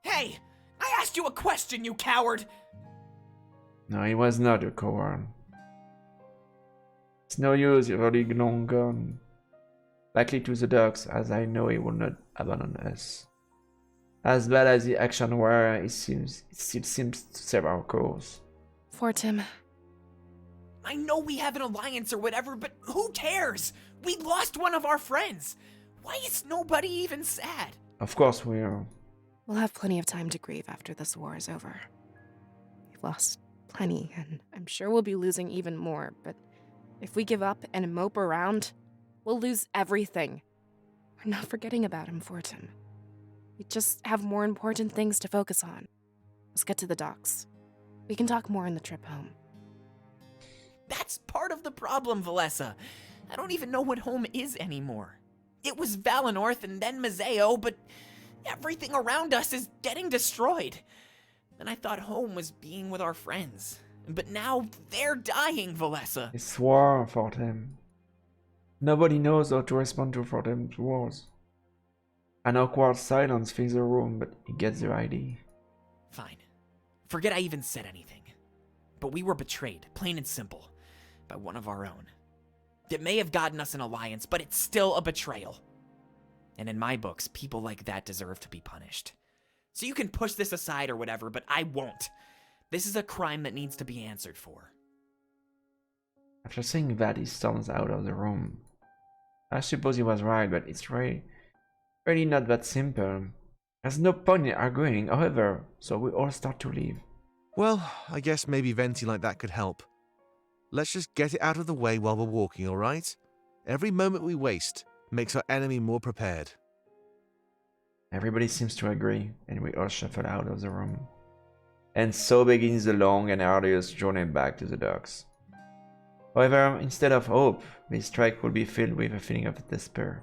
Hey! I asked you a question, you coward! No, he was not a coward. It's no use, you're already long gone. Likely to the docks, as I know he will not abandon us. As bad as the action were, it still seems to serve our cause. Fortem. I know we have an alliance or whatever, but who cares? We lost one of our friends. Why is nobody even sad? Of course we are. We'll have plenty of time to grieve after this war is over. We've lost plenty, and I'm sure we'll be losing even more, but if we give up and mope around, we'll lose everything. We're not forgetting about him, Fortem. We just have more important things to focus on. Let's get to the docks. We can talk more on the trip home. That's part of the problem, Valessa. I don't even know what home is anymore. It was Valenorth and then Mazeo, but everything around us is getting destroyed. And I thought home was being with our friends. But now they're dying, Valessa. It's war, Fortem. Nobody knows how to respond to Fortem's words. An awkward silence fills the room, but he gets the idea. Fine. Forget I even said anything. But we were betrayed, plain and simple, by one of our own. It may have gotten us an alliance, but it's still a betrayal. And in my books, people like that deserve to be punished. So you can push this aside or whatever, but I won't. This is a crime that needs to be answered for. After saying that, he storms out of the room. I suppose he was right, but it's really not that simple. There's no point in arguing, however, so we all start to leave. Well, I guess maybe venting like that could help. Let's just get it out of the way while we're walking, alright? Every moment we waste makes our enemy more prepared. Everybody seems to agree, and we all shuffle out of the room. And so begins the long and arduous journey back to the docks. However, instead of hope, this trek will be filled with a feeling of despair.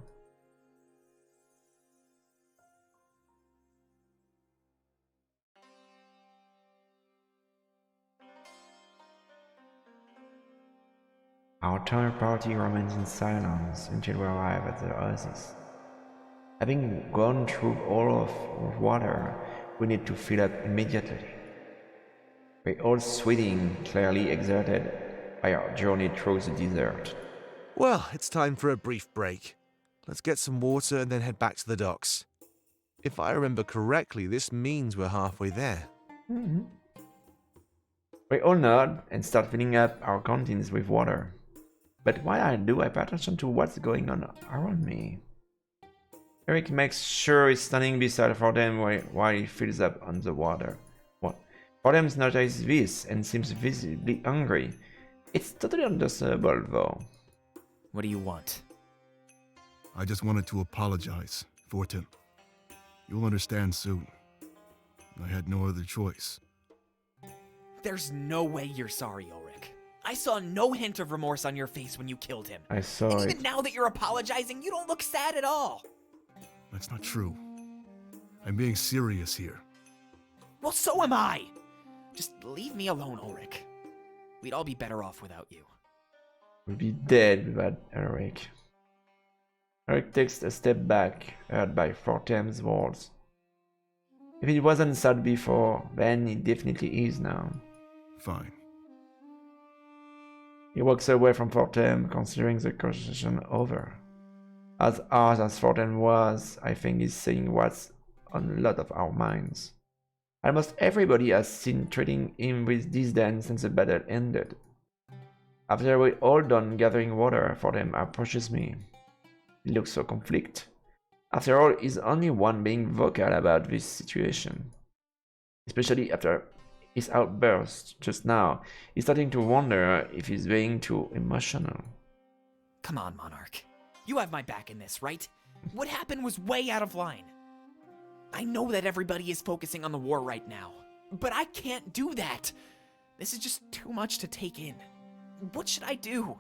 Our entire party remains in silence until we arrive at the oasis. Having gone through all of water, we need to fill up immediately. We're all sweating, clearly exerted by our journey through the desert. Well, it's time for a brief break. Let's get some water and then head back to the docks. If I remember correctly, this means we're halfway there. We all nod and start filling up our canteens with water. But while I do, I pay attention to what's going on around me. Eric makes sure he's standing beside Fortem while he fills up on the water. Fortem notices this and seems visibly hungry. It's totally understandable, though. What do you want? I just wanted to apologize, Fortem. You'll understand soon. I had no other choice. There's no way you're sorry, Ulrich. I saw no hint of remorse on your face when you killed him. I saw it. Even now that you're apologizing, you don't look sad at all. That's not true. I'm being serious here. Well, so am I. Just leave me alone, Ulrich. We'd all be better off without you. We'll be dead without Eric. Eric takes a step back, hurt by Fortem's words. If it wasn't sad before, then it definitely is now. Fine. He walks away from Fortem, considering the conversation over. As hard as Fortem was, I think he's saying what's on a lot of our minds. Almost everybody has seen treating him with disdain since the battle ended. After we're all done gathering water, Fortem approaches me. He looks so conflicted. After all, he's only one being vocal about this situation. Especially after his outburst just now, he's starting to wonder if he's being too emotional. Come on, Monarch. You have my back in this, right? What happened was way out of line. I know that everybody is focusing on the war right now, but I can't do that. This is just too much to take in. What should I do?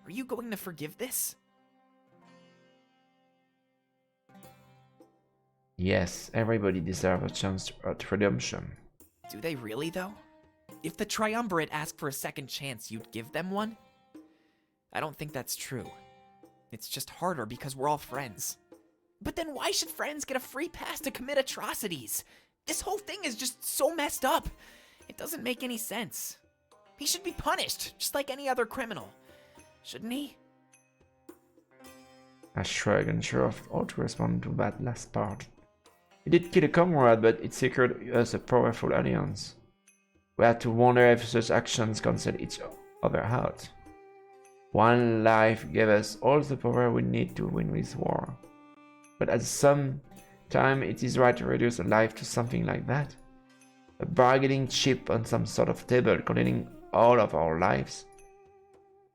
Are you going to forgive this? Yes, everybody deserves a chance at redemption. Do they really, though? If the Triumvirate asked for a second chance, you'd give them one? I don't think that's true. It's just harder because we're all friends. But then why should friends get a free pass to commit atrocities? This whole thing is just so messed up. It doesn't make any sense. He should be punished, just like any other criminal. Shouldn't he? I shrug, unsure of how to respond to that last part. He did kill a comrade, but it secured us a powerful alliance. We had to wonder if such actions cancel each other out. One life gave us all the power we need to win this war. But at some time it is right to reduce a life to something like that. A bargaining chip on some sort of table containing all of our lives.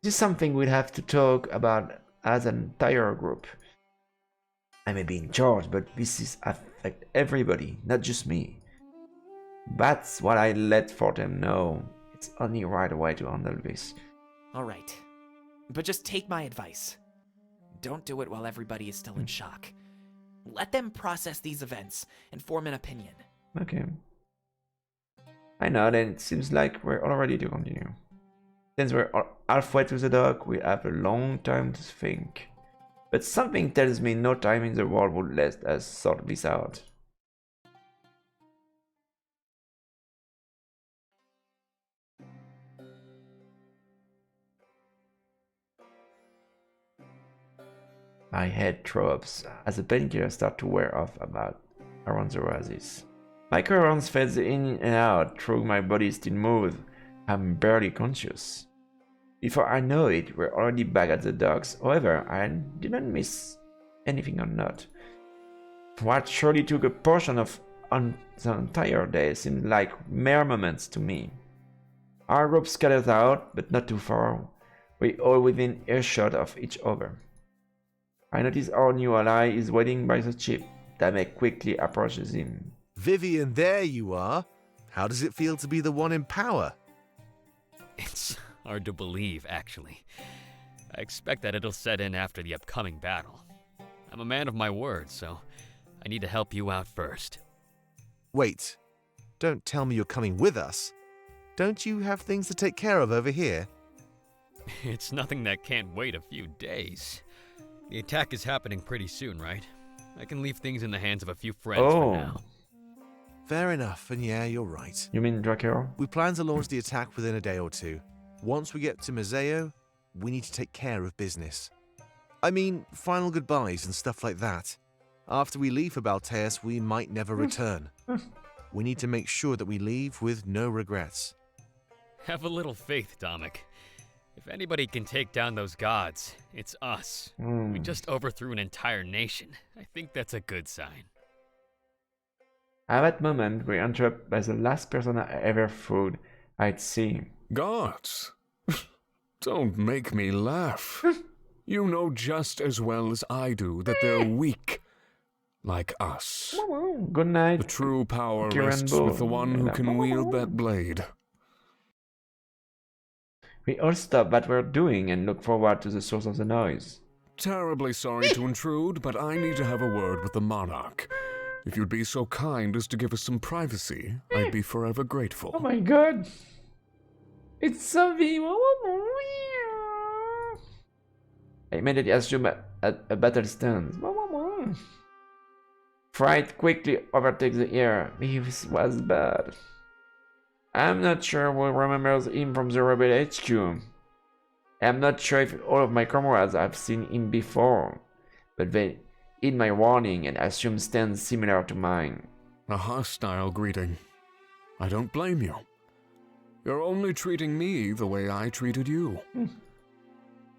This is something we'll have to talk about as an entire group. I may be in charge, but this is affect everybody, not just me. That's what I let for them know. It's only right way to handle this. Alright. But just take my advice. Don't do it while everybody is still in shock. Let them process these events and form an opinion. Okay. I know, then it seems like we're all ready to continue. Since we're halfway to the dock, we have a long time to think. But something tells me no time in the world would let us sort this out. My head throbs as the painkillers start to wear off around the oasis. My currents fades in and out through my body still moves. I'm barely conscious. Before I know it, we're already back at the docks. However, I didn't miss anything or not. What surely took a portion of the entire day seemed like mere moments to me. Our group scatters out, but not too far. We all within earshot of each other. I notice our new ally is waiting by the ship. Damek quickly approaches him. Vivian, there you are. How does it feel to be the one in power? It's hard to believe, actually. I expect that it'll set in after the upcoming battle. I'm a man of my word, so I need to help you out first. Wait, don't tell me you're coming with us. Don't you have things to take care of over here? It's nothing that can't wait a few days. The attack is happening pretty soon, right? I can leave things in the hands of a few friends for now. Fair enough, and yeah, you're right. You mean Drakero? We plan to launch the attack within a day or two. Once we get to Museo, we need to take care of business. I mean, final goodbyes and stuff like that. After we leave for Balteus, we might never return. We need to make sure that we leave with no regrets. Have a little faith, Damek. If anybody can take down those gods, it's us. We just overthrew an entire nation. I think that's a good sign. At that moment, we're interrupted by the last person I ever threw I'd seen. Gods? Don't make me laugh. You know just as well as I do that they're weak, like us. Good night. The true power rests with the one who can wield that blade. We all stop what we're doing and look forward to the source of the noise. Terribly sorry to intrude, but I need to have a word with the monarch. If you'd be so kind as to give us some privacy, I'd be forever grateful. Oh my god! It's something! I immediately assume a battle stands. Fright quickly overtakes the air. This was bad. I'm not sure who remembers him from the Rebel HQ. I'm not sure if all of my comrades have seen him before, but they heed my warning and assume stands similar to mine. A hostile greeting. I don't blame you. You're only treating me the way I treated you.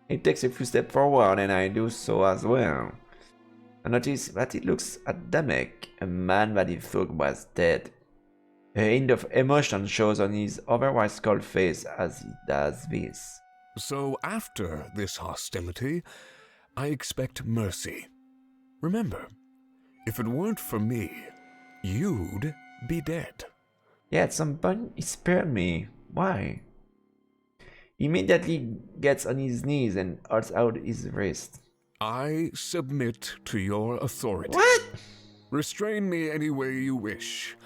He takes a few steps forward and I do so as well. I noticed that he looks at Damek, a man that he thought was dead. A hint of emotion shows on his otherwise cold face as he does this. So after this hostility, I expect mercy. Remember, if it weren't for me, you'd be dead. Yeah, at some point he spared me. Why? He immediately gets on his knees and holds out his wrist. I submit to your authority. What? Restrain me any way you wish.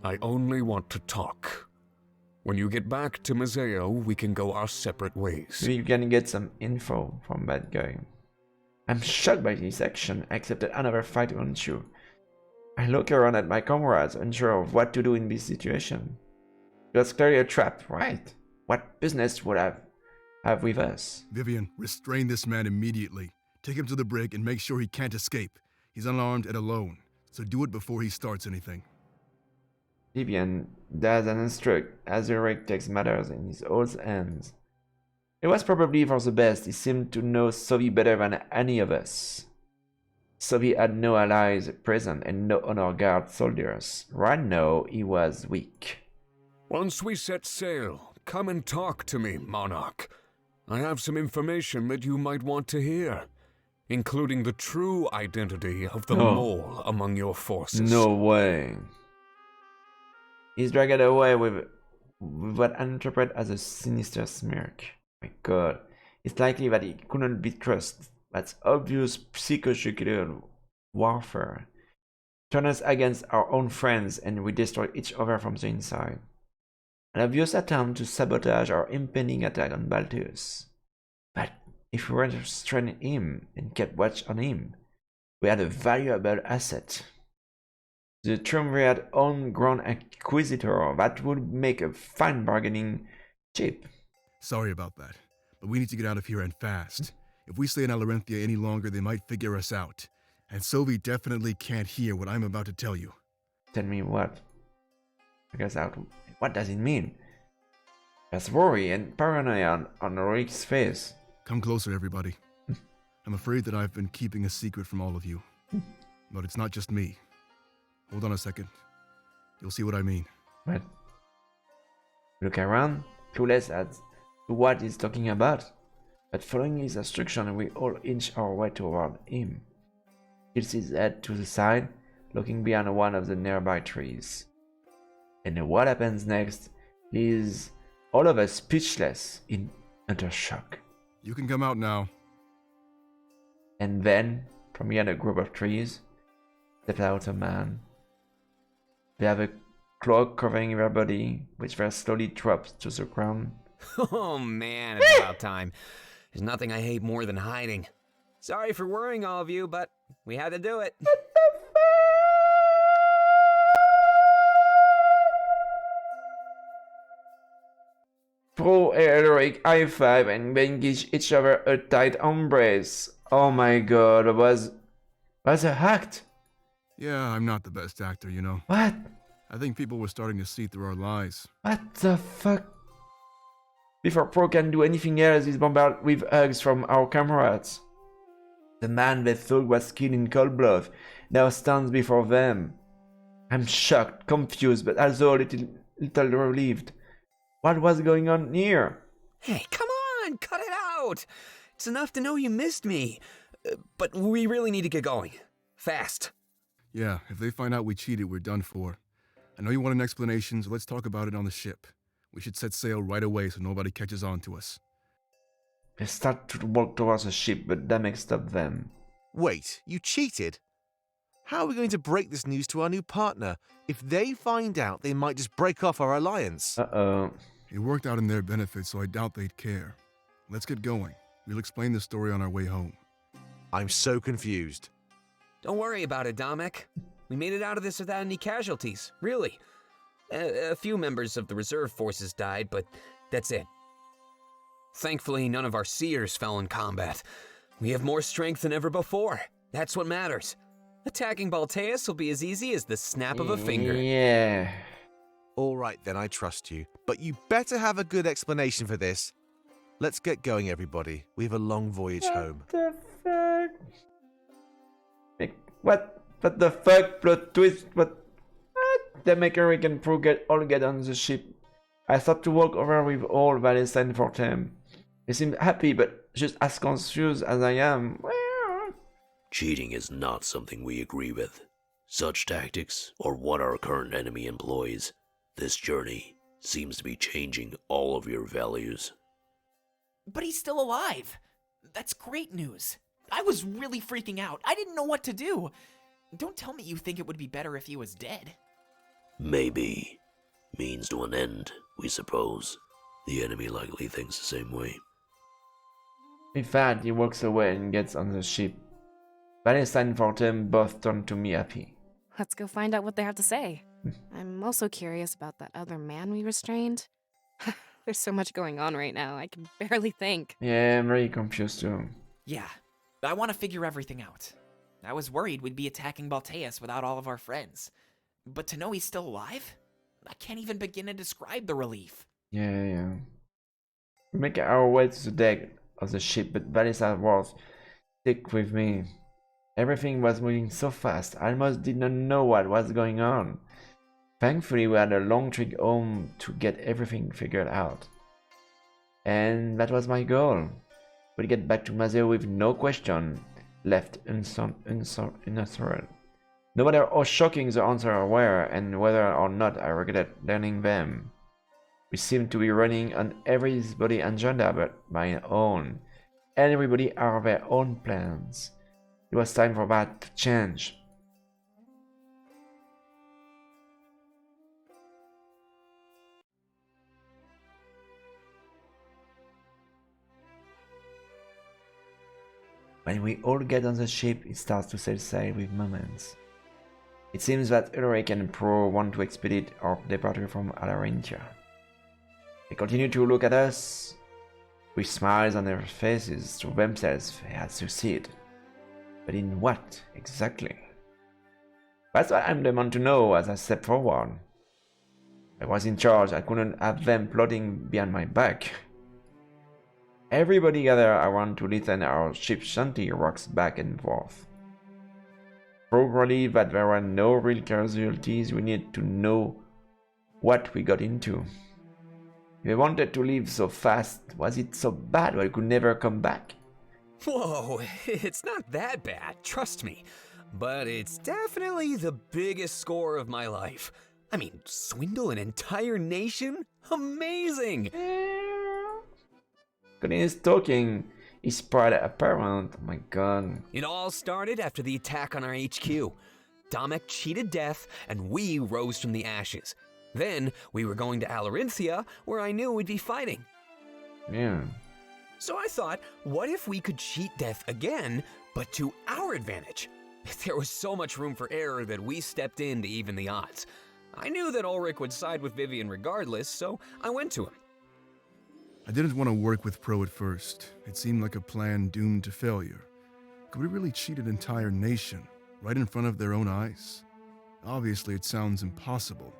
I only want to talk. When you get back to Museo, we can go our separate ways. We can get some info from that guy. I'm shocked by this action. I accepted another fight on you. I look around at my comrades, unsure of what to do in this situation. It was clearly a trap, right? What business would I have with us? Vivian, restrain this man immediately. Take him to the brig and make sure he can't escape. He's unarmed and alone, so do it before he starts anything. Vivian does an instruct. Azur takes matters in his own hands. It was probably for the best. He seemed to know Sophie better than any of us. Sophie had no allies present and no honor guard soldiers. Right now, he was weak. Once we set sail, come and talk to me, Monarch. I have some information that you might want to hear, including the true identity of the mole among your forces. No way. He's dragged away with what I interpret as a sinister smirk. My god. It's likely that he couldn't be trusted. That's obvious psychological warfare. Turn us against our own friends and we destroy each other from the inside. An obvious attempt to sabotage our impending attack on Baltus. But if we restrained him and kept watch on him, we had a valuable asset. The Triumvirate homegrown Inquisitor that would make a fine bargaining chip. Sorry about that, but we need to get out of here and fast. If we stay in Alarenthia any longer, they might figure us out. And Sylvie definitely can't hear what I'm about to tell you. Tell me what? Figure us out. What does it mean? There's worry and paranoia on Rorik's face. Come closer, everybody. I'm afraid that I've been keeping a secret from all of you. But it's not just me. Hold on a second. You'll see what I mean. What? Look around, clueless as to what he's talking about. But following his instruction, we all inch our way toward him. He tilts his head to the side, looking behind one of the nearby trees. And what happens next is all of us speechless in utter shock. You can come out now. And then, from behind a group of trees, steps out a man. They have a cloak covering their body, which they slowly drops to the ground. Oh man, it's about time. There's nothing I hate more than hiding. Sorry for worrying all of you, but we had to do it. Throw a heroic high five and then give each other a tight embrace. Oh my god, was a act. Yeah, I'm not the best actor, you know. What? I think people were starting to see through our lies. What the fuck? Before Pro can do anything else, he's bombarded with hugs from our comrades. The man they thought was killed in cold blood now stands before them. I'm shocked, confused, but also a little relieved. What was going on here? Hey, come on, cut it out. It's enough to know you missed me. But we really need to get going. Fast. Yeah, if they find out we cheated, we're done for. I know you want an explanation, so let's talk about it on the ship. We should set sail right away so nobody catches on to us. They start to walk towards the ship, but Damek stopped them. Wait, you cheated? How are we going to break this news to our new partner? If they find out, they might just break off our alliance. Uh-oh. It worked out in their benefit, so I doubt they'd care. Let's get going. We'll explain the story on our way home. I'm so confused. Don't worry about it, Damek. We made it out of this without any casualties, really. A few members of the reserve forces died, but that's it. Thankfully, none of our seers fell in combat. We have more strength than ever before. That's what matters. Attacking Balteus will be as easy as the snap of a finger. Yeah. All right, then, I trust you. But you better have a good explanation for this. Let's get going, everybody. We have a long voyage home. What the fuck? What the fuck? Plot twist? What? The maker can all get on the ship. I thought to walk over with all Valentine for them. They seemed happy, but just as confused as I am. Cheating is not something we agree with. Such tactics, or what our current enemy employs, this journey seems to be changing all of your values. But he's still alive. That's great news. I was really freaking out. I didn't know what to do. Don't tell me you think it would be better if he was dead. Maybe. Means to an end, we suppose. The enemy likely thinks the same way. In fact, he walks away and gets on the ship. Valentine and Fortem both turn to me happy. Let's go find out what they have to say. I'm also curious about that other man we restrained. There's so much going on right now, I can barely think. Yeah, I'm really confused too. Yeah, I want to figure everything out. I was worried we'd be attacking Balteus without all of our friends. But to know he's still alive? I can't even begin to describe the relief. Yeah. We make our way to the deck of the ship, but Valentine was stick with me. Everything was moving so fast, I almost did not know what was going on. Thankfully, we had a long trip home to get everything figured out. And that was my goal. We'd get back to Mazeo with no question left unanswered. No matter how shocking the answers were and whether or not I regret learning them. We seemed to be running on everybody's agenda but my own. And everybody had their own plans. It was time for that to change. When we all get on the ship, it starts to set sail with moments. It seems that Ulrich and Pro want to expedite our departure from Alarentia. They continue to look at us with smiles on their faces to themselves they had succeeded. But in what, exactly? That's what I'm demanding to know as I step forward. I was in charge, I couldn't have them plotting behind my back. Everybody gathered around to listen our ship's shanty rocks back and forth. Pro relieved that there were no real casualties, we needed to know what we got into. If they wanted to leave so fast, was it so bad that we could never come back? Whoa, it's not that bad, trust me. But it's definitely the biggest score of my life. I mean, swindle an entire nation? Amazing! Continues talking, his pride apparent. Oh my god. It all started after the attack on our HQ. Domek cheated death, and we rose from the ashes. Then, we were going to Alarinthia, where I knew we'd be fighting. Yeah. So I thought, what if we could cheat death again, but to our advantage? There was so much room for error that we stepped in to even the odds. I knew that Ulrich would side with Vivian regardless, so I went to him. I didn't want to work with Pro at first. It seemed like a plan doomed to failure. Could we really cheat an entire nation, right in front of their own eyes? Obviously, it sounds impossible,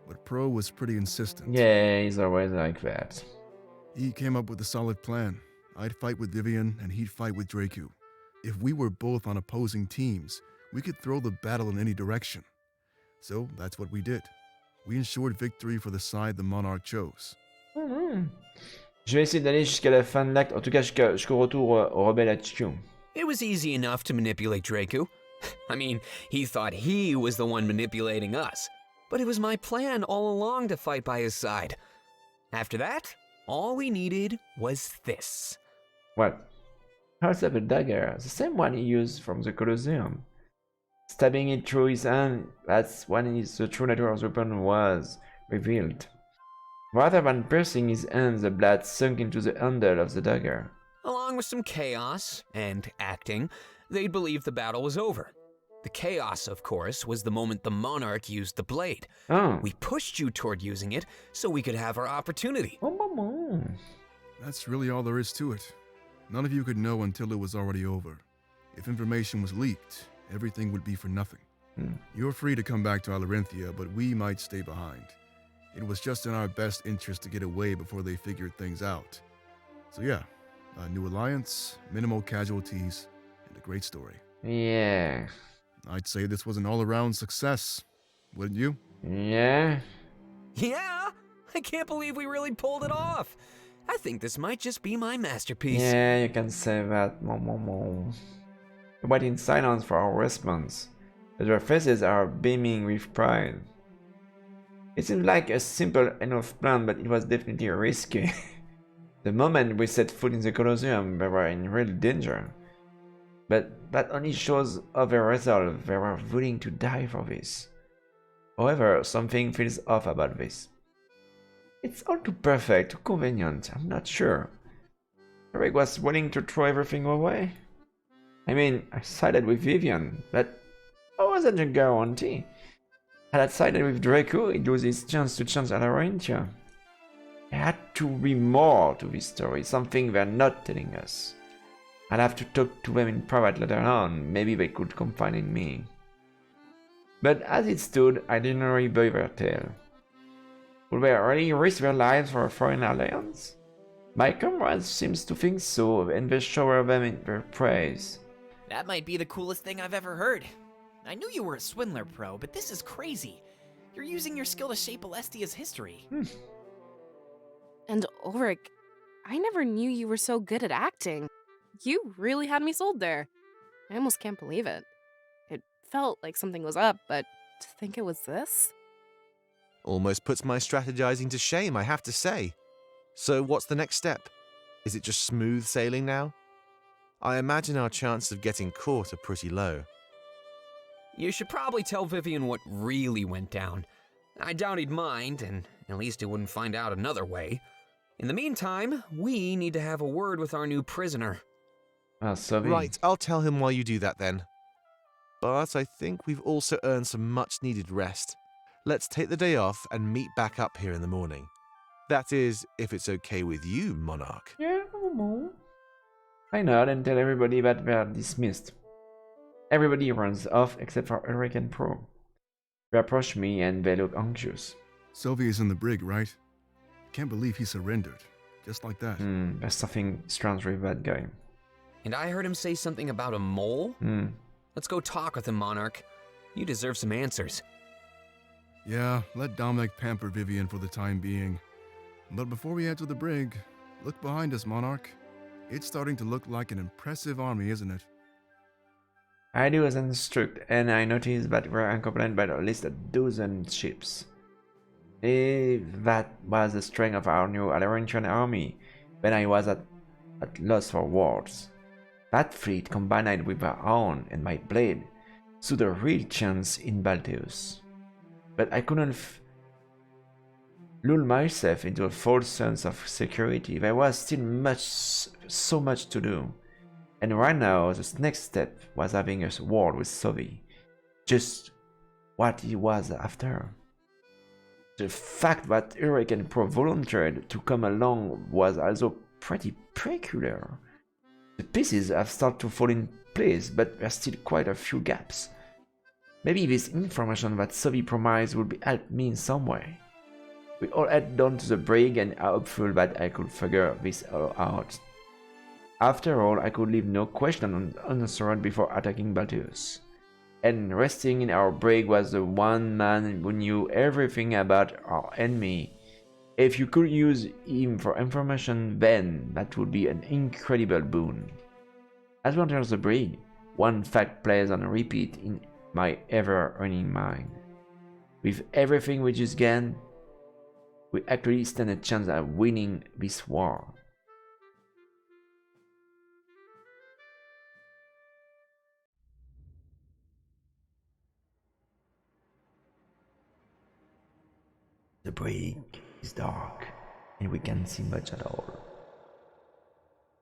but Pro was pretty insistent. Yeah, he's always like that. He came up with a solid plan. I'd fight with Vivian, and he'd fight with Draku. If we were both on opposing teams, we could throw the battle in any direction. So that's what we did. We ensured victory for the side the Monarch chose. Je vais essayer d'aller jusqu'à la fin de l'acte, en tout cas jusqu'au retour au rebelle HQ. It was easy enough to manipulate Draku. I mean, he thought he was the one manipulating us. But it was my plan all along to fight by his side. After that, all we needed was this. What? Holds up a dagger, the same one he used from the Coliseum. Stabbing it through his hand, that's when the true nature of the weapon was revealed. Rather than piercing his hand, the blood sunk into the handle of the dagger. Along with some chaos and acting, they'd believe the battle was over. The chaos, of course, was the moment the Monarch used the blade. Oh. We pushed you toward using it so we could have our opportunity. That's really all there is to it. None of you could know until it was already over. If information was leaked, everything would be for nothing. You're free to come back to Alarinthia, but we might stay behind. It was just in our best interest to get away before they figured things out. So yeah, a new alliance, minimal casualties, and a great story. Yeah. I'd say this was an all-around success, wouldn't you? Yeah. Yeah? I can't believe we really pulled it off. I think this might just be my masterpiece. Yeah, you can say that. We wait in silence for our response, but their faces are beaming with pride. It seemed like a simple enough plan, but it was definitely risky. The moment we set foot in the Coliseum, they were in real danger. But that only shows of their resolve. They were willing to die for this. However, something feels off about this. It's all too perfect, too convenient, I'm not sure. Eric was willing to throw everything away. I mean, I sided with Vivian, but that wasn't a guarantee. Had I sided with Draco, he'd lose his chance to change Alarentia. There had to be more to this story, something they're not telling us. I'd have to talk to them in private later on, maybe they could confide in me. But as it stood, I didn't really buy their tale. Would they really risk their lives for a foreign alliance? My comrades seems to think so, and they shower them in their praise. That might be the coolest thing I've ever heard. I knew you were a swindler pro, but this is crazy. You're using your skill to shape Alestia's history. And Ulrich, I never knew you were so good at acting. You really had me sold there. I almost can't believe it. It felt like something was up, but to think it was this? Almost puts my strategizing to shame, I have to say. So what's the next step? Is it just smooth sailing now? I imagine our chances of getting caught are pretty low. You should probably tell Vivian what really went down. I doubt he'd mind, and at least he wouldn't find out another way. In the meantime, we need to have a word with our new prisoner. Right, I'll tell him while you do that then. But I think we've also earned some much-needed rest. Let's take the day off and meet back up here in the morning. That is, if it's okay with you, Monarch. Yeah, I nod and tell everybody that they are dismissed. Everybody runs off except for Ulrich and Pro. They approach me and they look anxious. Sylvia's in the brig, right? Can't believe he surrendered. Just like that. There's something strange with that guy. And I heard him say something about a mole? Let's go talk with him, Monarch. You deserve some answers. Yeah, let Dominic pamper Vivian for the time being. But before we head to the brig, look behind us, Monarch. It's starting to look like an impressive army, isn't it? I do as instructed, and I noticed that we're accompanied by at least a dozen ships. If that was the strength of our new Alarentian army, then I was at loss for words. That fleet combined with our own and my blade stood a real chance in Balteus. But I couldn't lull myself into a false sense of security. There was still so much to do. And right now, the next step was having a word with Sophie. Just what he was after. The fact that Ulrich and Pro volunteered to come along was also pretty peculiar. The pieces have started to fall in place, but there's still quite a few gaps. Maybe this information that Sophie promised would help me in some way. We all head down to the brig and are hopeful that I could figure this all out. After all, I could leave no question unanswered before attacking Balteus. And resting in our brig was the one man who knew everything about our enemy. If you could use him for information, then that would be an incredible boon. As we enter the brig, one fact plays on repeat in my ever-running mind. With everything we just gained, we actually stand a chance at winning this war. The brig is dark, and we can't see much at all.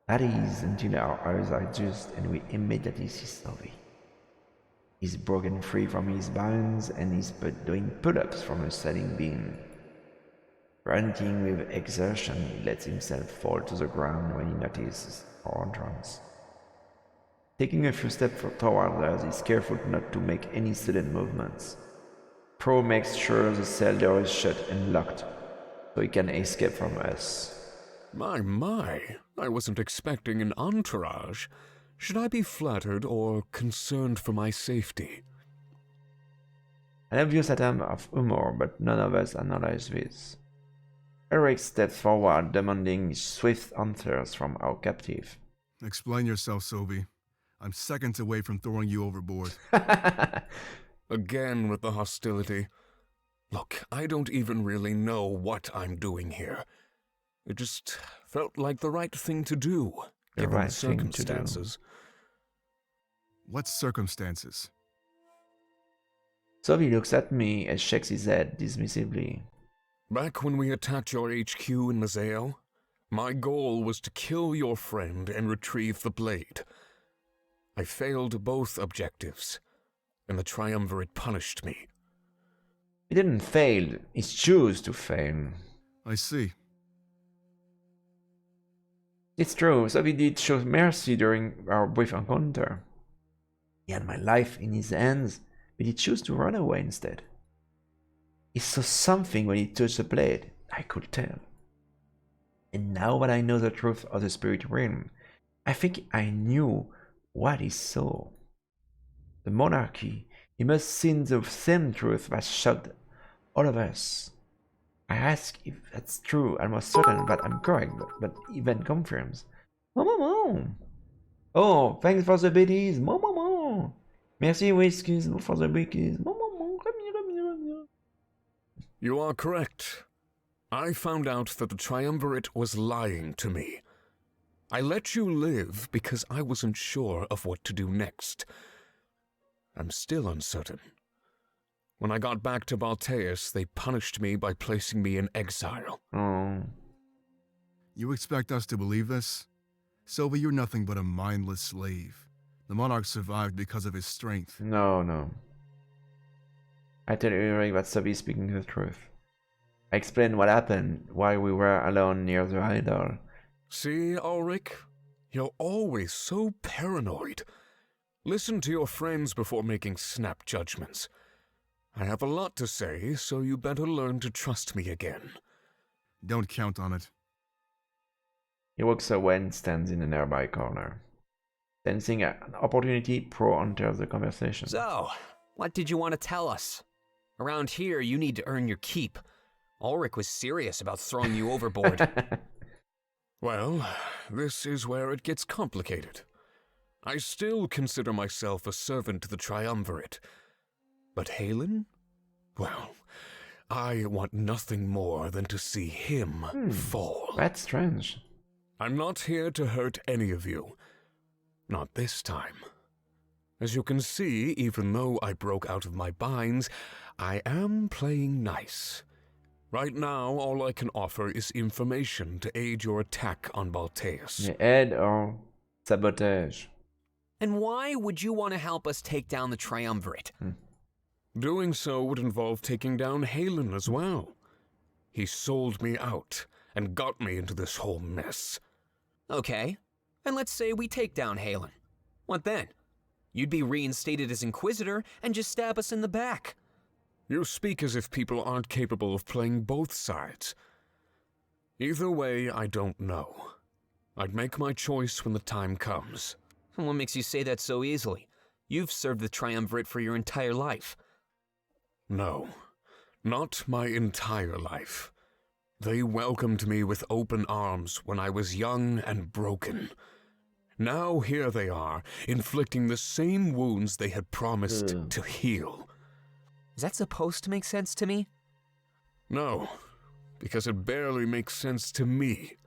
That is until our eyes are adjust and we immediately see Sylvie. He's broken free from his bonds and is doing pull-ups from a sailing beam. Grunting with exertion, he lets himself fall to the ground when he notices our entrance. Taking a few steps toward us, he's careful not to make any sudden movements. Pro makes sure the cell door is shut and locked, so he can escape from us. My, I wasn't expecting an entourage. Should I be flattered or concerned for my safety? An obvious attempt of humor, but none of us analyze this. Eric steps forward, demanding swift answers from our captive. Explain yourself, Sobi. I'm seconds away from throwing you overboard. Again with the hostility. Look, I don't even really know what I'm doing here. It just felt like the right thing to do, given the circumstances. What circumstances? Sobi looks at me and shakes his head dismissively. Back when we attacked your HQ in Mazeo, my goal was to kill your friend and retrieve the blade. I failed both objectives, and the Triumvirate punished me. He didn't fail, he chose to fail. I see. It's true, Sobi did show mercy during our brief encounter. He had my life in his hands, but he chose to run away instead. He saw something when he touched the blade, I could tell. And now that I know the truth of the spirit realm, I think I knew what he saw. The monarchy, he must have seen the same truth that shocked all of us. I ask if that's true, almost certain that I'm correct, but event confirms. Mama! Oh, thanks for the biddies, mama! Merci, whiskies, for the bickies, mama! You are correct. I found out that the Triumvirate was lying to me. I let you live because I wasn't sure of what to do next. I'm still uncertain. When I got back to Balteus, they punished me by placing me in exile. Oh. You expect us to believe this? Sobi, you're nothing but a mindless slave. The monarch survived because of his strength. No. I tell Eric that Sobi is speaking the truth. I explain what happened while we were alone near the idol. See, Ulrich? You're always so paranoid. Listen to your friends before making snap judgments. I have a lot to say, so you better learn to trust me again. Don't count on it. He walks away and stands in a nearby corner. Sensing an opportunity, Pro enters the conversation. So, what did you want to tell us? Around here, you need to earn your keep. Ulrich was serious about throwing you overboard. Well, this is where it gets complicated. I still consider myself a servant to the Triumvirate. But Halen? Well, I want nothing more than to see him fall. That's strange. I'm not here to hurt any of you. Not this time. As you can see, even though I broke out of my binds, I am playing nice. Right now, all I can offer is information to aid your attack on Balteus. Aid or sabotage? And why would you want to help us take down the Triumvirate? Doing so would involve taking down Halen as well. He sold me out and got me into this whole mess. Okay, and let's say we take down Halen. What then? You'd be reinstated as Inquisitor and just stab us in the back. You speak as if people aren't capable of playing both sides. Either way, I don't know. I'd make my choice when the time comes. What makes you say that so easily? You've served the Triumvirate for your entire life. No, not my entire life. They welcomed me with open arms when I was young and broken. Now here they are, inflicting the same wounds they had promised to heal. Is that supposed to make sense to me? No, because it barely makes sense to me.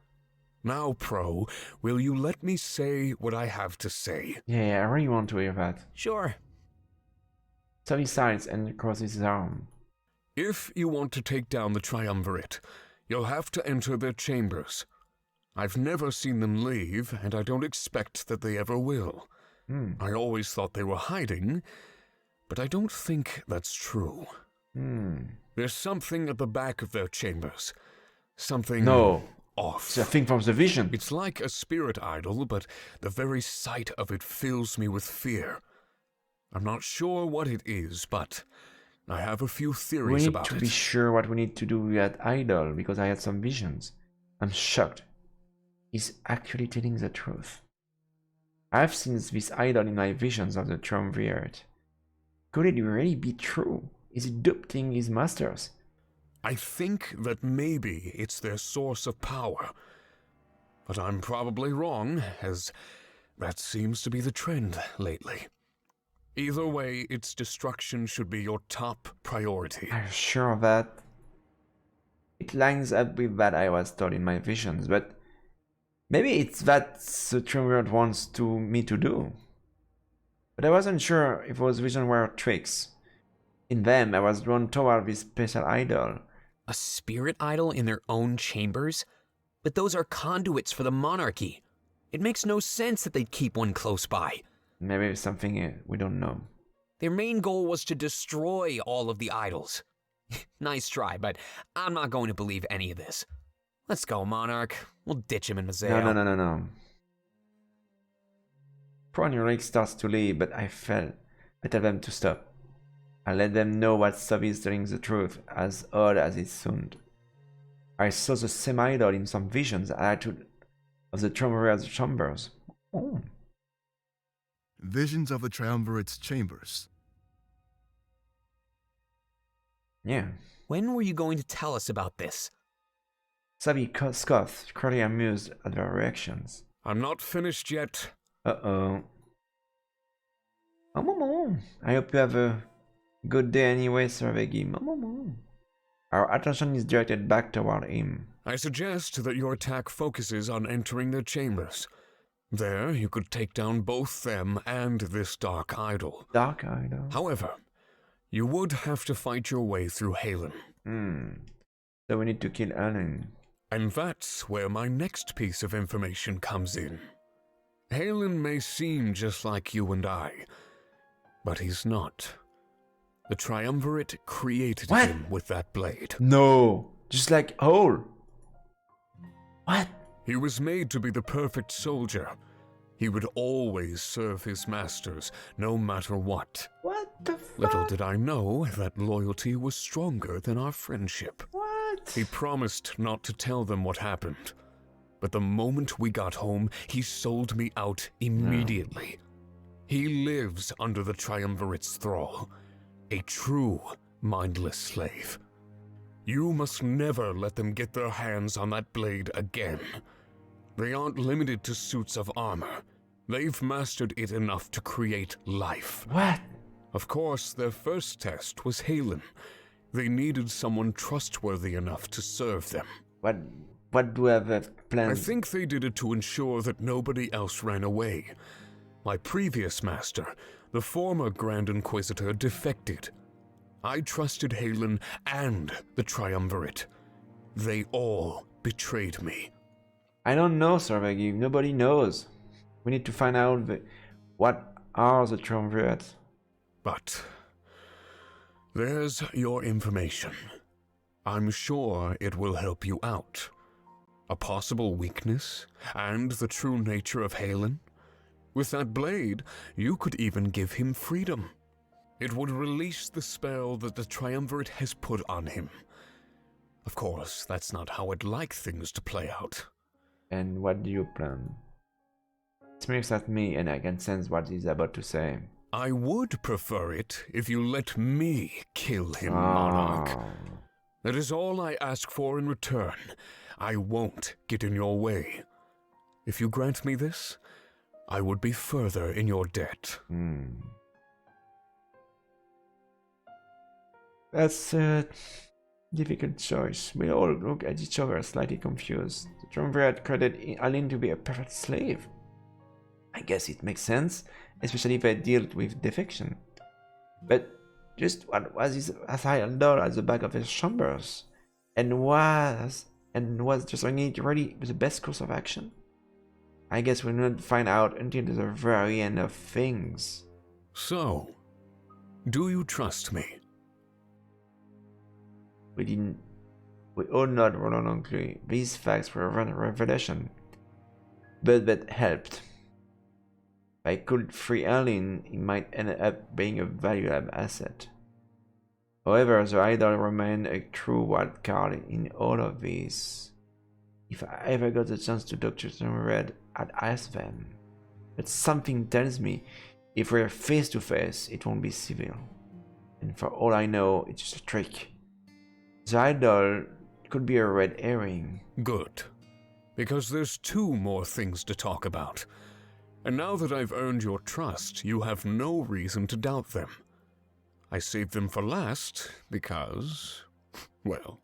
Now, Pro, will you let me say what I have to say? Yeah, I really want to hear that. Sure. So he sighs and crosses his arm. If you want to take down the Triumvirate, you'll have to enter their chambers. I've never seen them leave, and I don't expect that they ever will. I always thought they were hiding, but I don't think that's true. There's something at the back of their chambers. Something off. It's a thing from the vision. It's like a spirit idol, but the very sight of it fills me with fear. I'm not sure what it is, but I have a few theories about it. We need to be sure what we need to do with that idol, because I had some visions. I'm shocked. He's actually telling the truth. I've seen this idol in my visions of the Triumvirate. Could it really be true? Is he duping his masters? I think that maybe it's their source of power. But I'm probably wrong, as that seems to be the trend lately. Either way, its destruction should be your top priority. Are you sure of that? It lines up with what I was told in my visions, but maybe it's what the Triumvirate wants me to do. But I wasn't sure if those visions were tricks. In them, I was drawn toward this special idol. A spirit idol in their own chambers? But those are conduits for the monarchy. It makes no sense that they'd keep one close by. Maybe it's something we don't know. Their main goal was to destroy all of the idols. Nice try, but I'm not going to believe any of this. Let's go, Monarch. We'll ditch him in Mazeo. No. Pronuric starts to leave, but I tell them to stop. I let them know what Sob is telling the truth, as odd as it sounds. I saw the same idol in some visions of the Triumvirate's chambers. Oh. Visions of the Triumvirate's chambers. Yeah. When were you going to tell us about this? Sabi scoffed, clearly amused at their reactions. I'm not finished yet. Uh-oh. I hope you have a good day anyway, Sir Veggie. Our attention is directed back toward him. I suggest that your attack focuses on entering their chambers. There, you could take down both them and this Dark Idol. Dark Idol? However, you would have to fight your way through Halen. So we need to kill Halen. And that's where my next piece of information comes in. Halen may seem just like you and I, but he's not. The Triumvirate created him with that blade. No, just like Hole. What? He was made to be the perfect soldier. He would always serve his masters, no matter what. What the fuck? Little did I know that loyalty was stronger than our friendship. What? He promised not to tell them what happened. But the moment we got home, he sold me out immediately. He lives under the Triumvirate's thrall. A true, mindless slave. You must never let them get their hands on that blade again. They aren't limited to suits of armor. They've mastered it enough to create life. What? Of course, their first test was Halen. They needed someone trustworthy enough to serve them. What do I have planned? I think they did it to ensure that nobody else ran away. My previous master, the former Grand Inquisitor, defected. I trusted Halen and the Triumvirate. They all betrayed me. I don't know, Sir Veggie. Nobody knows. We need to find out what are the Triumvirates. But there's your information. I'm sure it will help you out. A possible weakness and the true nature of Halen. With that blade, you could even give him freedom. It would release the spell that the Triumvirate has put on him. Of course, that's not how I'd like things to play out. And what do you plan? It smirks at me and I can sense what he's about to say. I would prefer it if you let me kill him, Monarch. That is all I ask for in return. I won't get in your way. If you grant me this, I would be further in your debt. That's a difficult choice. We all look at each other slightly confused. The Triumvirate credited Aline to be a perfect slave. I guess it makes sense, especially if I dealt with defection. But just what was his idol at the back of his chambers? And was just really the best course of action? I guess we'll not find out until the very end of things. So, do you trust me? We all nod reluctantly. These facts were a revelation. But that helped. If I could free Aline, it might end up being a valuable asset. However, the idol remained a true wild card in all of this. If I ever got the chance to talk to Comrade, I'd ask them. But something tells me, if we're face to face, it won't be civil. And for all I know, it's just a trick. The idol could be a red herring. Good. Because there's 2 more things to talk about. And now that I've earned your trust, you have no reason to doubt them. I saved them for last because, well,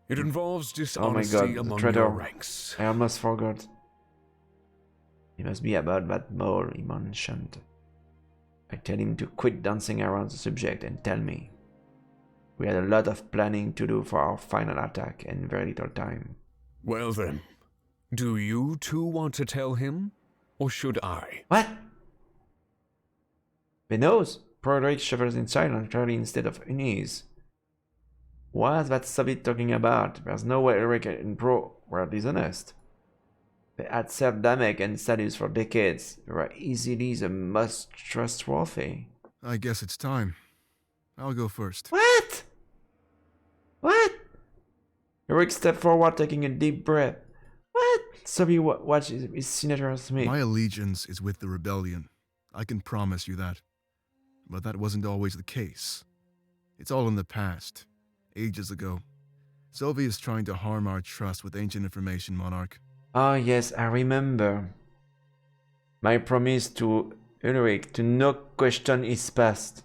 it involves dishonesty among your ranks. I almost forgot. It must be about that mole he mentioned. I tell him to quit dancing around the subject and tell me. We had a lot of planning to do for our final attack and very little time. Well then, do you 2 want to tell him, or should I? What? Benos? Broderick shuffles in silence instead of unease. What's that Soviet talking about? There's no way Ulrich and Bro were dishonest. They had self-damage and status for decades. They were easily the most trustworthy. I guess it's time. I'll go first. What? What? Ulrich stepped forward, taking a deep breath. What? Sophie watches his Senator Smith. My allegiance is with the rebellion. I can promise you that. But that wasn't always the case. It's all in the past. Ages ago. Sylvie is trying to harm our trust with ancient information, Monarch. Ah, yes, I remember. My promise to Ulrich to not question his past.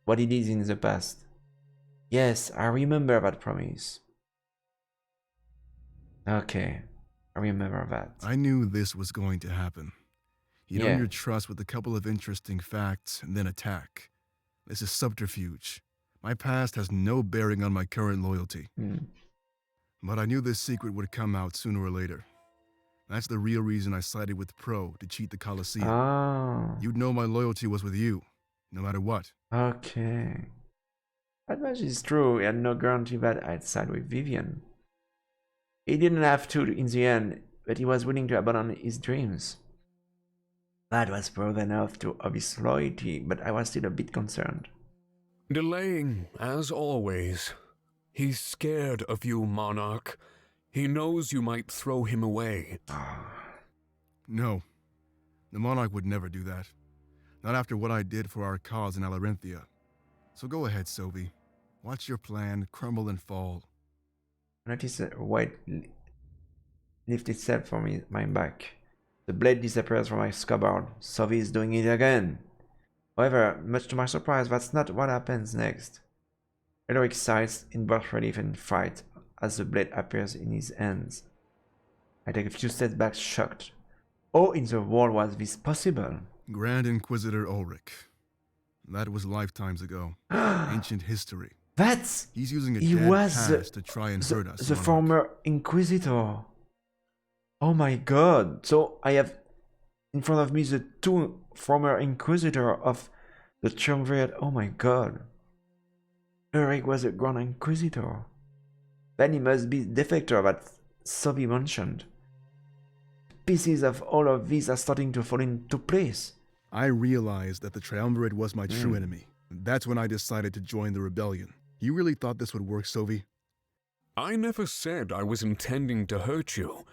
What he did in the past. Yes, I remember that promise. Okay, I remember that. I knew this was going to happen. You'd earn your trust with a couple of interesting facts and then attack. This is subterfuge. My past has no bearing on my current loyalty. But I knew this secret would come out sooner or later. That's the real reason I sided with Pro to cheat the Coliseum. Ah. You'd know my loyalty was with you, no matter what. Okay. That much is true. He had no guarantee that I'd side with Vivian. He didn't have to in the end, but he was willing to abandon his dreams. That was proof enough of his loyalty, but I was still a bit concerned. Delaying, as always. He's scared of you, Monarch. He knows you might throw him away. No. The Monarch would never do that. Not after what I did for our cause in Alarenthia. So go ahead, Sophie. Watch your plan crumble and fall. I noticed a white lift itself from my back. The blade disappears from my scabbard. Sophie is doing it again. However, much to my surprise, that's not what happens next. Ulrich sighs in both relief and fright as the blade appears in his hands. I take a few steps back, shocked. How in the world was this possible? Grand Inquisitor Ulrich. That was lifetimes ago. Ancient history. He's using a dead past to try and hurt us. The former Inquisitor. Oh my god. So I have in front of me the 2 former Inquisitor of the Triumvirate. Oh my god. Ulrich was a Grand Inquisitor. Then he must be the defector that Sophie mentioned. Pieces of all of these are starting to fall into place. I realized that the Triumvirate was my true enemy. That's when I decided to join the rebellion. You really thought this would work, Sophie? I never said I was intending to hurt you.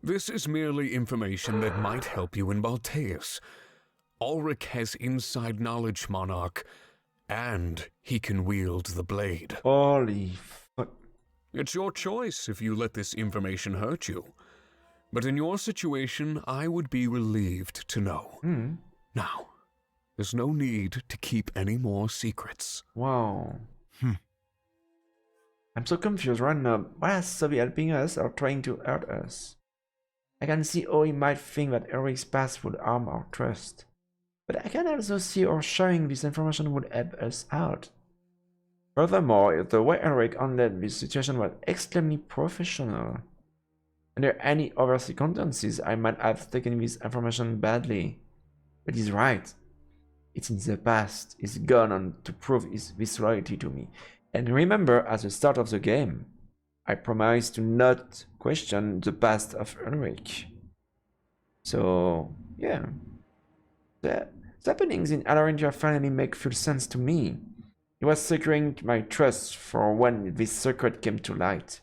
This is merely information that might help you in Balteus. Ulrich has inside knowledge, Monarch, and he can wield the blade. Holy fuck. It's your choice if you let this information hurt you. But in your situation, I would be relieved to know. Now, there's no need to keep any more secrets. Wow. I'm so confused right now. Why is Sophie helping us or trying to hurt us? I can see how he might think that Ulrich's past would harm our trust. But I can also see how sharing this information would help us out. Furthermore, the way Ulrich handled this situation was extremely professional. Under any other circumstances, I might have taken this information badly. But he's right. It's in the past. He's gone on to prove his loyalty to me. And remember, at the start of the game, I promised to not question the past of Ulrich. So, yeah. The happenings in Alarentia finally make full sense to me. He was securing my trust for when this secret came to light.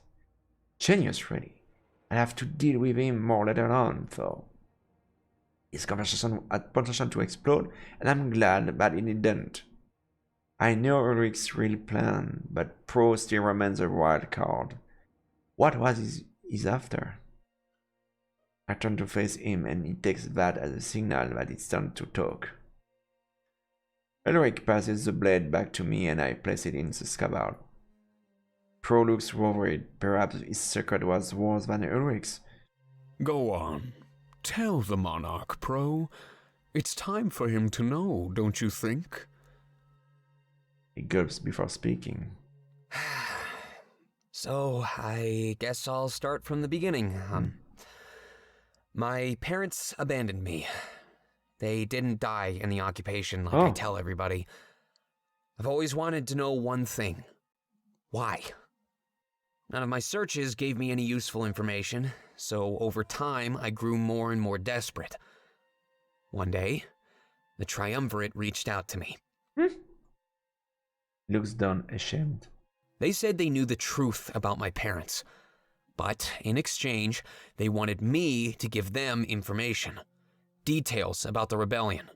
Genius, really. I'll have to deal with him more later on, though. His conversation had potential to explode, and I'm glad that it didn't. I know Ulrich's real plan, but Pro still remains a wild card. What was he after? I turn to face him, and he takes that as a signal that it's time to talk. Ulrich passes the blade back to me, and I place it in the scabbard. Pro looks worried. Perhaps his secret was worse than Ulrich's. Go on. Tell the monarch, Pro. It's time for him to know, don't you think? He gulps before speaking. So, I guess I'll start from the beginning. My parents abandoned me. They didn't die in the occupation like I tell everybody. I've always wanted to know one thing. Why? None of my searches gave me any useful information, so over time I grew more and more desperate. One day, the Triumvirate reached out to me. Looks done, ashamed. They said they knew the truth about my parents, but in exchange, they wanted me to give them information. Details about the rebellion.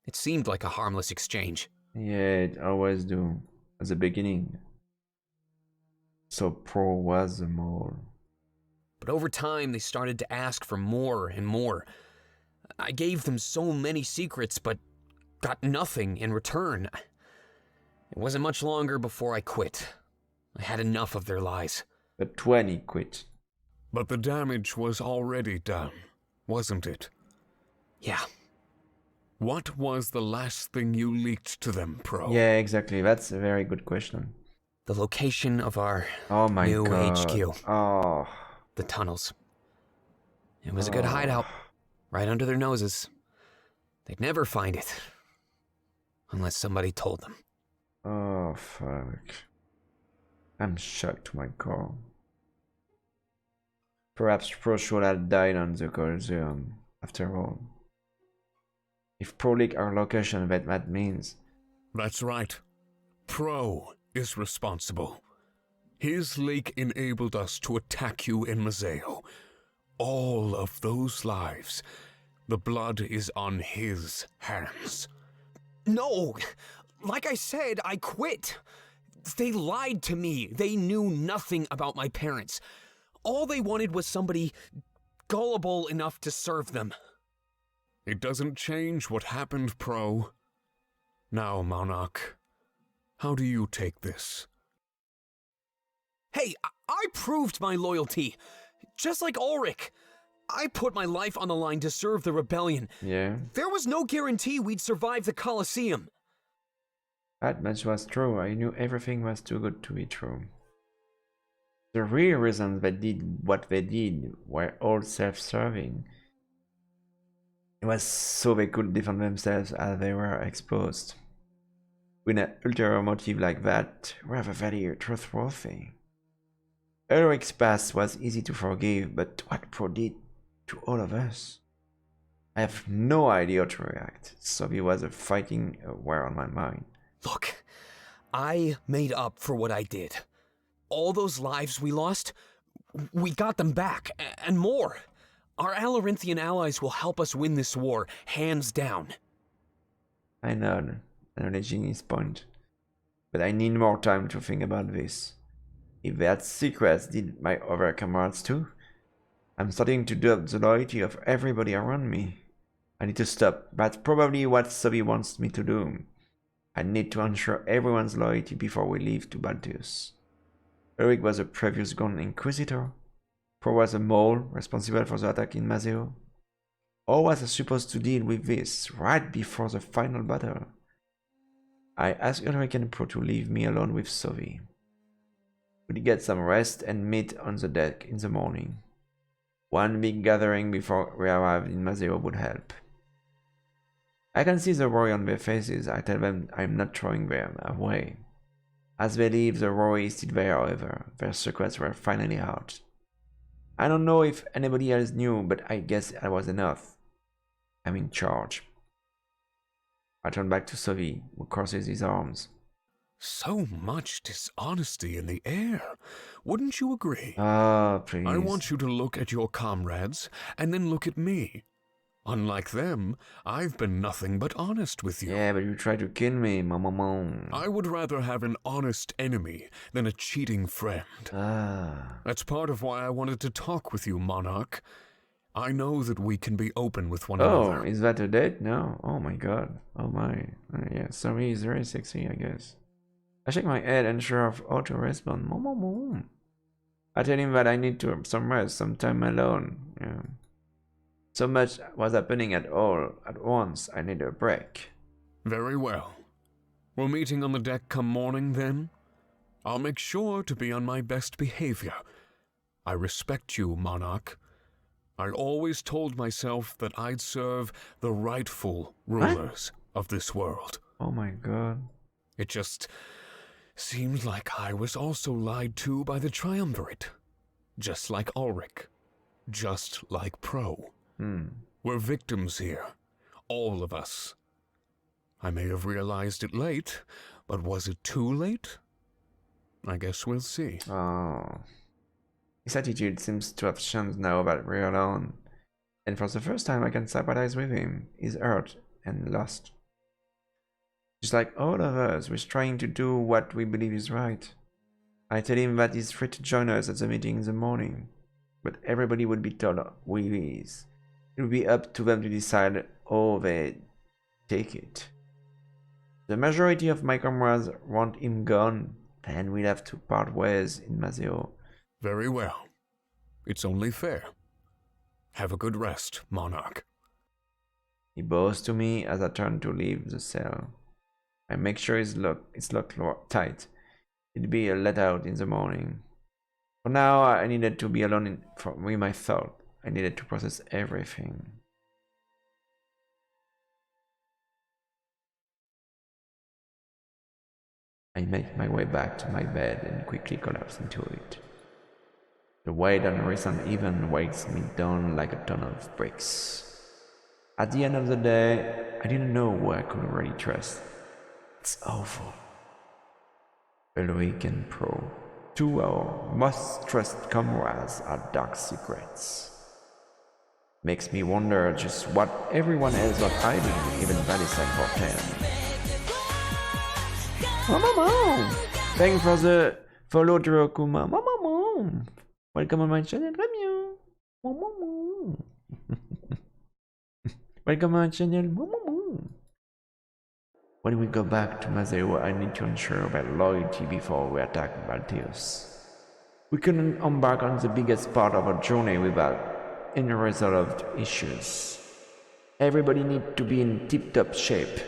It seemed like a harmless exchange. Yeah, it always do. At the beginning. So Pro was the mole. But over time, they started to ask for more and more. I gave them so many secrets, but got nothing in return. It wasn't much longer before I quit. I had enough of their lies. But 20 quit. But the damage was already done, wasn't it? Yeah. What was the last thing you leaked to them, Pro? Yeah, exactly. That's a very good question. The location of our new HQ. Oh. The tunnels. It was a good hideout. Right under their noses. They'd never find it. Unless somebody told them. Oh, fuck. I'm shocked to my core. Perhaps Pro should have died on the Coliseum, after all. If Pro leak our location, that means... That's right. Pro is responsible. His leak enabled us to attack you in Mazeo. All of those lives, the blood is on his hands. No! Like I said, I quit. They lied to me. They knew nothing about my parents. All they wanted was somebody gullible enough to serve them. It doesn't change what happened, Pro. Now, Monarch, how do you take this? Hey, I proved my loyalty. Just like Ulrich. I put my life on the line to serve the rebellion. Yeah. There was no guarantee we'd survive the Coliseum. That much was true. I knew everything was too good to be true. The real reasons they did what they did were all self-serving. It was so they could defend themselves as they were exposed. With an ulterior motive like that, rather very trustworthy. Ulrich's past was easy to forgive, but what Pro did to all of us? I have no idea how to react. Sophie was a fighting war on my mind. Look, I made up for what I did. All those lives we lost, we got them back, and more. Our Alarinthian allies will help us win this war, hands down. I nod, acknowledging his point. But I need more time to think about this. If that secrets did my other comrades too, I'm starting to doubt the loyalty of everybody around me. I need to stop. That's probably what Sophie wants me to do. I need to ensure everyone's loyalty before we leave to Baltius. Ulrich was a previous Grand Inquisitor. Pro was a mole responsible for the attack in Mazeo. How was I supposed to deal with this right before the final battle? I asked Ulrich and Pro to leave me alone with Sophie. We'd get some rest and meet on the deck in the morning. One big gathering before we arrived in Mazeo would help. I can see the worry on their faces. I tell them I'm not throwing them away. As they leave, the worry is still there, however. Their secrets were finally out. I don't know if anybody else knew, but I guess I was enough. I'm in charge. I turn back to Sophie, who crosses his arms. So much dishonesty in the air. Wouldn't you agree? Ah, please. I want you to look at your comrades, and then look at me. Unlike them, I've been nothing but honest with you. Yeah, but you tried to kill me, mama. I would rather have an honest enemy than a cheating friend. That's part of why I wanted to talk with you, Monarch. I know that we can be open with one another. Oh, is that a date? No. Oh my god. Oh my. Yeah, sorry, he's very sexy, I guess. I shake my head unsure of how to respond. Mama. I tell him that I need to some rest, some time alone. Yeah. So much was happening at once. I need a break. Very well. We're meeting on the deck come morning, then? I'll make sure to be on my best behavior. I respect you, Monarch. I always told myself that I'd serve the rightful rulers of this world. Oh my god. It just seems like I was also lied to by the Triumvirate. Just like Ulrich. Just like Pro. We're victims here. All of us. I may have realized it late, but was it too late? I guess we'll see. Oh. His attitude seems to have changed now that we're alone. And for the first time I can sympathize with him. He's hurt and lost. Just like all of us, we're trying to do what we believe is right. I tell him that he's free to join us at the meeting in the morning. But everybody would be told who he is. It will be up to them to decide how they take it. The majority of my comrades want him gone, then we'll have to part ways in Mazeo. Very well. It's only fair. Have a good rest, Monarch. He bows to me as I turn to leave the cell. I make sure it's locked tight. It'll be let out in the morning. For now, I needed to be alone with my thought. I needed to process everything. I make my way back to my bed and quickly collapse into it. The weight on recent event weighs me down like a ton of bricks. At the end of the day, I didn't know who I could really trust. It's awful. Ulrich and Pro, two of our most trusted comrades, are dark secrets. Makes me wonder just what everyone else was hiding, even Valisek for 10. Mama! Thanks for the follow, Kurokuma. Mama! Welcome on my channel, Ramio. Mama! Welcome on my channel, Mama! When we go back to Mazeo, I need to ensure about loyalty before we attack Balteus. We couldn't embark on the biggest part of our journey without unresolved issues. Everybody needs to be in tip-top shape,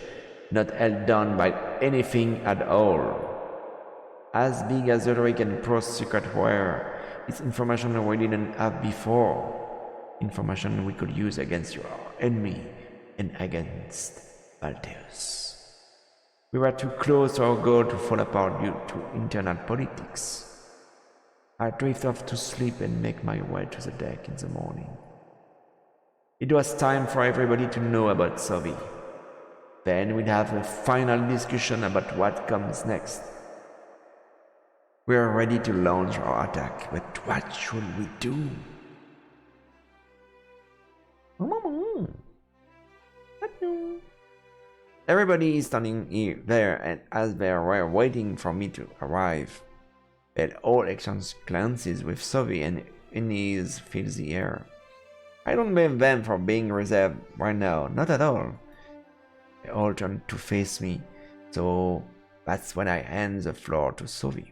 not held down by anything at all. As big as Ulrich and Pro's secret were, it's information we didn't have before. Information we could use against your enemy and against Balteus. We were too close to our goal to fall apart due to internal politics. I drift off to sleep and make my way to the deck in the morning. It was time for everybody to know about Sovi. Then we'd have a final discussion about what comes next. We are ready to launch our attack, but what should we do? Everybody is standing there, and as they were waiting for me to arrive, they all exchange glances with Sovi, and unease fills the air. I don't blame them for being reserved right now, not at all. They all turn to face me, so that's when I hand the floor to Sovi.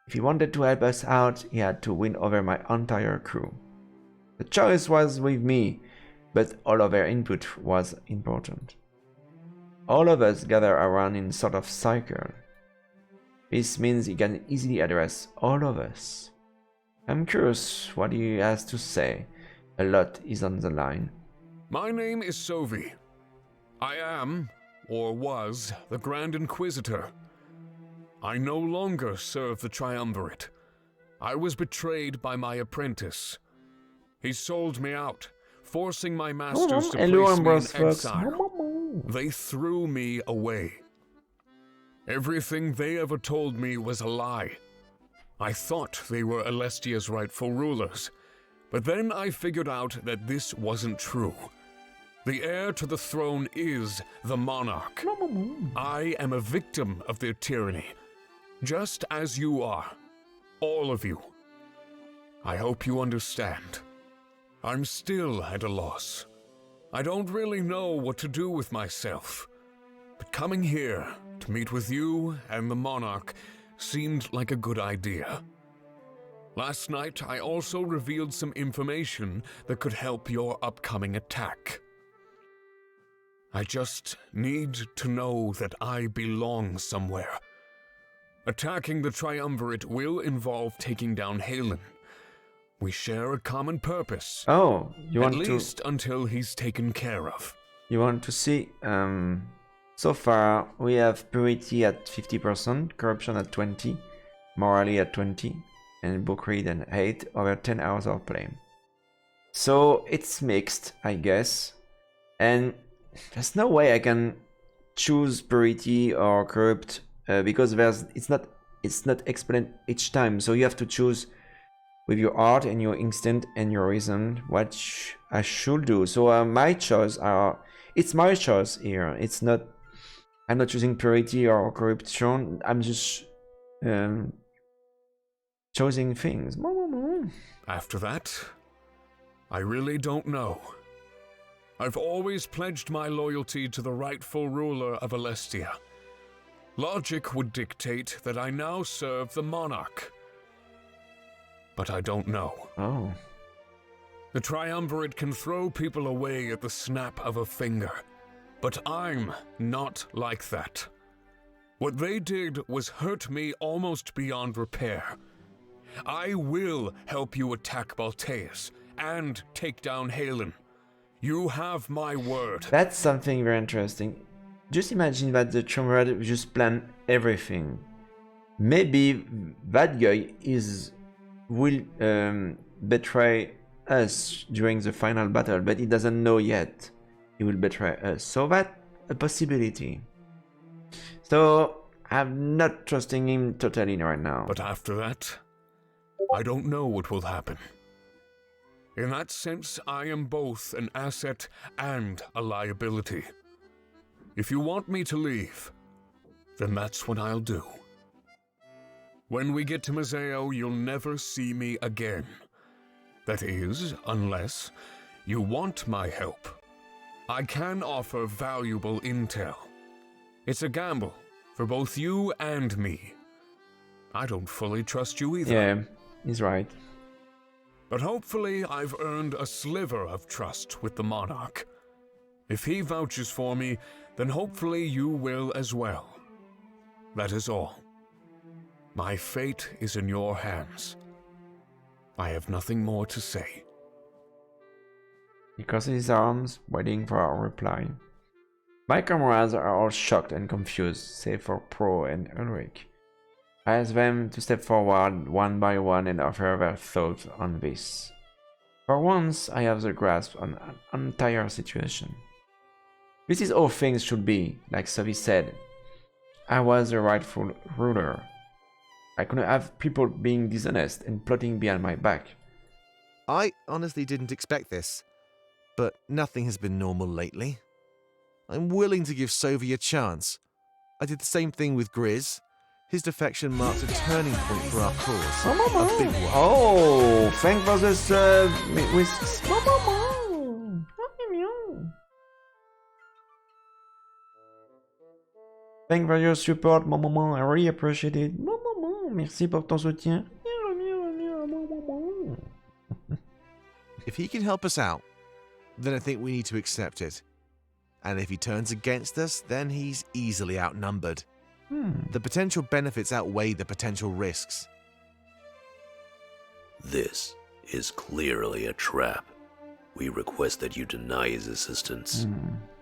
If he wanted to help us out, he had to win over my entire crew. The choice was with me, but all of their input was important. All of us gather around in sort of circle. This means he can easily address all of us. I'm curious what he has to say. A lot is on the line. My name is Sovi. I am, or was, the Grand Inquisitor. I no longer serve the Triumvirate. I was betrayed by my apprentice. He sold me out, forcing my masters to place me in exile. They threw me away. Everything they ever told me was a lie. I thought they were Alestia's rightful rulers, but then I figured out that this wasn't true. The heir to the throne is the monarch. I am a victim of their tyranny, just as you are. All of you. I hope you understand. I'm still at a loss. I don't really know what to do with myself. But coming here to meet with you and the monarch seemed like a good idea. Last night, I also revealed some information that could help your upcoming attack. I just need to know that I belong somewhere. Attacking the Triumvirate will involve taking down Halen. We share a common purpose. Oh, you want to... At least until he's taken care of. You want to see... So far, we have purity at 50%, corruption at 20%, morality at 20%, and book read at 8 over 10 hours of play. So it's mixed, I guess. And there's no way I can choose purity or corrupt because it's not explained each time. So you have to choose with your heart and your instinct and your reason what I should do. So my choice are... It's my choice here. It's not... I'm not choosing purity or corruption. I'm just choosing things. After that, I really don't know. I've always pledged my loyalty to the rightful ruler of Alestia. Logic would dictate that I now serve the monarch. But I don't know. Oh. The Triumvirate can throw people away at the snap of a finger. But I'm not like that. What they did was hurt me almost beyond repair. I will help you attack Balteus and take down Halen. You have my word. That's something very interesting. Just imagine that the comrade just planned everything. Maybe that guy will betray us during the final battle, but he doesn't know yet. He will betray us. So that's a possibility. So I'm not trusting him totally right now. But after that, I don't know what will happen. In that sense, I am both an asset and a liability. If you want me to leave, then that's what I'll do. When we get to Museo, you'll never see me again. That is, unless you want my help. I can offer valuable intel. It's a gamble for both you and me. I don't fully trust you either. Yeah, he's right. But hopefully I've earned a sliver of trust with the monarch. If he vouches for me, then hopefully you will as well. That is all. My fate is in your hands. I have nothing more to say. He crosses his arms, waiting for our reply. My comrades are all shocked and confused, save for Pro and Ulrich. I ask them to step forward one by one and offer their thoughts on this. For once, I have the grasp on an entire situation. This is how things should be, like Sophie said. I was the rightful ruler. I couldn't have people being dishonest and plotting behind my back. I honestly didn't expect this, but nothing has been normal lately. I'm willing to give Sophie a chance. I did the same thing with Grizz. His defection marks a turning point for our cause. A big one. Oh, thank for this with thank for your support, maman. I really appreciate it. Merci pour ton soutien. If he can help us out, then I think we need to accept it. And if he turns against us, then he's easily outnumbered. The potential benefits outweigh the potential risks. This is clearly a trap. We request that you deny his assistance.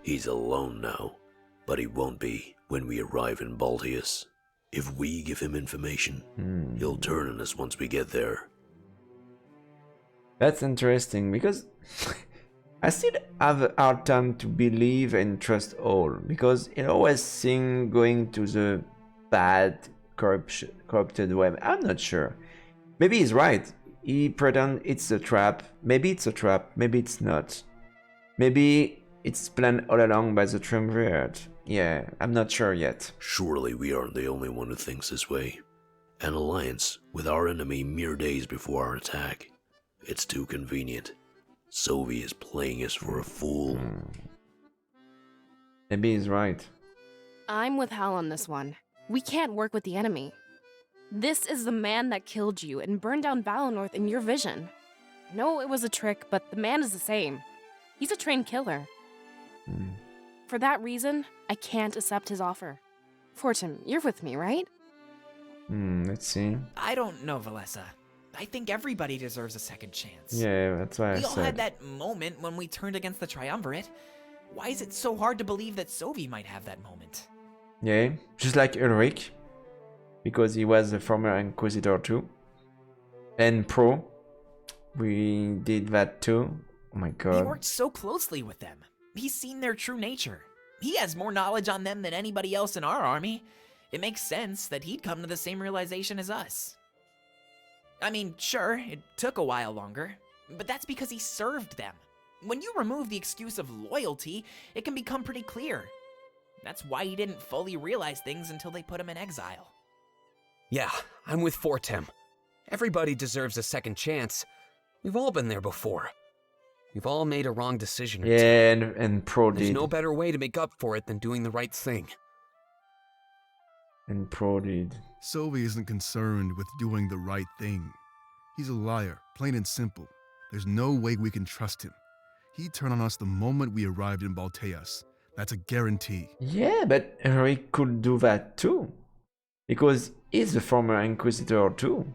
He's alone now, but he won't be when we arrive in Balteus. If we give him information, he'll turn on us once we get there. That's interesting, because I still have a hard time to believe and trust all, because it always seems going to the bad, corrupted way. I'm not sure. Maybe he's right. He pretends it's a trap. Maybe it's a trap. Maybe it's not. Maybe it's planned all along by the Triumvirate. Yeah, I'm not sure yet. Surely we aren't the only one who thinks this way. An alliance with our enemy mere days before our attack. It's too convenient. Sovi is playing us for a fool. Maybe he's right. I'm with Hal on this one. We can't work with the enemy. This is the man that killed you and burned down Valinor in your vision. No, it was a trick, but the man is the same. He's a trained killer. For that reason, I can't accept his offer. Fortum, you're with me, right? Let's see. I don't know, Valessa. I think everybody deserves a second chance. Yeah, that's why I We all said. had that moment when we turned against the Triumvirate. Why is it so hard to believe that Sovi might have that moment? Yeah, just like Ulrich, because he was a former Inquisitor too. And Pro, we did that too. Oh my He god. worked so closely with them. He's seen their true nature. He has more knowledge on them than anybody else in our army. It makes sense that he'd come to the same realization as us. I mean, sure, it took a while longer, but that's because he served them. When you remove the excuse of loyalty, it can become pretty clear. That's why he didn't fully realize things until they put him in exile. Yeah, I'm with Fortem. Everybody deserves a second chance. We've all been there before. We've all made a wrong decision. Yeah, and Pro There's did. no better way to make up for it than doing the right thing. And Pro did. Sovi isn't concerned with doing the right thing. He's a liar, plain and simple. There's no way we can trust him. He turned on us the moment we arrived in Balteas. That's a guarantee. Yeah, but Ulrich could do that too. Because he's a former Inquisitor too.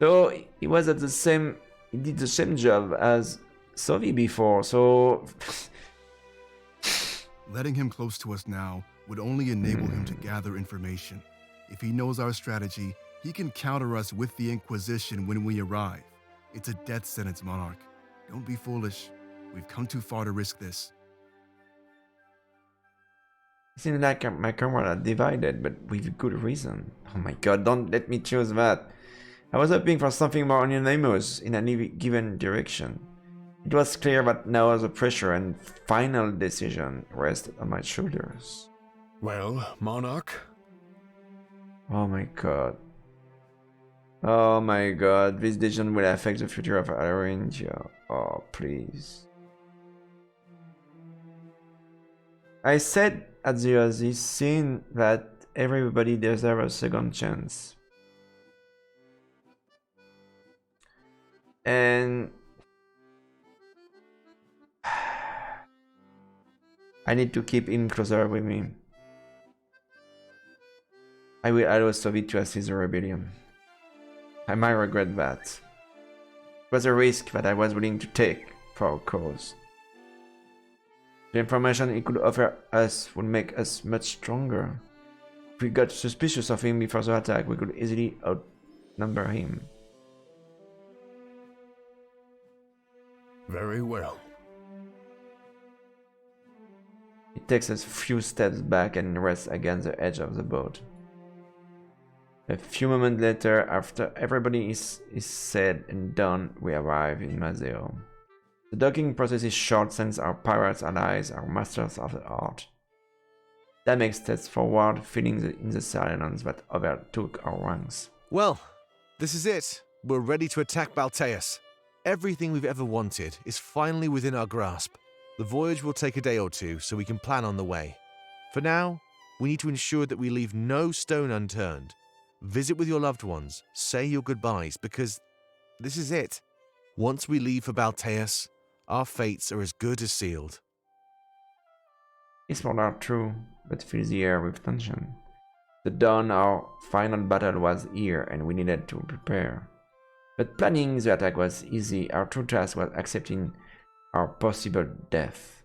So he was at the same, he did the same job as Sovi before, so... Letting him close to us now would only enable him to gather information. If he knows our strategy, he can counter us with the Inquisition when we arrive. It's a death sentence, Monarch. Don't be foolish. We've come too far to risk this. It seems like my comrades are divided, but with good reason. Oh my god, don't let me choose that. I was hoping for something more unanimous in any given direction. It was clear that now the pressure and final decision rested on my shoulders. Well, Monarch? Oh my god. Oh my god, this decision will affect the future of Arindia. Oh, please. I said at the scene that everybody deserves a second chance. And I need to keep him closer with me. I will allow Soviet to assist the rebellion. I might regret that. It was a risk that I was willing to take for our cause. The information he could offer us would make us much stronger. If we got suspicious of him before the attack, we could easily outnumber him. Very well. He takes a few steps back and rests against the edge of the boat. A few moments later, after everybody is said and done, we arrive in Mazeo. The docking process is short since our pirates allies are masters of the art. Damek steps forward, feeling in the silence that overtook our ranks. Well, this is it. We're ready to attack Balteas. Everything we've ever wanted is finally within our grasp. The voyage will take a day or two, so we can plan on the way. For now, we need to ensure that we leave no stone unturned. Visit with your loved ones, say your goodbyes, because this is it. Once we leave for Balteas, our fates are as good as sealed. It's not true, but fills the air with tension. The dawn, our final battle was here, and we needed to prepare. But planning the attack was easy. Our true task was accepting our possible death.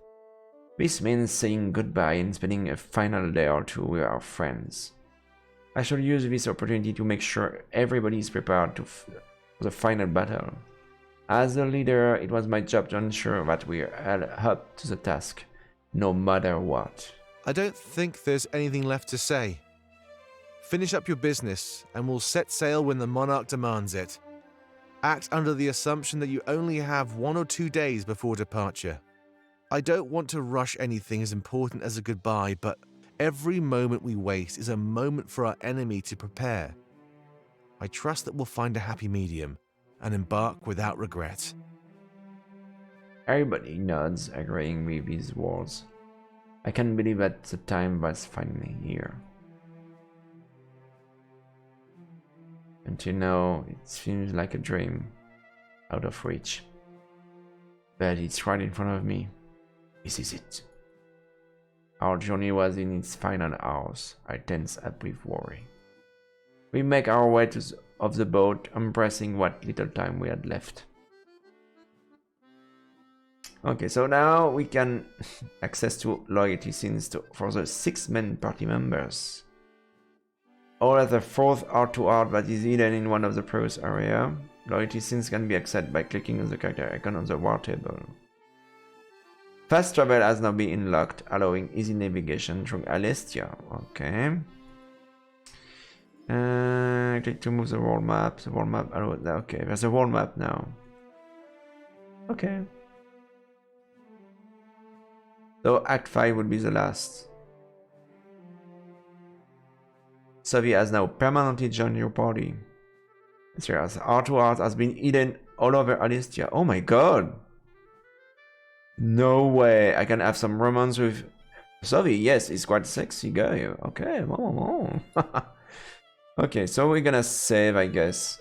This means saying goodbye and spending a final day or two with our friends. I shall use this opportunity to make sure everybody is prepared for the final battle. As a leader, it was my job to ensure that we are up to the task, no matter what. I don't think there's anything left to say. Finish up your business, and we'll set sail when the monarch demands it. Act under the assumption that you only have 1 or 2 days before departure. I don't want to rush anything as important as a goodbye, but every moment we waste is a moment for our enemy to prepare. I trust that we'll find a happy medium and embark without regret. Everybody nods, agreeing with his words. I can't believe that the time was finally here. Until now, it seems like a dream, out of reach. But it's right in front of me. This is it. Our journey was in its final hours. I tense up with worry. We make our way off the boat, embracing what little time we had left. Okay, so now we can access to loyalty scenes for the 6 main party members. All other 4th art-to-art that is hidden in one of the previous area. Loyalty scenes can be accessed by clicking on the character icon on the war table. Fast travel has now been unlocked, allowing easy navigation through Alestia. Okay. Click to move the world map. The world map. Okay, there's a world map now. Okay. So Act 5 will be the last. Savi has now permanently joined your party. Serious. Art-to-art has been hidden all over Alestia. Oh my god! No way! I can have some romance with Savi. Yes, he's quite sexy guy. Okay, okay, so we're gonna save, I guess.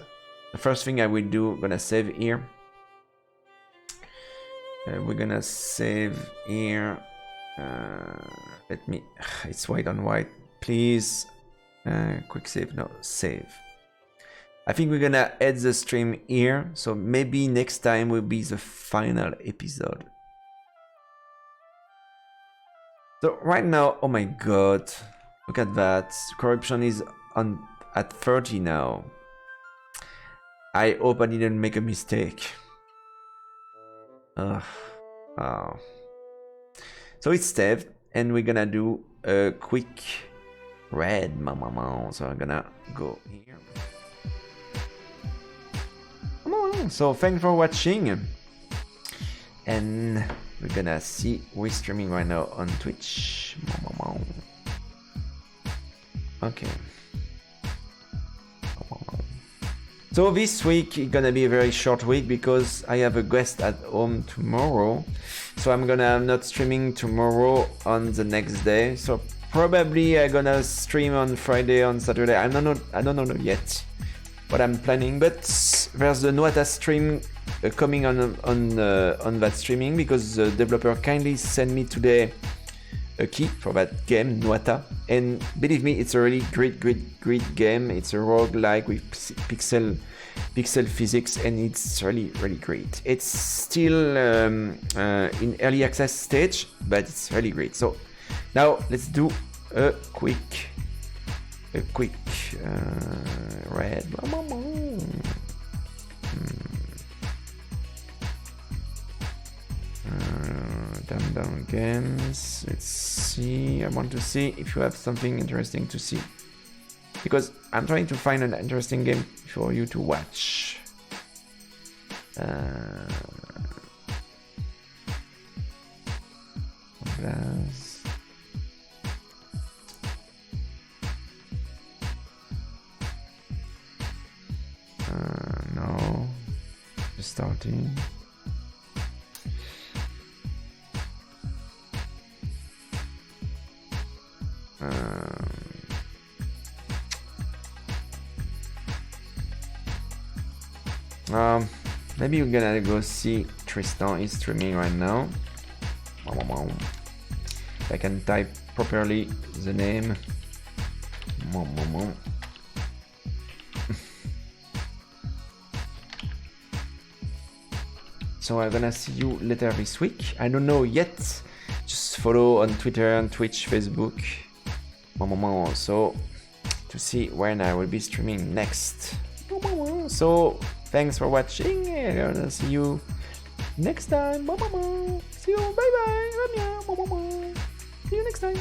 The first thing I will do, gonna save here. We're gonna save here. Let me. It's white on white. Please. Quick save. No, save. I think we're gonna end the stream here. So maybe next time will be the final episode. So right now, oh my god, look at that. Corruption is at 30 now. I hope I didn't make a mistake. Oh. So it's saved, and we're gonna do a quick raid. So I'm gonna go here. So thanks for watching, and we're gonna see we're streaming right now on Twitch. Okay. So this week is gonna be a very short week because I have a guest at home tomorrow. So I'm not streaming tomorrow on the next day. So probably I'm gonna stream on Friday, on Saturday. I don't know yet what I'm planning, but there's the Nuata stream coming on that streaming because the developer kindly sent me today a key for that game, Nuata, and believe me, it's a really great game. It's a roguelike with pixel physics, and it's really great. It's still in early access stage, but it's really great. So now let's do a quick raid. Down games. Let's see. I want to see if you have something interesting to see, because I'm trying to find an interesting game for you to watch. No, just starting. Maybe we're gonna go see Tristan is streaming right now. I can type properly the name. So I'm gonna see you later this week. I don't know yet. Just follow on Twitter and Twitch, Facebook. So to see when I will be streaming next. So thanks for watching, and I'll see you next time. See you, bye bye. See you next time.